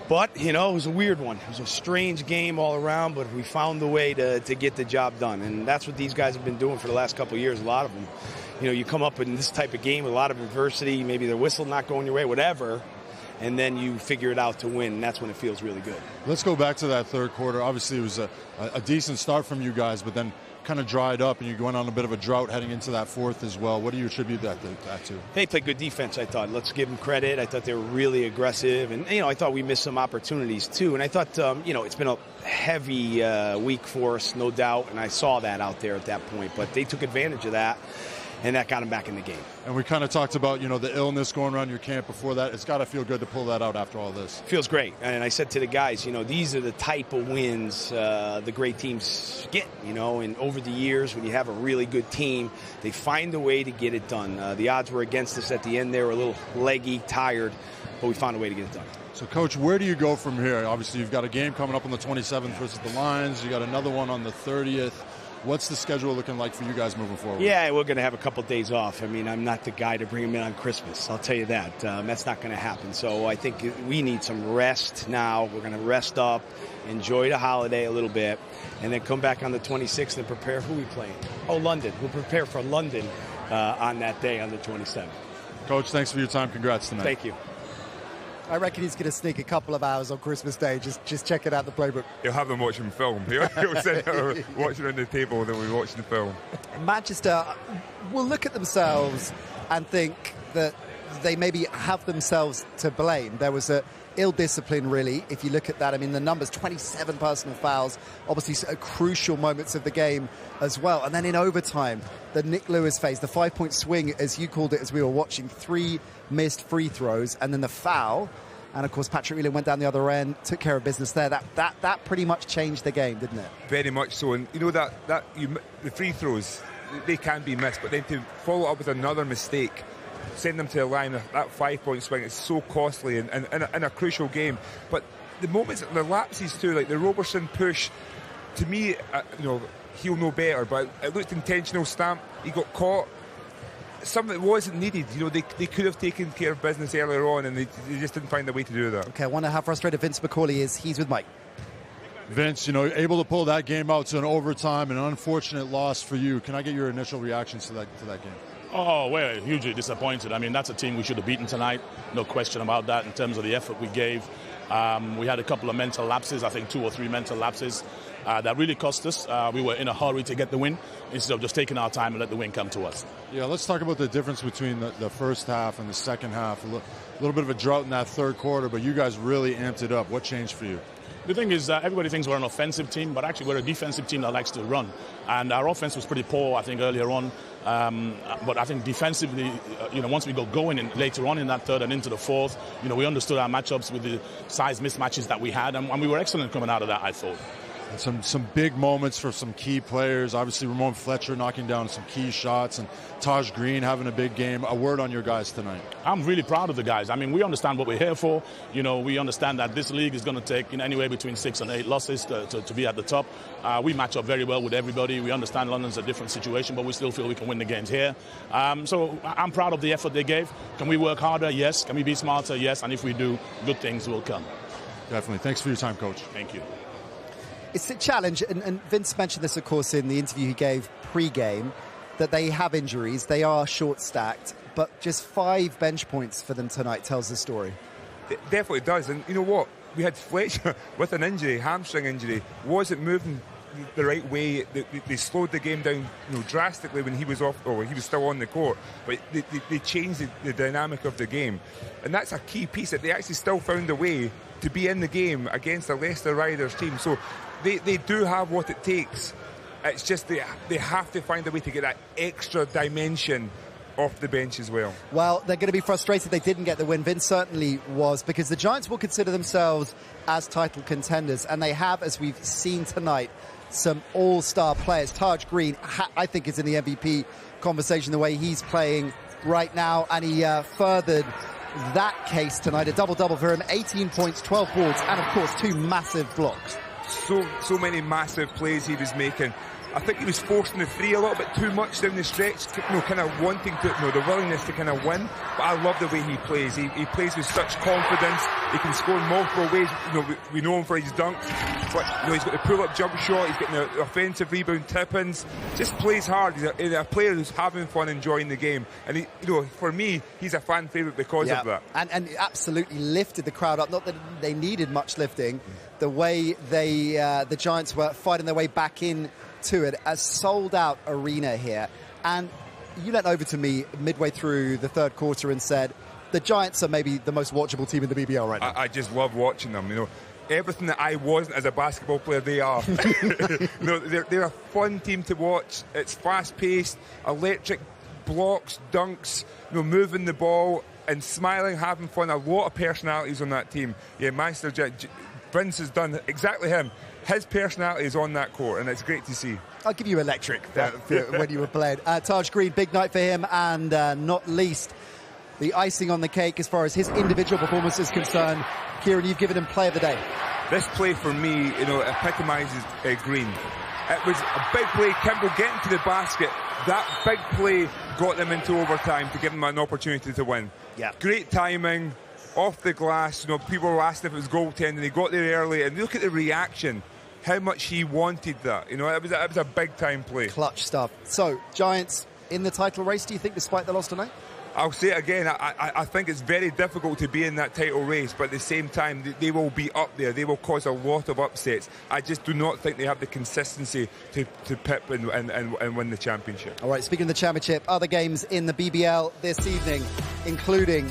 But, it was a weird one. It was a strange game all around, but we found the way to get the job done. And that's what these guys have been doing for the last couple of years, a lot of them. You come up in this type of game with a lot of adversity, maybe the whistle not going your way, whatever, and then you figure it out to win, and that's when it feels really good. Let's go back to that third quarter. Obviously, it was a decent start from you guys, but then kind of dried up, and you went on a bit of a drought heading into that fourth as well. What do you attribute that to? They played good defense, I thought. Let's give them credit. I thought they were really aggressive, and I thought we missed some opportunities too. And I thought it's been a heavy week for us, no doubt, and I saw that out there at that point. But they took advantage of that. and that got him back in the game. And we kind of talked about, the illness going around your camp before that. It's got to feel good to pull that out after all this. Feels great. And I said to the guys, these are the type of wins the great teams get, and over the years when you have a really good team, they find a way to get it done. The odds were against us at the end there, a little leggy, tired, but we found a way to get it done. So, Coach, where do you go from here? Obviously, you've got a game coming up on the 27th versus the Lions. You got another one on the 30th. What's the schedule looking like for you guys moving forward? Yeah, we're going to have a couple of days off. I mean, I'm not the guy to bring him in on Christmas. I'll tell you that. That's not going to happen. So I think we need some rest now. We're going to rest up, enjoy the holiday a little bit, and then come back on the 26th and prepare. Who are we playing? Oh, London. We'll prepare for London on that day on the 27th. Coach, thanks for your time. Congrats tonight. Thank you. I reckon he's going to sneak a couple of hours on Christmas Day, just checking out the playbook. He'll have them watching film. He'll sit there watching on the table, then we'll watch the film. Manchester will look at themselves and think that they maybe have themselves to blame. There was ill discipline, really, if you look at that. I mean, the numbers, 27 personal fouls, obviously crucial moments of the game as well. And then in overtime, the Nick Lewis phase, the 5-point swing, as you called it as we were watching, 3 missed free throws, and then the foul. And, of course, Patrick Whelan went down the other end, took care of business there. That pretty much changed the game, didn't it? Very much so. And, the free throws, they can be missed, but then to follow up with another mistake, send them to the line, that 5-point swing, it's so costly in a crucial game. But the moments, the lapses too, like the Robertson push, to me, he'll know better, but it looked intentional stamp. He got caught. Something that wasn't needed. They could have taken care of business earlier on, and they just didn't find a way to do that. Okay, I wonder how frustrated Vince McCauley is. He's with Mike. Vince, able to pull that game out to an overtime, an unfortunate loss for you. Can I get your initial reactions to that game? Oh, we're hugely disappointed. I mean, that's a team we should have beaten tonight. No question about that in terms of the effort we gave. We had a couple of mental lapses, I think 2 or 3 mental lapses that really cost us. We were in a hurry to get the win instead of just taking our time and let the win come to us. Yeah, let's talk about the difference between the first half and the second half. A little bit of a drought in that third quarter, but you guys really amped it up. What changed for you? The thing is, everybody thinks we're an offensive team, but actually we're a defensive team that likes to run. And our offense was pretty poor, I think, earlier on. But I think defensively, once we got going and later on in that third and into the fourth, we understood our matchups with the size mismatches that we had, and we were excellent coming out of that, I thought. And some big moments for some key players. Obviously, Ramon Fletcher knocking down some key shots, and Taj Green having a big game. A word on your guys tonight. I'm really proud of the guys. I mean, we understand what we're here for. We understand that this league is going to take anywhere between 6 and 8 losses to be at the top. We match up very well with everybody. We understand London's a different situation, but we still feel we can win the games here. So I'm proud of the effort they gave. Can we work harder? Yes. Can we be smarter? Yes. And if we do, good things will come. Definitely. Thanks for your time, Coach. Thank you. It's a challenge, and Vince mentioned this, of course, in the interview he gave pre-game, that they have injuries, they are short-stacked, but just 5 bench points for them tonight tells the story. It definitely does, and you know what? We had Fletcher with an injury, hamstring injury, wasn't moving the right way. They slowed the game down drastically when he was off, or he was still on the court, but they changed the dynamic of the game, and that's a key piece, that they actually still found a way to be in the game against the Leicester Riders team. So they do have what it takes. It's just they have to find a way to get that extra dimension off the bench as well. Well, they're going to be frustrated they didn't get the win. Vince certainly was, because the Giants will consider themselves as title contenders, and they have, as we've seen tonight, some all-star players. Taj Green, I think, is in the MVP conversation the way he's playing right now, and he furthered that case tonight. A double-double for him, 18 points, 12 boards, and, of course, 2 massive blocks. So many massive plays he was making. I think he was forcing the free a little bit too much down the stretch, kind of wanting to, the willingness to kind of win. But I love the way he plays. He plays with such confidence. He can score in multiple ways. We know him for his dunks, but he's got the pull-up jump shot. He's getting the offensive rebound tip-ins. Just plays hard. He's a player who's having fun, enjoying the game. And for me, he's a fan favourite because of that. And absolutely lifted the crowd up. Not that they needed much lifting. The way the Giants were fighting their way back in to it, a sold-out arena here. And you leant over to me midway through the third quarter and said, the Giants are maybe the most watchable team in the BBL right now. I just love watching them. Everything that I wasn't as a basketball player, they are. They're a fun team to watch. It's fast-paced, electric. blocks, dunks, moving the ball and smiling, having fun. A lot of personalities on that team. Yeah, Manchester Vince has done exactly him. His personality is on that court, and it's great to see. I'll give you electric when you were playing. Taj Green, big night for him, and not least the icing on the cake as far as his individual performance is concerned. Kieran, you've given him play of the day. This play for me, epitomises Green. It was a big play. Kimball getting to the basket. That big play got them into overtime to give them an opportunity to win. Yeah. Great timing, off the glass. People were asking if it was goaltending. He got there early, and look at the reaction. How much he wanted that. It was a big time play. Clutch stuff. So, Giants in the title race, do you think, despite the loss tonight? I'll say it again, I think it's very difficult to be in that title race, but at the same time, they will be up there. They will cause a lot of upsets. I just do not think they have the consistency to pip and win the championship. All right, speaking of the championship, other games in the BBL this evening, including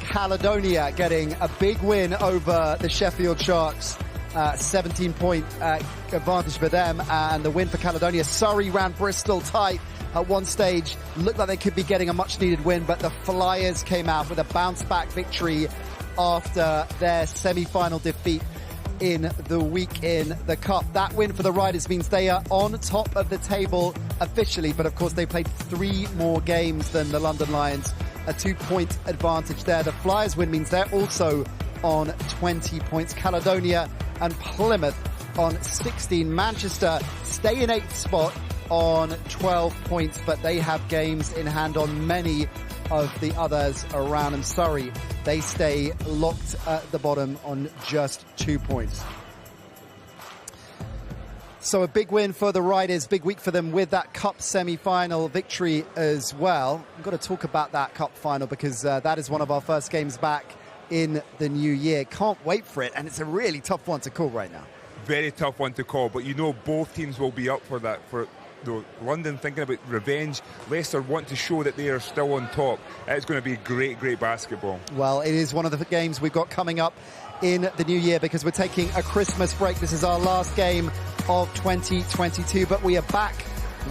Caledonia getting a big win over the Sheffield Sharks. 17-point advantage for them, and the win for Caledonia. Surrey ran Bristol tight. At one stage, looked like they could be getting a much-needed win, but the Flyers came out with a bounce-back victory after their semi-final defeat in the week in the Cup. That win for the Riders means they are on top of the table officially, but of course they played 3 more games than the London Lions, a 2-point advantage there. The Flyers win means they're also on 20 points. Caledonia and Plymouth on 16. Manchester stay in 8th spot on 12 points, but they have games in hand on many of the others around them. Surrey, they stay locked at the bottom on just 2 points. So a big win for the Riders, big week for them with that Cup semi-final victory as well. I've got to talk about that Cup final because that is one of our first games back in the new year. Can't wait for it, and it's a really tough one to call right now. Very tough one to call, but both teams will be up for that. For London thinking about revenge, Leicester want to show that they are still on top. It's going to be great basketball. Well, it is one of the games we've got coming up in the new year because we're taking a Christmas break. This is our last game of 2022, but we are back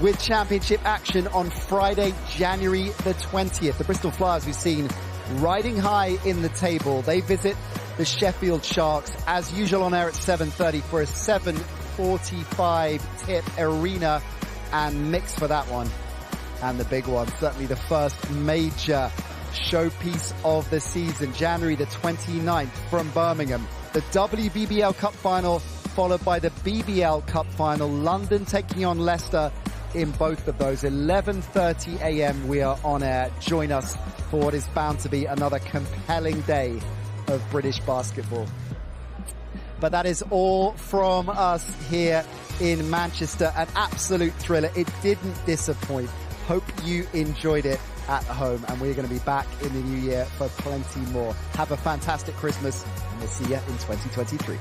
with championship action on Friday, January the 20th. The Bristol Flyers, we've seen riding high in the table. They visit the Sheffield Sharks as usual on air at 7:30 for a 7:45 tip. Arena and mix for that one. And the big one, certainly the first major showpiece of the season, January the 29th from Birmingham. The WBBL Cup final followed by the BBL Cup final. London taking on Leicester in both of those. 11:30 a.m. we are on air. Join us for what is bound to be another compelling day of British basketball. But that is all from us here in Manchester. An absolute thriller. It didn't disappoint. Hope you enjoyed it at home, and we're going to be back in the new year for plenty more. Have a fantastic Christmas, and we'll see you in 2023.